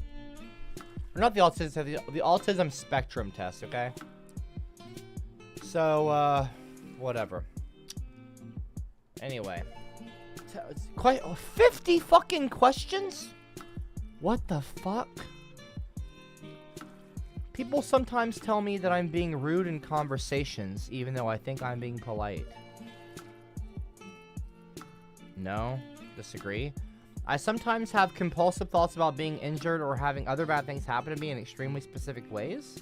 Speaker 6: Or not the autism test, the autism spectrum test, okay? So, whatever. Anyway. Quite 50 fucking questions? What the fuck? People sometimes tell me that I'm being rude in conversations, even though I think I'm being polite. No? Disagree? I sometimes have compulsive thoughts about being injured or having other bad things happen to me in extremely specific ways.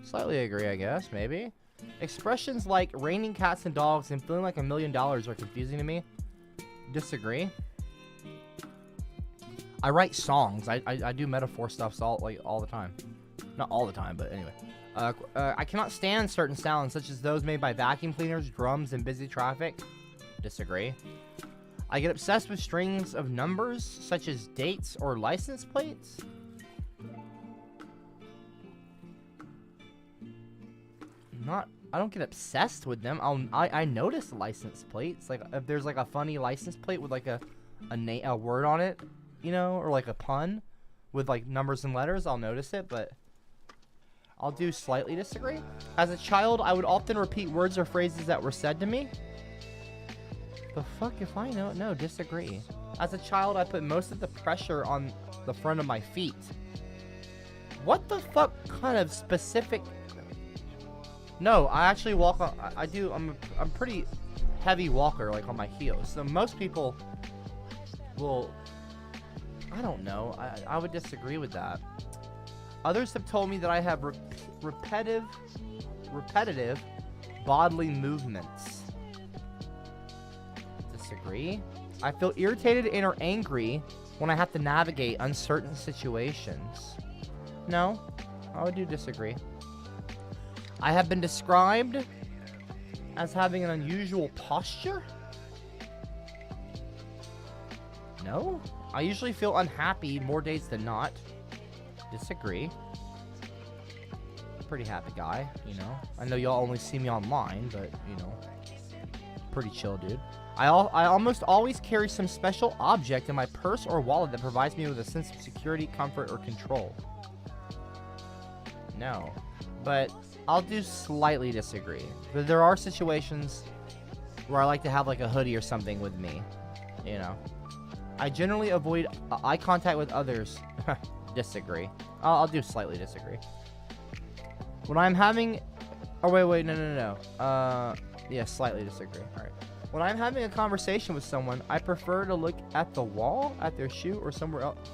Speaker 6: Slightly agree, I guess, maybe. Expressions like raining cats and dogs and feeling like $1 million are confusing to me. Disagree. I write songs. I do metaphor stuff all the time. Not all the time, but anyway. I cannot stand certain sounds, such as those made by vacuum cleaners, drums, and busy traffic. Disagree. I get obsessed with strings of numbers, such as dates or license plates. I don't get obsessed with them. I notice license plates. Like, if there's like a funny license plate with like a word on it, you know, or like a pun with like numbers and letters, I'll notice it, but I'll do slightly disagree. As a child, I would often repeat words or phrases that were said to me. The fuck if I know? No, disagree. As a child, I put most of the pressure on the front of my feet. What the fuck kind of specific... No, I actually walk on... I'm a pretty heavy walker, like on my heels. So most people will... I don't know. I would disagree with that. Others have told me that I have repetitive bodily movements. Disagree. I feel irritated and or angry when I have to navigate uncertain situations. No, I would do disagree. I have been described as having an unusual posture. No, I usually feel unhappy more days than not. Disagree. Pretty happy guy, you know. I know y'all only see me online, but you know, pretty chill dude. I almost always carry some special object in my purse or wallet that provides me with a sense of security, comfort, or control. No, but I'll do slightly disagree. But there are situations where I like to have like a hoodie or something with me, you know. I generally avoid eye contact with others. Disagree. I'll do slightly disagree. When I'm having... Oh, wait, no. Yeah, slightly disagree. Alright. When I'm having a conversation with someone, I prefer to look at the wall, at their shoe, or somewhere else.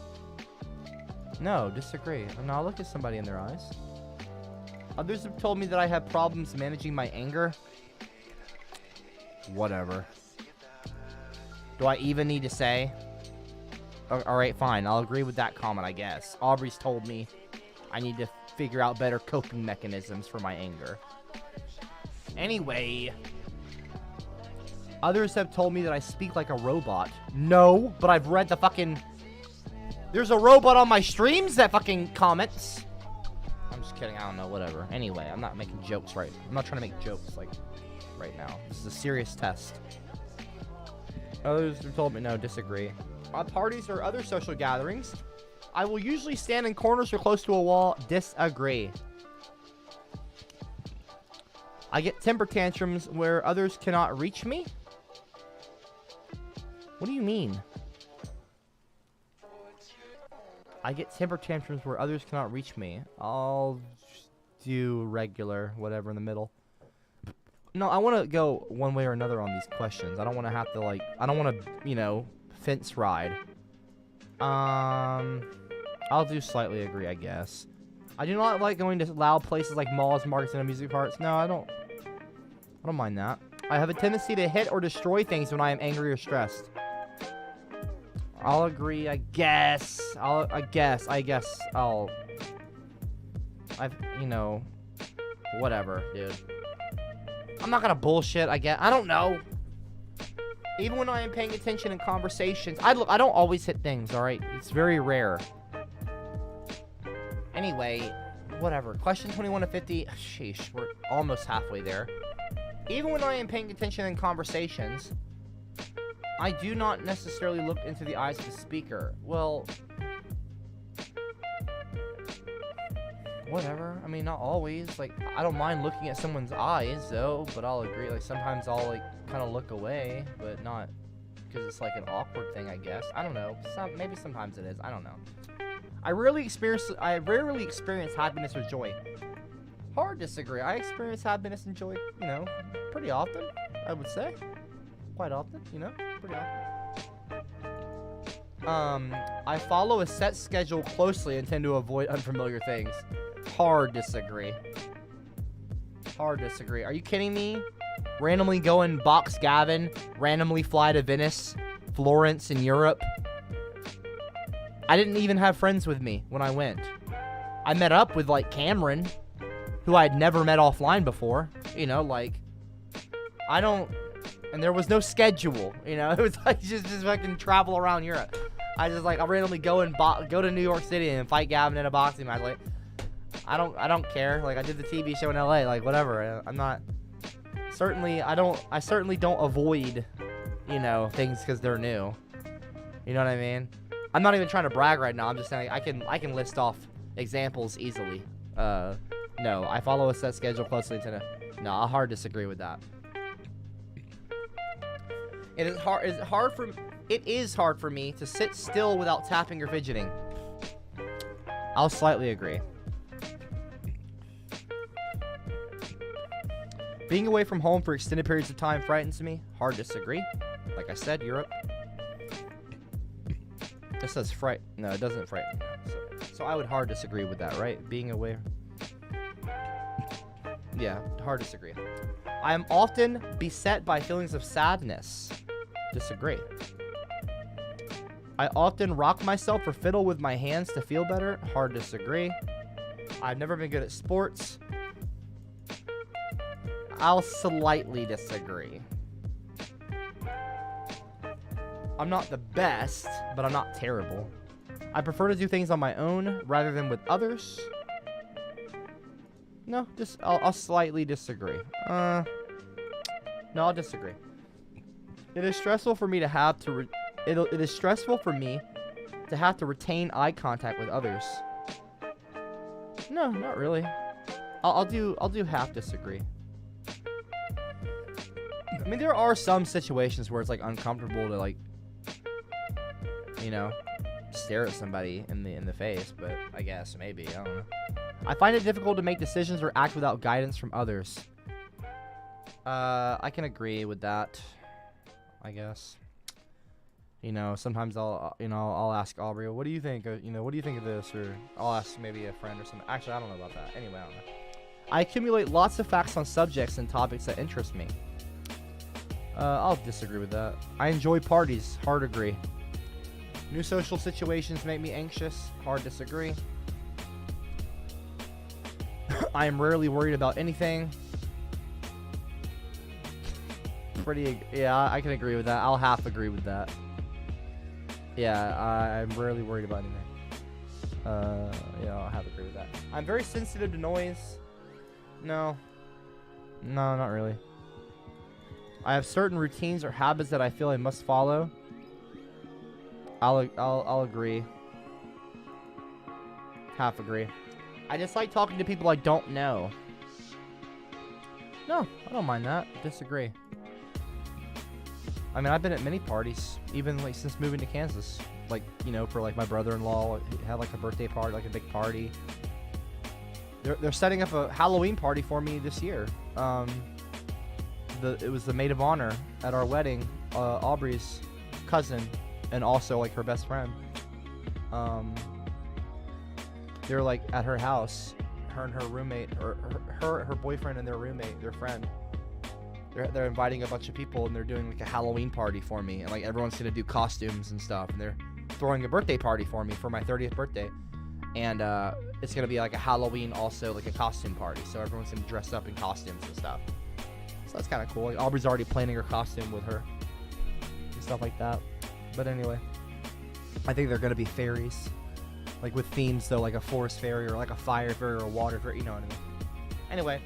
Speaker 6: No, disagree. I'll look at somebody in their eyes. Others have told me that I have problems managing my anger. Whatever. Do I even need to say? Alright, fine. I'll agree with that comment, I guess. Aubrey's told me I need to figure out better coping mechanisms for my anger. Anyway, others have told me that I speak like a robot. No, but I've read the fucking... There's a robot on my streams that fucking comments. I'm just kidding. I don't know. Whatever. Anyway, I'm not making jokes right. I'm not trying to make jokes like right now. This is a serious test. Others have told me no. Disagree. At parties or other social gatherings, I will usually stand in corners or close to a wall. Disagree. I get temper tantrums where others cannot reach me. What do you mean? I get temper tantrums where others cannot reach me. I'll just do regular, whatever in the middle. No, I want to go one way or another on these questions. I don't want to have to, like, I don't want to, you know, fence ride. I'll do slightly agree, I guess. I do not like going to loud places like malls, markets, and amusement parks. No, I don't mind that. I have a tendency to hit or destroy things when I am angry or stressed. I'll agree, I guess. You know, whatever, dude. I'm not gonna bullshit, I guess. I don't know. Even when I am paying attention in conversations, I don't always hit things, alright? It's very rare. Anyway, whatever. Question 21 to 50. Sheesh, we're almost halfway there. Even when I am paying attention in conversations, I do not necessarily look into the eyes of the speaker. Well, whatever. I mean, not always. Like, I don't mind looking at someone's eyes, though, but I'll agree. Like, sometimes I'll, like, kind of look away, but not because it's, like, an awkward thing, I guess. I don't know. Maybe sometimes it is. I don't know. I rarely experience happiness or joy. Hard disagree. I experience happiness and joy, you know, pretty often, I would say. Quite often, you know, pretty often. I follow a set schedule closely and tend to avoid unfamiliar things. Hard disagree. Hard disagree. Are you kidding me? Randomly go in Box Gavin, randomly fly to Venice, Florence in Europe. I didn't even have friends with me when I went. I met up with, like, Cameron, who I had never met offline before. You know, like, and there was no schedule, you know? It was like just fucking travel around Europe. I just, like, I'll randomly go to New York City and fight Gavin in a boxing match. Like, I don't care. Like, I did the TV show in LA, like, whatever. I certainly don't avoid, you know, things because they're new. You know what I mean? I'm not even trying to brag right now. I'm just saying I can list off examples easily. No, I follow a set schedule closely to no, I'll hard disagree with that. It is hard for me to sit still without tapping or fidgeting. I'll slightly agree. Being away from home for extended periods of time frightens me. Hard disagree. Like I said, Europe. This says fright. No, it doesn't frighten me. So I would hard disagree with that, right? Being away. Yeah, hard disagree. I am often beset by feelings of sadness. Disagree. I often rock myself or fiddle with my hands to feel better. Hard disagree. I've never been good at sports. I'll slightly disagree. I'm not the best, but I'm not terrible. I prefer to do things on my own rather than with others. No, I'll slightly disagree. No, I'll disagree. It is stressful for me to have to it is stressful for me to have to retain eye contact with others. No, not really. I'll do half disagree. I mean, there are some situations where it's like uncomfortable to, like, you know, stare at somebody in the face, but I guess maybe, I don't know. I find it difficult to make decisions or act without guidance from others. I can agree with that, I guess. You know, sometimes I'll ask Aubrey, what do you think? What do you think of this? Or I'll ask maybe a friend or something. Actually, I don't know about that. Anyway, I don't know. I accumulate lots of facts on subjects and topics that interest me. I'll disagree with that. I enjoy parties. Hard agree. New social situations make me anxious. Hard disagree. I am rarely worried about anything. Yeah, I can agree with that. I'll half agree with that. Yeah, I'm rarely worried about anything. Yeah, I'll half agree with that. I'm very sensitive to noise. No, not really. I have certain routines or habits that I feel I must follow. I'll agree. Half agree. I just like talking to people I don't know. No, I don't mind that. Disagree. I mean, I've been at many parties, even like since moving to Kansas. Like, you know, for like my brother-in-law had like a birthday party, like a big party. They're setting up a Halloween party for me this year. It was the maid of honor at our wedding, Aubrey's cousin, and also like her best friend. They're like at her house, her and her roommate, or her boyfriend and their roommate, their friend. They're inviting a bunch of people, and they're doing like a Halloween party for me, and like everyone's gonna do costumes and stuff, and they're throwing a birthday party for me for my 30th birthday, and it's gonna be like a Halloween, also like a costume party, so everyone's gonna dress up in costumes and stuff. So that's kind of cool. Like, Aubrey's already planning her costume with her and stuff like that. But anyway, I think they're gonna be fairies, like with themes though, like a forest fairy or like a fire fairy or a water fairy. You know what I mean? Anyway.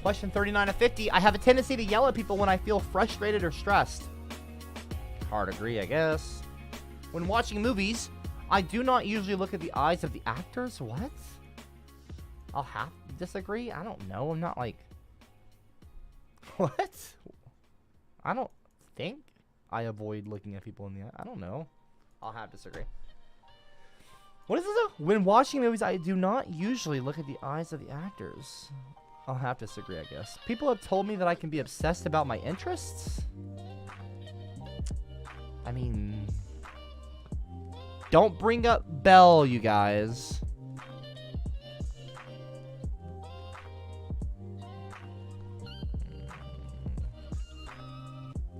Speaker 6: Question 39 of 50. I have a tendency to yell at people when I feel frustrated or stressed. Hard agree, I guess. When watching movies, I do not usually look at the eyes of the actors. What? I'll have to disagree. I don't know. I'm not like... What? I don't think I avoid looking at people in the eye. I don't know. I'll have to disagree. What is this though? When watching movies, I do not usually look at the eyes of the actors. I'll have to disagree, I guess. People have told me that I can be obsessed about my interests. I mean... Don't bring up Belle, you guys.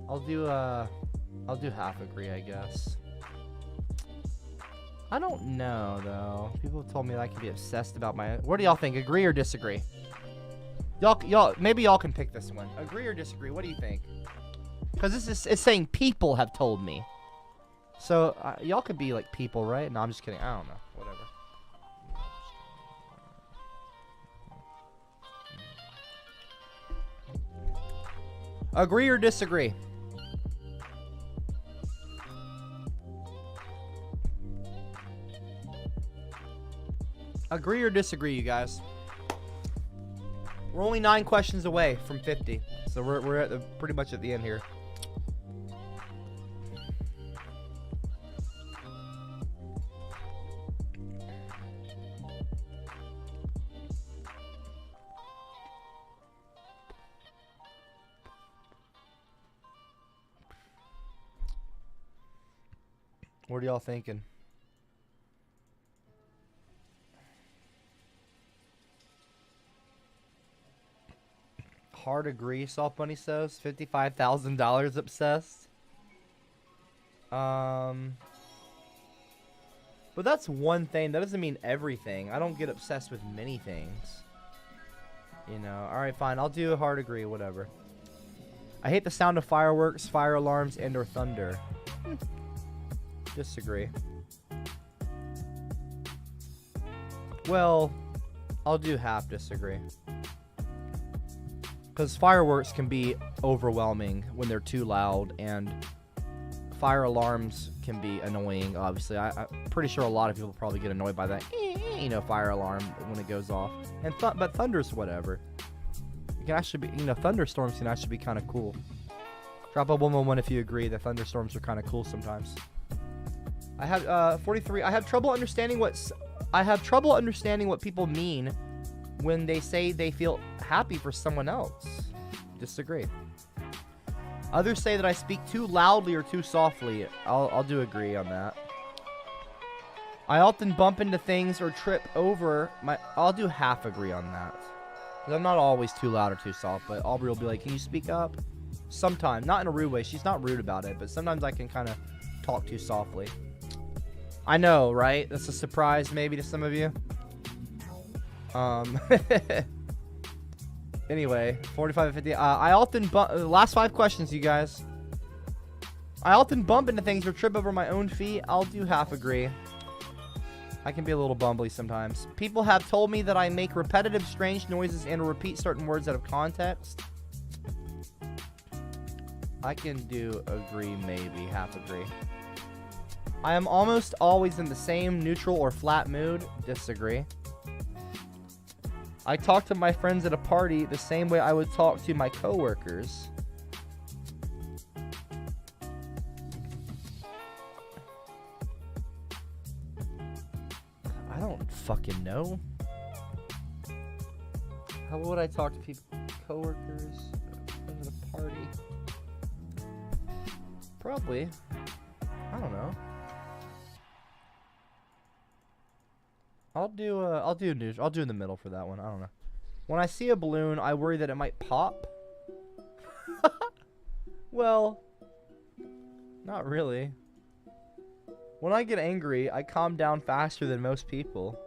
Speaker 6: I'll do half agree, I guess. I don't know, though. People have told me that I can be obsessed about my... What do y'all think? Agree or disagree? Y'all, maybe y'all can pick this one. Agree or disagree? What do you think? Because it's saying people have told me. So, y'all could be like people, right? No, I'm just kidding. I don't know. Whatever. Agree or disagree? Agree or disagree, you guys? We're only 9 questions away from 50, so we're at pretty much at the end here. What are y'all thinking? Hard agree, Soft Bunny says. $55,000 obsessed. But that's one thing. That doesn't mean everything. I don't get obsessed with many things. You know. Alright, fine. I'll do a hard agree. Whatever. I hate the sound of fireworks, fire alarms, and or thunder. Disagree. Well, I'll do half disagree. Because fireworks can be overwhelming when they're too loud, and fire alarms can be annoying, obviously. I'm pretty sure a lot of people probably get annoyed by that, you know, fire alarm when it goes off. And but thunder's whatever. It can actually be, you know, thunderstorms can actually be kind of cool. Drop a 111 if you agree that thunderstorms are kind of cool sometimes. I have 43. I have trouble understanding what people mean when they say they feel happy for someone else. Disagree. Others say that I speak too loudly or too softly. I'll do agree on that. I often bump into things or trip over my... I'll do half agree on that. Because I'm not always too loud or too soft, but Aubrey will be like, can you speak up? Sometimes. Not in a rude way. She's not rude about it, but sometimes I can kind of talk too softly. I know, right? That's a surprise maybe to some of you. Anyway, 45 and 50. I often bump. Last 5 questions, you guys. I often bump into things or trip over my own feet. I'll do half agree. I can be a little bumbly sometimes. People have told me that I make repetitive, strange noises and repeat certain words out of context. I can do agree, maybe. Half agree. I am almost always in the same neutral or flat mood. Disagree. I talk to my friends at a party the same way I would talk to my coworkers. I don't fucking know. How would I talk to people, coworkers, friends at a party? Probably. I don't know. I'll do neutral. I'll do in the middle for that one. I don't know. When I see a balloon, I worry that it might pop. Well, not really. When I get angry, I calm down faster than most people.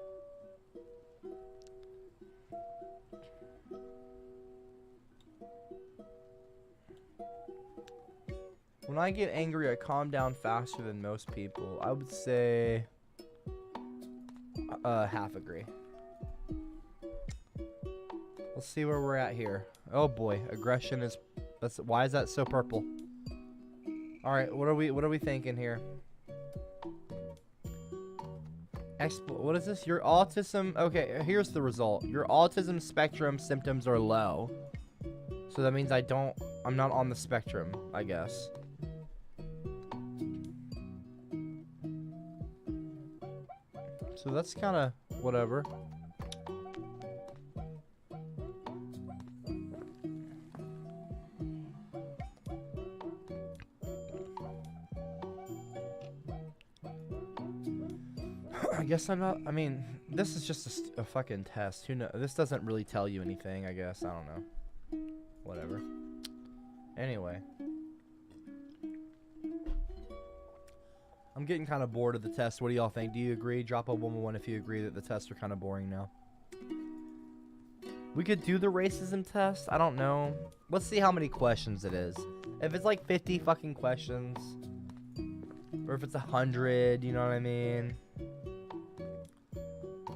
Speaker 6: When I get angry, I calm down faster than most people. I would say half agree. Let's see where we're at here. Oh boy, aggression is. Why is that so purple? All right, what are we thinking here? What is this? Your autism. Okay, here's the result. Your autism spectrum symptoms are low. So that means I'm not on the spectrum, I guess. So that's kind of whatever. I guess I'm not. I mean, this is just a fucking test. Who knows? This doesn't really tell you anything, I guess. I don't know. Whatever. Anyway. I'm getting kind of bored of the test. What do y'all think? Do you agree? Drop a 111 if you agree that the tests are kind of boring now. We could do the racism test. I don't know. Let's see how many questions it is. If it's like 50 fucking questions, or if it's 100, you know what I mean?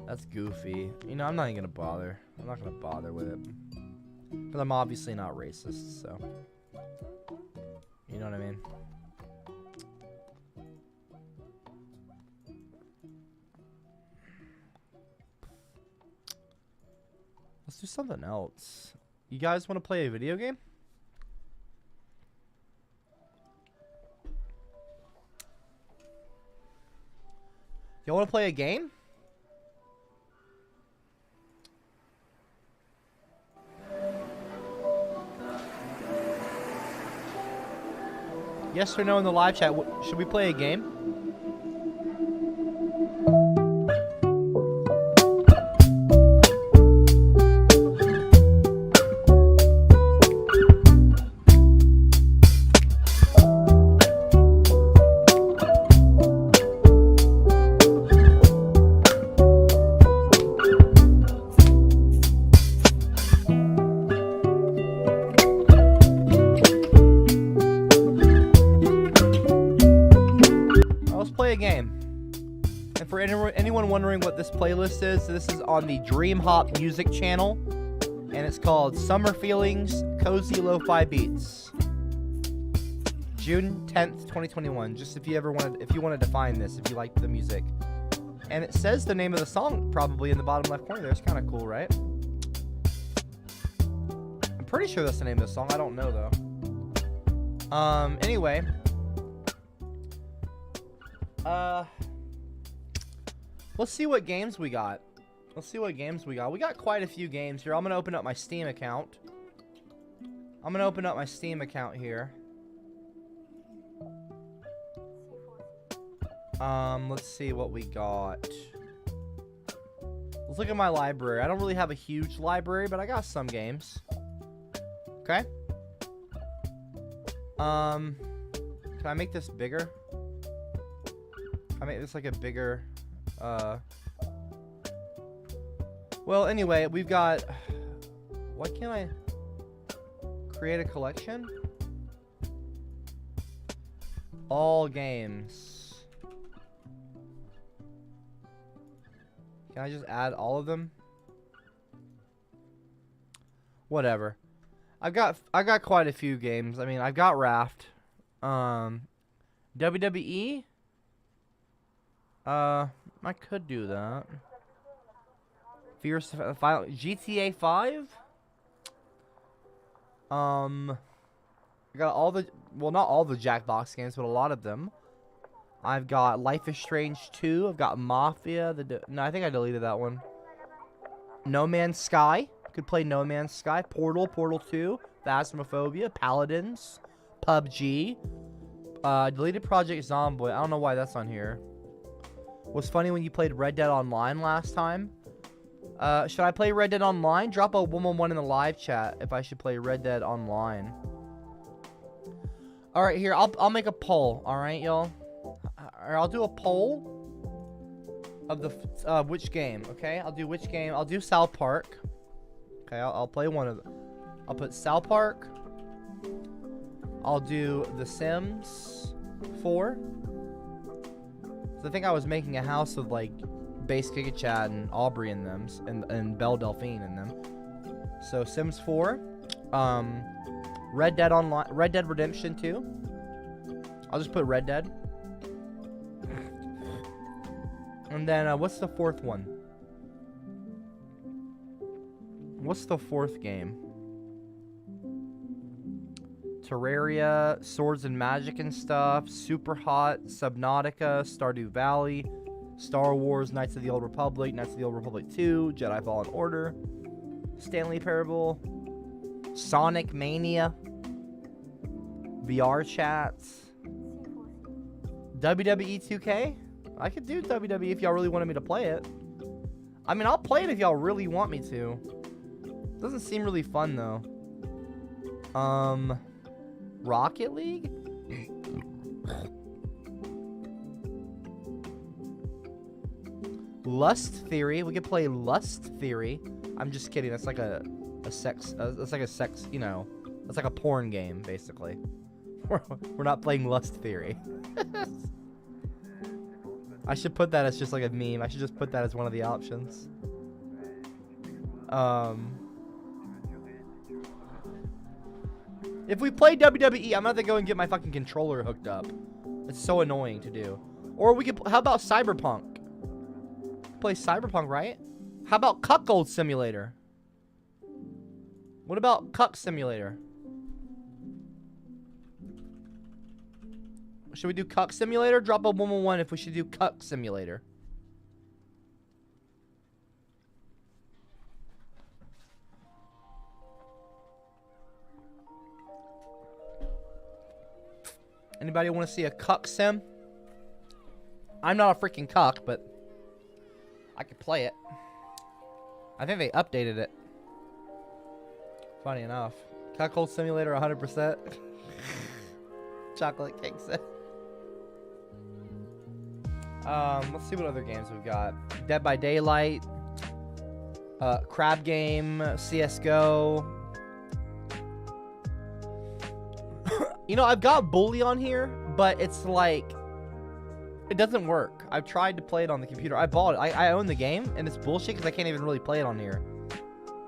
Speaker 6: That's goofy. You know, I'm not even gonna bother. I'm not gonna bother with it. But I'm obviously not racist, so. You know what I mean? Let's do something else. You guys want to play a video game? Y'all want to play a game? Yes or no in the live chat. Should we play a game? Playlist is. This is on the Dream Hop Music channel, and it's called Summer Feelings Cozy Lo-Fi Beats. June 10th, 2021. Just if you wanted to find this, if you liked the music. And it says the name of the song probably in the bottom left corner there. It's kind of cool, right? I'm pretty sure that's the name of the song. I don't know though. Anyway. Let's see what games we got. We got quite a few games here. I'm going to open up my Steam account. Here. Let's see what we got. Let's look at my library. I don't really have a huge library, but I got some games. Okay. Can I make this bigger? Can I make this like a bigger... Well, anyway, we've got... Why can't I create a collection? All games. Can I just add all of them? Whatever. I got quite a few games. I mean, I've got Raft. WWE? I could do that. Fierce Final GTA 5? I got all the, well, not all the Jackbox games, but a lot of them. I've got Life is Strange 2. I've got Mafia. No, I think I deleted that one. No Man's Sky. Could play No Man's Sky. Portal 2. Phasmophobia. Paladins. PUBG. Deleted Project Zomboid. I don't know why that's on here. Was funny when you played Red Dead Online last time. Should I play Red Dead Online? Drop a 111 in the live chat if I should play Red Dead Online. All right, here I'll make a poll. All right, y'all. I'll do a poll of the which game. Okay, I'll do which game. I'll do South Park. Okay, I'll play one of them. I'll put South Park. I'll do The Sims 4. So I think I was making a house with like Base Giga Chad and Aubrey in them, and Belle Delphine in them. So Sims 4, Red Dead Online, Red Dead Redemption 2. I'll just put Red Dead. And then what's the fourth one? What's the fourth game? Terraria, Swords and Magic and stuff, Super Hot, Subnautica, Stardew Valley, Star Wars, Knights of the Old Republic, Knights of the Old Republic 2, Jedi Fallen Order, Stanley Parable, Sonic Mania, VR chats, WWE 2K? I could do WWE if y'all really wanted me to play it. I mean, I'll play it if y'all really want me to. Doesn't seem really fun, though. Rocket League? Lust Theory. We could play Lust Theory. I'm just kidding. That's like a sex. That's like a sex. You know, that's like a porn game, basically. We're not playing Lust Theory. I should put that as just like a meme. I should just put that as one of the options. If we play WWE, I'm gonna have to go and get my fucking controller hooked up. It's so annoying to do. Or we could. How about Cyberpunk? Play Cyberpunk, right? How about Cuckold Simulator? What about Cuck Simulator? Should we do Cuck Simulator? Drop a 111 if we should do Cuck Simulator. Anybody want to see a cuck sim? I'm not a freaking cuck, but I could play it. I think they updated it. Funny enough. Cuckold Simulator 100%. Chocolate cake set. Let's see what other games we've got. Dead by Daylight. Crab Game. CSGO. You know, I've got Bully on here, but it's like, it doesn't work. I've tried to play it on the computer. I bought it. I own the game, and it's bullshit because I can't even really play it on here.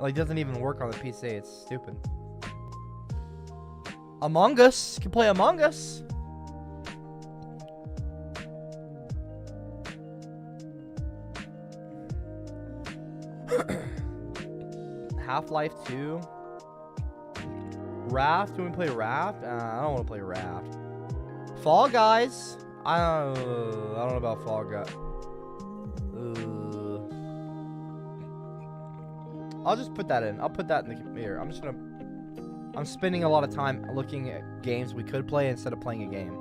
Speaker 6: Like, it doesn't even work on the PC. It's stupid. Among Us. You can play Among Us. Half-Life 2. Raft? Do we play Raft? I don't want to play Raft. Fall Guys? I don't know about Fall Guys. I'll just put that in. I'll put that in the computer. I'm spending a lot of time looking at games we could play instead of playing a game.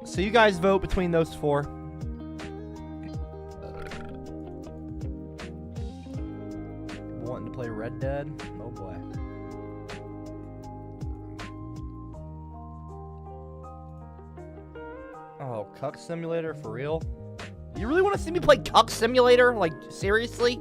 Speaker 6: So you guys vote between those four. Wanting to play Red Dead? Oh boy. Oh, Cuck Simulator for real? You really want to see me play Cuck Simulator? Like, seriously?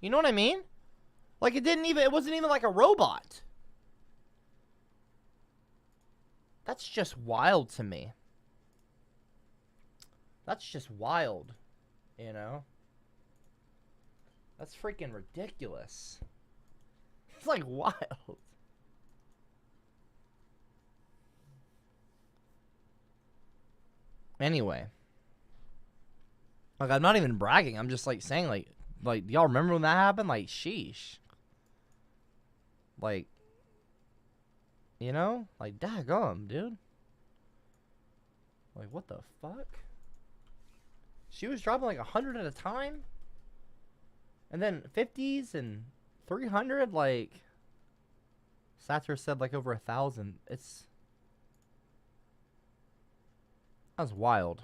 Speaker 6: You know what I mean? Like, it wasn't even like a robot. That's just wild to me. That's just wild, you know? That's freaking ridiculous. It's like wild. Anyway. Like, I'm not even bragging. I'm just, like, saying, like, y'all remember when that happened? Like, sheesh. Like, you know? Like, daggum, dude. Like, what the fuck? She was dropping, like, 100 at a time? And then 50s and 300, like... Satcher said, like, over 1,000. It's... That's wild.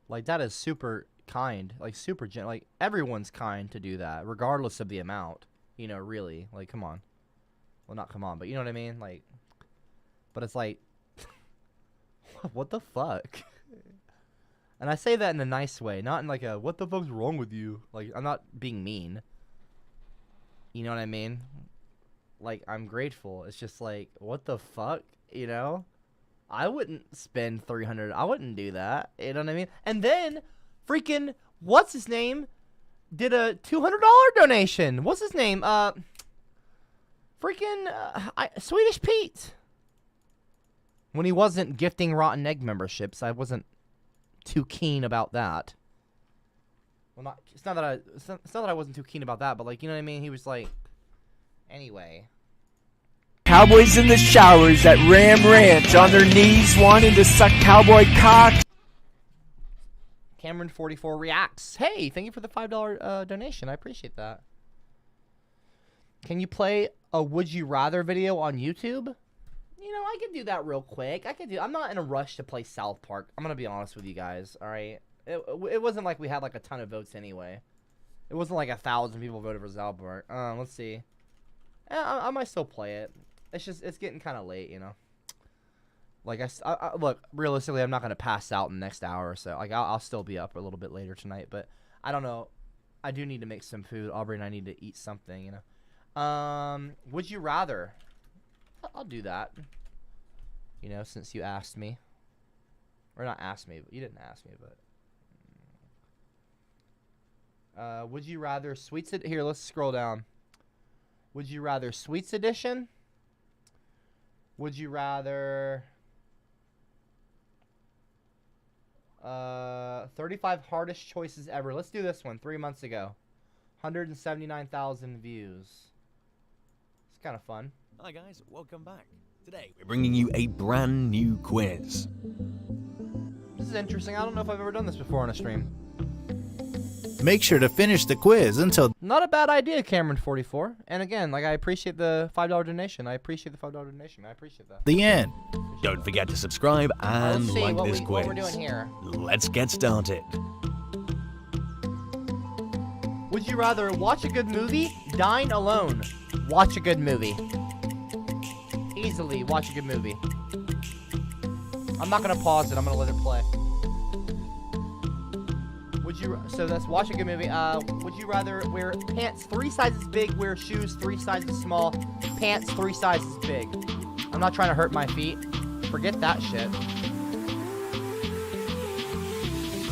Speaker 6: Like, that is super kind. Like, super like, everyone's kind to do that, regardless of the amount. You know, really. Like, come on. Well, not come on, but you know what I mean? Like, but it's like, what the fuck? And I say that in a nice way, not in like a, what the fuck's wrong with you? Like, I'm not being mean. You know what I mean? Like, I'm grateful. It's just like, what the fuck? You know? I wouldn't spend 300. I wouldn't do that. You know what I mean? And then, freaking, what's his name? Did a $200 donation. What's his name? Swedish Pete. When he wasn't gifting Rotten Egg memberships, I wasn't too keen about that. Well, it's not that I wasn't too keen about that, but like, you know what I mean? He was like, anyway.
Speaker 18: Cowboys in the showers at Ram Ranch on their knees wanting to suck cowboy cock.
Speaker 6: Cameron44 reacts. Hey, thank you for the $5 donation. I appreciate that. Can you play a Would You Rather video on YouTube? You know, I could do that real quick. I'm not in a rush to play South Park. I'm going to be honest with you guys, all right? It wasn't like we had like a ton of votes anyway. It wasn't like 1,000 people voted for South Park. Let's see. I might still play it. It's getting kind of late, you know. Like, look, realistically, I'm not going to pass out in the next hour or so. Like, I'll still be up a little bit later tonight, but I don't know. I do need to make some food. Aubrey and I need to eat something, you know. Would you rather? I'll do that. You know, since you asked me. Or not asked me, but you didn't ask me, but. Would you rather Sweets... Here, let's scroll down. Would you rather Sweets Edition? Would you rather 35 hardest choices ever? Let's do this one. 3 months ago. 179,000 views. It's kind of fun.
Speaker 19: Hi guys, welcome back. Today we're bringing you a brand new quiz.
Speaker 6: This is interesting. I don't know if I've ever done this before on a stream.
Speaker 20: Make sure to finish the quiz until...
Speaker 6: Not a bad idea, Cameron44. And again, like, I appreciate the $5 donation. I appreciate the $5 donation. I appreciate that.
Speaker 20: The end.
Speaker 19: Don't forget to subscribe and like this quiz.
Speaker 6: What we're doing here.
Speaker 19: Let's get started.
Speaker 6: Would you rather watch a good movie, dine alone? Watch a good movie. Easily watch a good movie. I'm not gonna pause it. I'm gonna let it play. So that's watch a good movie. Would you rather wear pants 3 sizes big, wear shoes 3 sizes small, pants 3 sizes big? I'm not trying to hurt my feet. Forget that shit.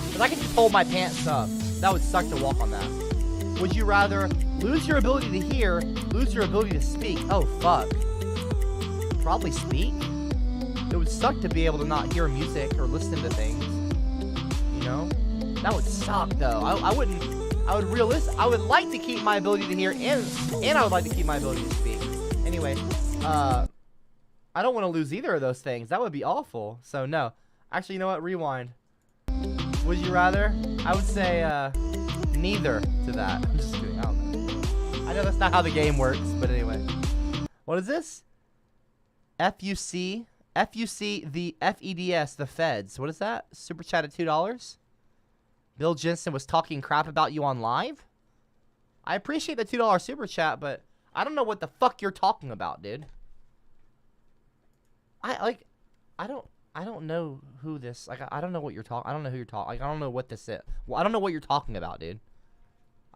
Speaker 6: Because I could just hold my pants up. That would suck to walk on that. Would you rather lose your ability to hear, lose your ability to speak? Oh, fuck. Probably speak. It would suck to be able to not hear music or listen to things. You know? That would suck, though. I would like to keep my ability to hear, and I would like to keep my ability to speak. Anyway, I don't want to lose either of those things. That would be awful. So, no. Actually, you know what? Rewind. Would you rather? I would say, neither to that. I'm just kidding. I don't know. I know that's not how the game works, but anyway. What is this? FUC, the FEDS, the feds. What is that? Super chat at $2? Bill Jensen was talking crap about you on live? I appreciate the $2 super chat, but I don't know what the fuck you're talking about, dude. I don't know who this, like, I don't know what you're talking, I don't know who you're talking, like, I don't know what this is. Well, I don't know what you're talking about, dude.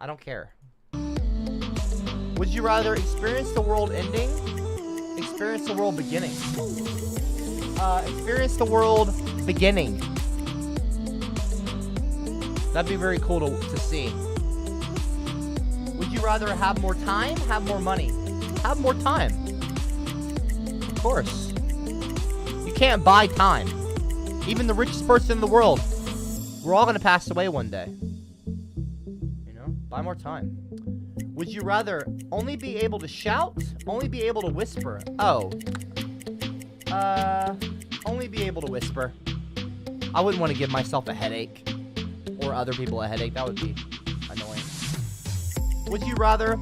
Speaker 6: I don't care. Would you rather experience the world ending? Experience the world beginning. Experience the world beginning. That'd be very cool to see. Would you rather have more time? Have more money? Have more time. Of course. You can't buy time. Even the richest person in the world. We're all gonna pass away one day. You know? Buy more time. Would you rather only be able to shout? Only be able to whisper? Oh. Only be able to whisper. I wouldn't want to give myself a headache. Or other people a headache. That would be annoying. Would you rather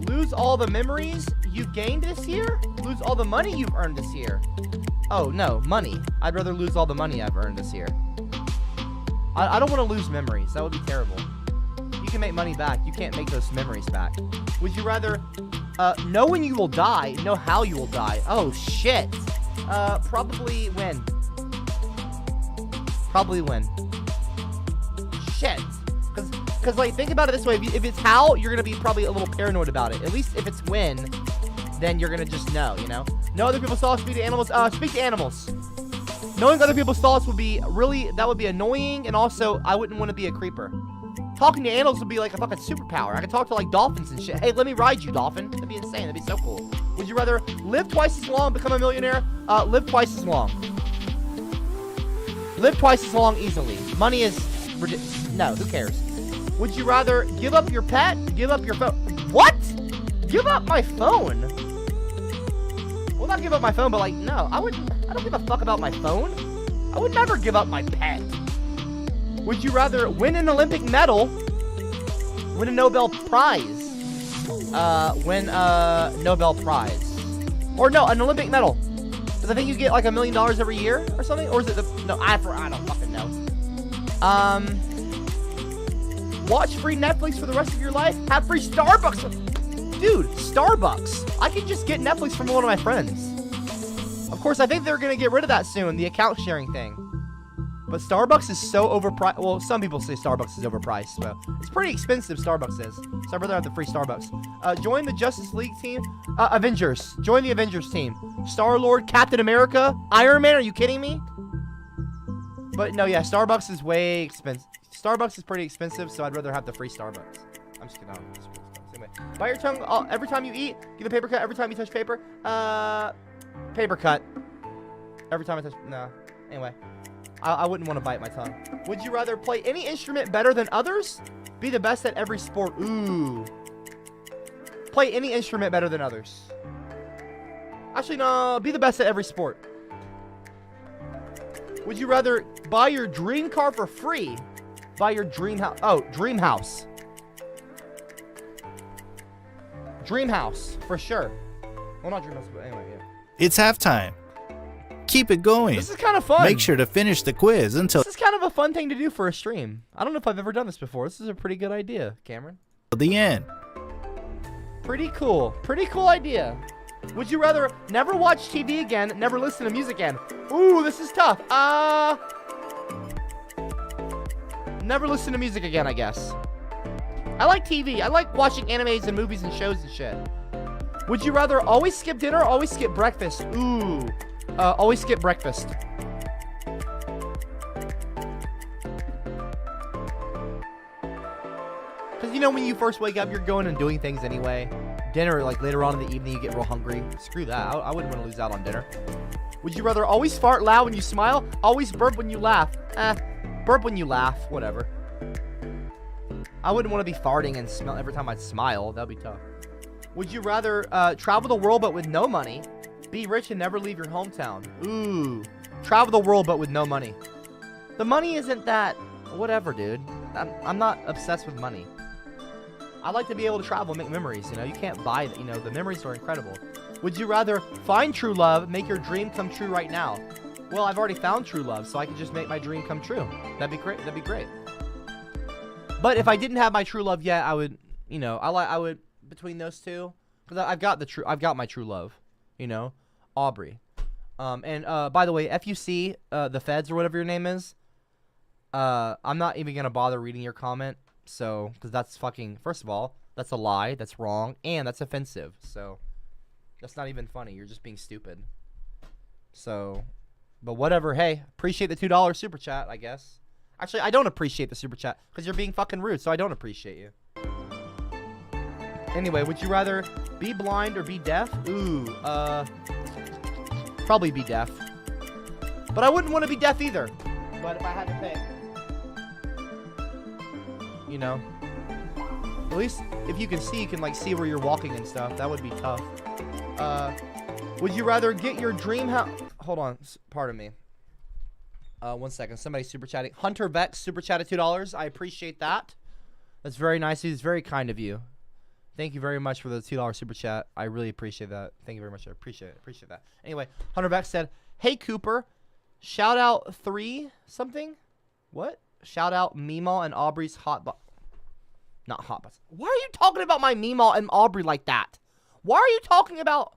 Speaker 6: lose all the memories you've gained this year? Lose all the money you've earned this year? Oh, no. Money. I'd rather lose all the money I've earned this year. I don't want to lose memories. That would be terrible. You can make money back. You can't make those memories back. Would you rather know when you will die, know how you will die? Oh, shit. Probably when. Probably when. Shit. Because, like, think about it this way. If it's how, you're going to be probably a little paranoid about it. At least if it's when, then you're going to just know, you know? Know other people's thoughts, speak to animals. Speak to animals. Knowing other people's thoughts would be really, that would be annoying, and also, I wouldn't want to be a creeper. Talking to animals would be like a fucking superpower. I could talk to, like, dolphins and shit. Hey, let me ride you, dolphin. That'd be insane. That'd be so cool. Would you rather live twice as long, become a millionaire? Live twice as long. Live twice as long easily. Money is no, who cares? Would you rather give up your pet? Give up your phone? What? Give up my phone? Well, not give up my phone, but like, no, I don't give a fuck about my phone. I would never give up my pet. Would you rather win an Olympic medal? Win a Nobel Prize? Win a Nobel Prize. Or no, an Olympic medal. Because I think you get like $1 million every year or something. Or is it the... No, I don't fucking know. Watch free Netflix for the rest of your life. Have free Starbucks. Dude, Starbucks. I can just get Netflix from one of my friends. Of course, I think they're going to get rid of that soon, the account sharing thing. But Starbucks is so overpriced. Well, some people say Starbucks is overpriced. But it's pretty expensive, Starbucks is. So I'd rather have the free Starbucks. Join the Justice League team. Avengers. Join the Avengers team. Star-Lord, Captain America, Iron Man. Are you kidding me? But no, yeah, Starbucks is way expensive. Starbucks is pretty expensive, so I'd rather have the free Starbucks. I'm just kidding. Anyway, bite your tongue every time you eat. Give a paper cut every time you touch paper. Paper cut. Every time I touch... No. Anyway. I wouldn't want to bite my tongue. Would you rather play any instrument better than others? Be the best at every sport. Ooh. Play any instrument better than others. Actually, no. Be the best at every sport. Would you rather buy your dream car for free? Buy your dream house. Oh, dream house. Dream house, for sure. Well, not dream house, but anyway, yeah.
Speaker 20: It's halftime. Keep it going.
Speaker 6: This is kind of fun.
Speaker 20: Make sure to finish the quiz until
Speaker 6: This is kind of a fun thing to do for a stream. I don't know if I've ever done this before. This is a pretty good idea, Cameron.
Speaker 20: the end.
Speaker 6: Pretty cool. Pretty cool idea. Would you rather never watch TV again, never listen to music again? Ooh, this is tough. Never listen to music again, I guess. I like TV. I like watching animes and movies and shows and shit. Would you rather always skip dinner or always skip breakfast? Ooh. Always skip breakfast. Because, you know, when you first wake up, you're going and doing things anyway. Dinner, like, later on in the evening, you get real hungry. Screw that. I wouldn't want to lose out on dinner. Would you rather always fart loud when you smile? Always burp when you laugh? Burp when you laugh. Whatever. I wouldn't want to be farting and smell every time I smile. That'd be tough. Would you rather travel the world but with no money? Be rich and never leave your hometown? Ooh. Travel the world but with no money. The money isn't that... Whatever, dude. I'm not obsessed with money. I like to be able to travel and make memories, you know? You can't buy that, you know? The memories are incredible. Would you rather find true love, make your dream come true right now? Well, I've already found true love, so I can just make my dream come true. That'd be great. That'd be great. But if I didn't have my true love yet, I would, you know, I would between those two, because I've got my true love, you know, Aubrey. And by the way, FUC, the feds or whatever your name is, I'm not even gonna bother reading your comment. So, because that's fucking, first of all, that's a lie, that's wrong, and that's offensive. So, that's not even funny. You're just being stupid. So, but whatever. Hey, appreciate the $2 super chat, I guess. Actually, I don't appreciate the super chat because you're being fucking rude, so I don't appreciate you. Anyway, would you rather be blind or be deaf? Ooh, probably be deaf. But I wouldn't want to be deaf either. But if I had to pick, you know, at least if you can see, you can like see where you're walking and stuff. That would be tough. Would you rather get your dream house? Hold on, pardon me. 1 second. Somebody super chatting. Hunter Vex super chatted $2. I appreciate that. That's very nice. He's very kind of you. Thank you very much for the $2 super chat. I really appreciate that. Thank you very much. I appreciate it. Appreciate that. Anyway, Hunter Vex said, "Hey Cooper, shout out 3 something. What? Shout out Meemaw and Aubrey's not hot box. Why are you talking about my Meemaw and Aubrey like that? Why are you talking about?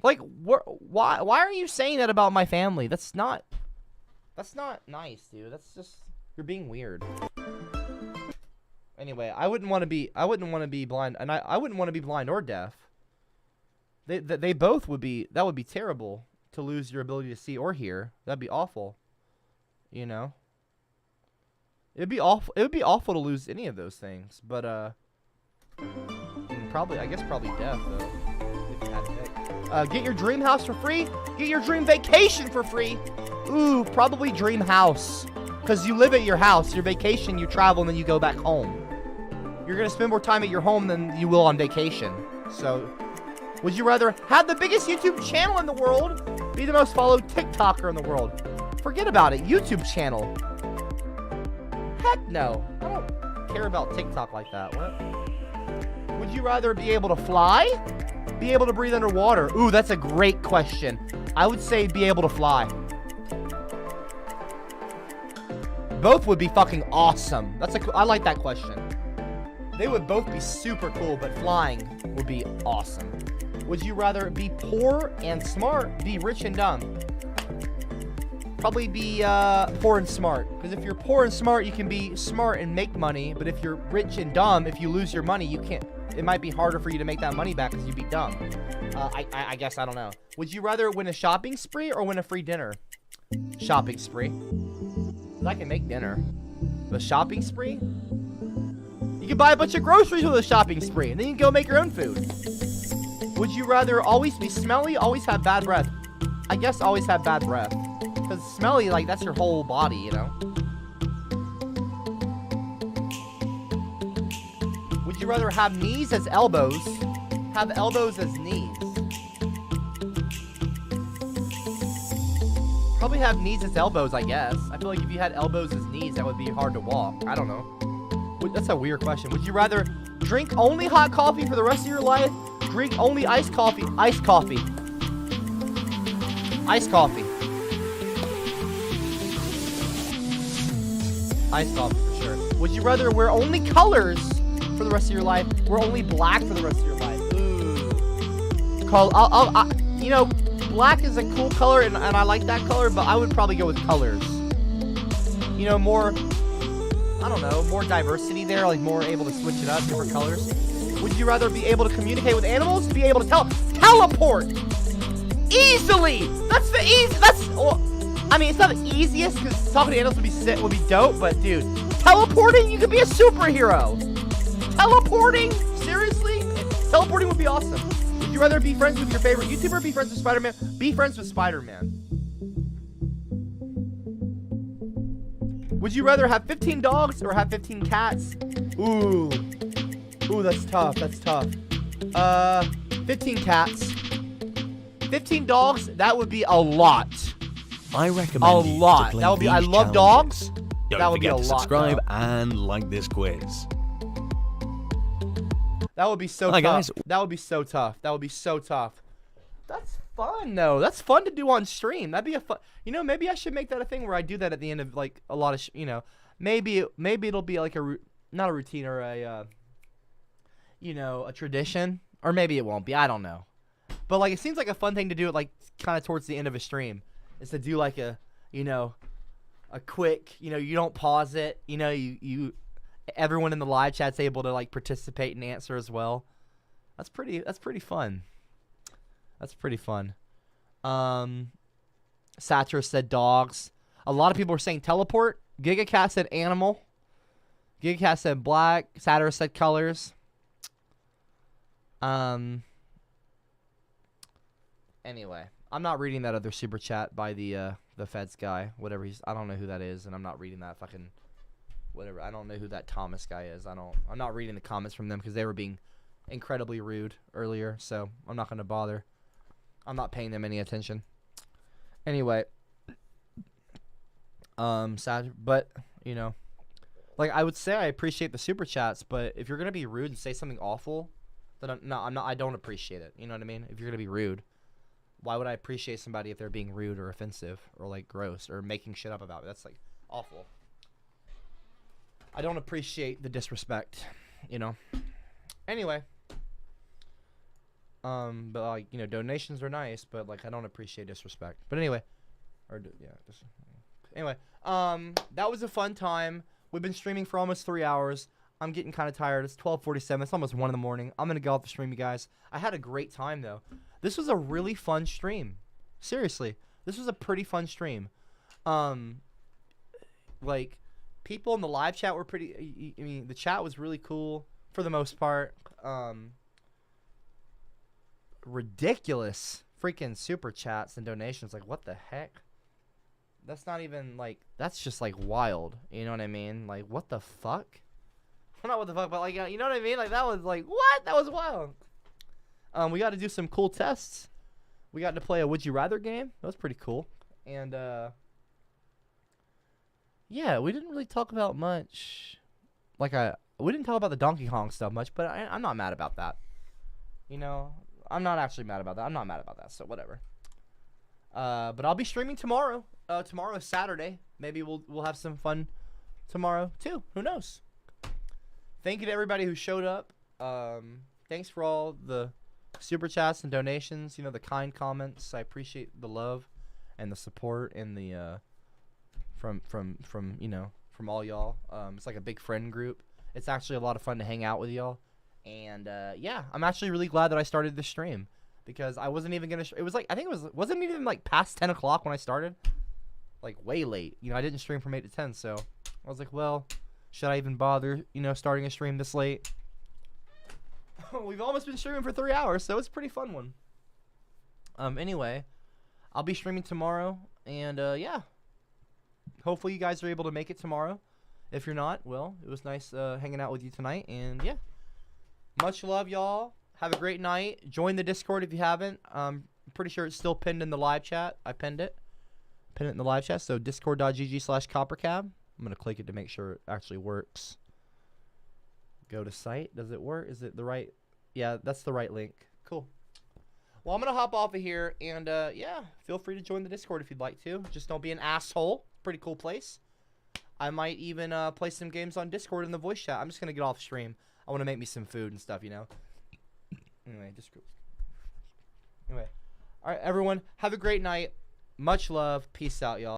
Speaker 6: Like, why are you saying that about my family? That's not nice, dude. That's just, you're being weird." Anyway, I wouldn't want to be blind, and I wouldn't want to be blind or deaf. They both would be, that would be terrible to lose your ability to see or hear. That'd be awful. You know? It would be awful to lose any of those things, but I guess probably deaf though. If you had to pick. Get your dream house for free. Get your dream vacation for free. Ooh, probably dream house. Because you live at your house, your vacation, you travel, and then you go back home. You're going to spend more time at your home than you will on vacation. So, would you rather have the biggest YouTube channel in the world, be the most followed TikToker in the world? Forget about it. YouTube channel. Heck no. I don't care about TikTok like that. What? Would you rather be able to fly? Be able to breathe underwater? Ooh, that's a great question. I would say be able to fly. Both would be fucking awesome. I like that question. They would both be super cool, but flying would be awesome. Would you rather be poor and smart, be rich and dumb? Probably be poor and smart. Because if you're poor and smart, you can be smart and make money. But if you're rich and dumb, if you lose your money, you can't. It might be harder for you to make that money back because you'd be dumb. I guess, I don't know. Would you rather win a shopping spree or win a free dinner? Shopping spree. I can make dinner. The shopping spree? You can buy a bunch of groceries with a shopping spree, and then you can go make your own food. Would you rather always be smelly, always have bad breath? I guess always have bad breath. Because smelly, like, that's your whole body, you know? Would you rather have knees as elbows, have elbows as knees? Probably have knees as elbows, I guess. I feel like if you had elbows as knees, that would be hard to walk. I don't know. That's a weird question. Would you rather drink only hot coffee for the rest of your life? Drink only iced coffee? Iced coffee. Iced coffee. Iced coffee for sure. Would you rather wear only colors for the rest of your life? Wear only black for the rest of your life? Ooh. You know, black is a cool color, and I like that color, but I would probably go with colors. You know, more, I don't know, more diversity there, like more able to switch it up, different colors. Would you rather be able to communicate with animals? Be able to teleport easily? That's the well, I mean, it's not the easiest because talking to animals would be dope, but dude, teleporting, you could be a superhero. Teleporting? Seriously? Teleporting would be awesome. Would you rather be friends with your favorite YouTuber or be friends with Spider-Man? Be friends with Spider-Man. Would you rather have 15 dogs or have 15 cats? Ooh, that's tough. That's tough. 15 cats. 15 dogs, that would be a lot.
Speaker 19: I recommend
Speaker 6: a lot. That would be, I love dogs.
Speaker 19: Don't
Speaker 6: that would be a
Speaker 19: forget to
Speaker 6: lot.
Speaker 19: Subscribe and like this quiz.
Speaker 6: That would be so tough.
Speaker 19: Guys.
Speaker 6: That would be so tough. That would be so tough. That's fun, though. That's fun to do on stream. That'd be a fun. You know, maybe I should make that a thing where I do that at the end of like a lot of. You know, maybe it'll be like not a routine or a. You know, a tradition, or maybe it won't be. I don't know. But like, it seems like a fun thing to do. It like kind of towards the end of a stream, is to do like a, you know, a quick, you know, you don't pause it. You know, everyone in the live chat's able to like participate and answer as well. That's pretty fun. That's pretty fun. Satira said dogs. A lot of people were saying teleport. GigaCat said animal. GigaCat said black. Satira said colors. Anyway, I'm not reading that other super chat by the Feds guy. Whatever I don't know who that is, and I'm not reading that fucking whatever. I don't know who that Thomas guy is. I'm not reading the comments from them because they were being incredibly rude earlier, so I'm not gonna bother. I'm not paying them any attention. Anyway, sad, but you know, like I would say I appreciate the super chats, but if you're gonna be rude and say something awful, then I'm not. I don't appreciate it. You know what I mean? If you're gonna be rude, why would I appreciate somebody if they're being rude or offensive or like gross or making shit up about me? That's like awful. I don't appreciate the disrespect, you know. Anyway, but like, you know, donations are nice, but like I don't appreciate disrespect. But anyway, anyway, that was a fun time. We've been streaming for almost 3 hours. I'm getting kind of tired. It's 12:47. It's almost 1 in the morning. I'm gonna go off the stream, you guys. I had a great time though. This was a really fun stream. Seriously, this was a pretty fun stream. Like, people in the live chat were pretty. I mean, the chat was really cool for the most part. Ridiculous freaking super chats and donations. Like, what the heck? That's not even like. That's just like wild. You know what I mean? Like, what the fuck? Well, not what the fuck, but like, you know what I mean? Like, that was like, what? That was wild. We got to do some cool tests. We got to play a Would You Rather game. That was pretty cool. And, yeah, we didn't really talk about much. Like, we didn't talk about the Donkey Kong stuff much, but I'm not mad about that. You know, I'm not actually mad about that. I'm not mad about that, so whatever. But I'll be streaming tomorrow. Tomorrow is Saturday. Maybe we'll have some fun tomorrow, too. Who knows? Thank you to everybody who showed up. Thanks for all the super chats and donations, you know, the kind comments. I appreciate the love and the support and the from you know, from all y'all. It's like a big friend group. It's actually a lot of fun to hang out with y'all. And yeah, I'm actually really glad that I started this stream because I wasn't even gonna. It was like, I think it wasn't even like past 10 o'clock when I started. Like way late. You know, I didn't stream from 8 to 10, so I was like, well, should I even bother, you know, starting a stream this late? We've almost been streaming for 3 hours, so it's a pretty fun one. Anyway, I'll be streaming tomorrow, and yeah. Hopefully you guys are able to make it tomorrow. If you're not, well, it was nice hanging out with you tonight, and yeah. Much love, y'all. Have a great night. Join the Discord if you haven't. I'm pretty sure it's still pinned in the live chat. I pinned it. Pinned it in the live chat, so discord.gg/CopperCab. I'm going to click it to make sure it actually works. Go to site. Does it work? Is it the right? Yeah, that's the right link. Cool. Well, I'm going to hop off of here. And, yeah, feel free to join the Discord if you'd like to. Just don't be an asshole. Pretty cool place. I might even play some games on Discord in the voice chat. I'm just going to get off stream. I want to make me some food and stuff, you know. Anyway, Discord. Anyway. All right, everyone. Have a great night. Much love. Peace out, y'all.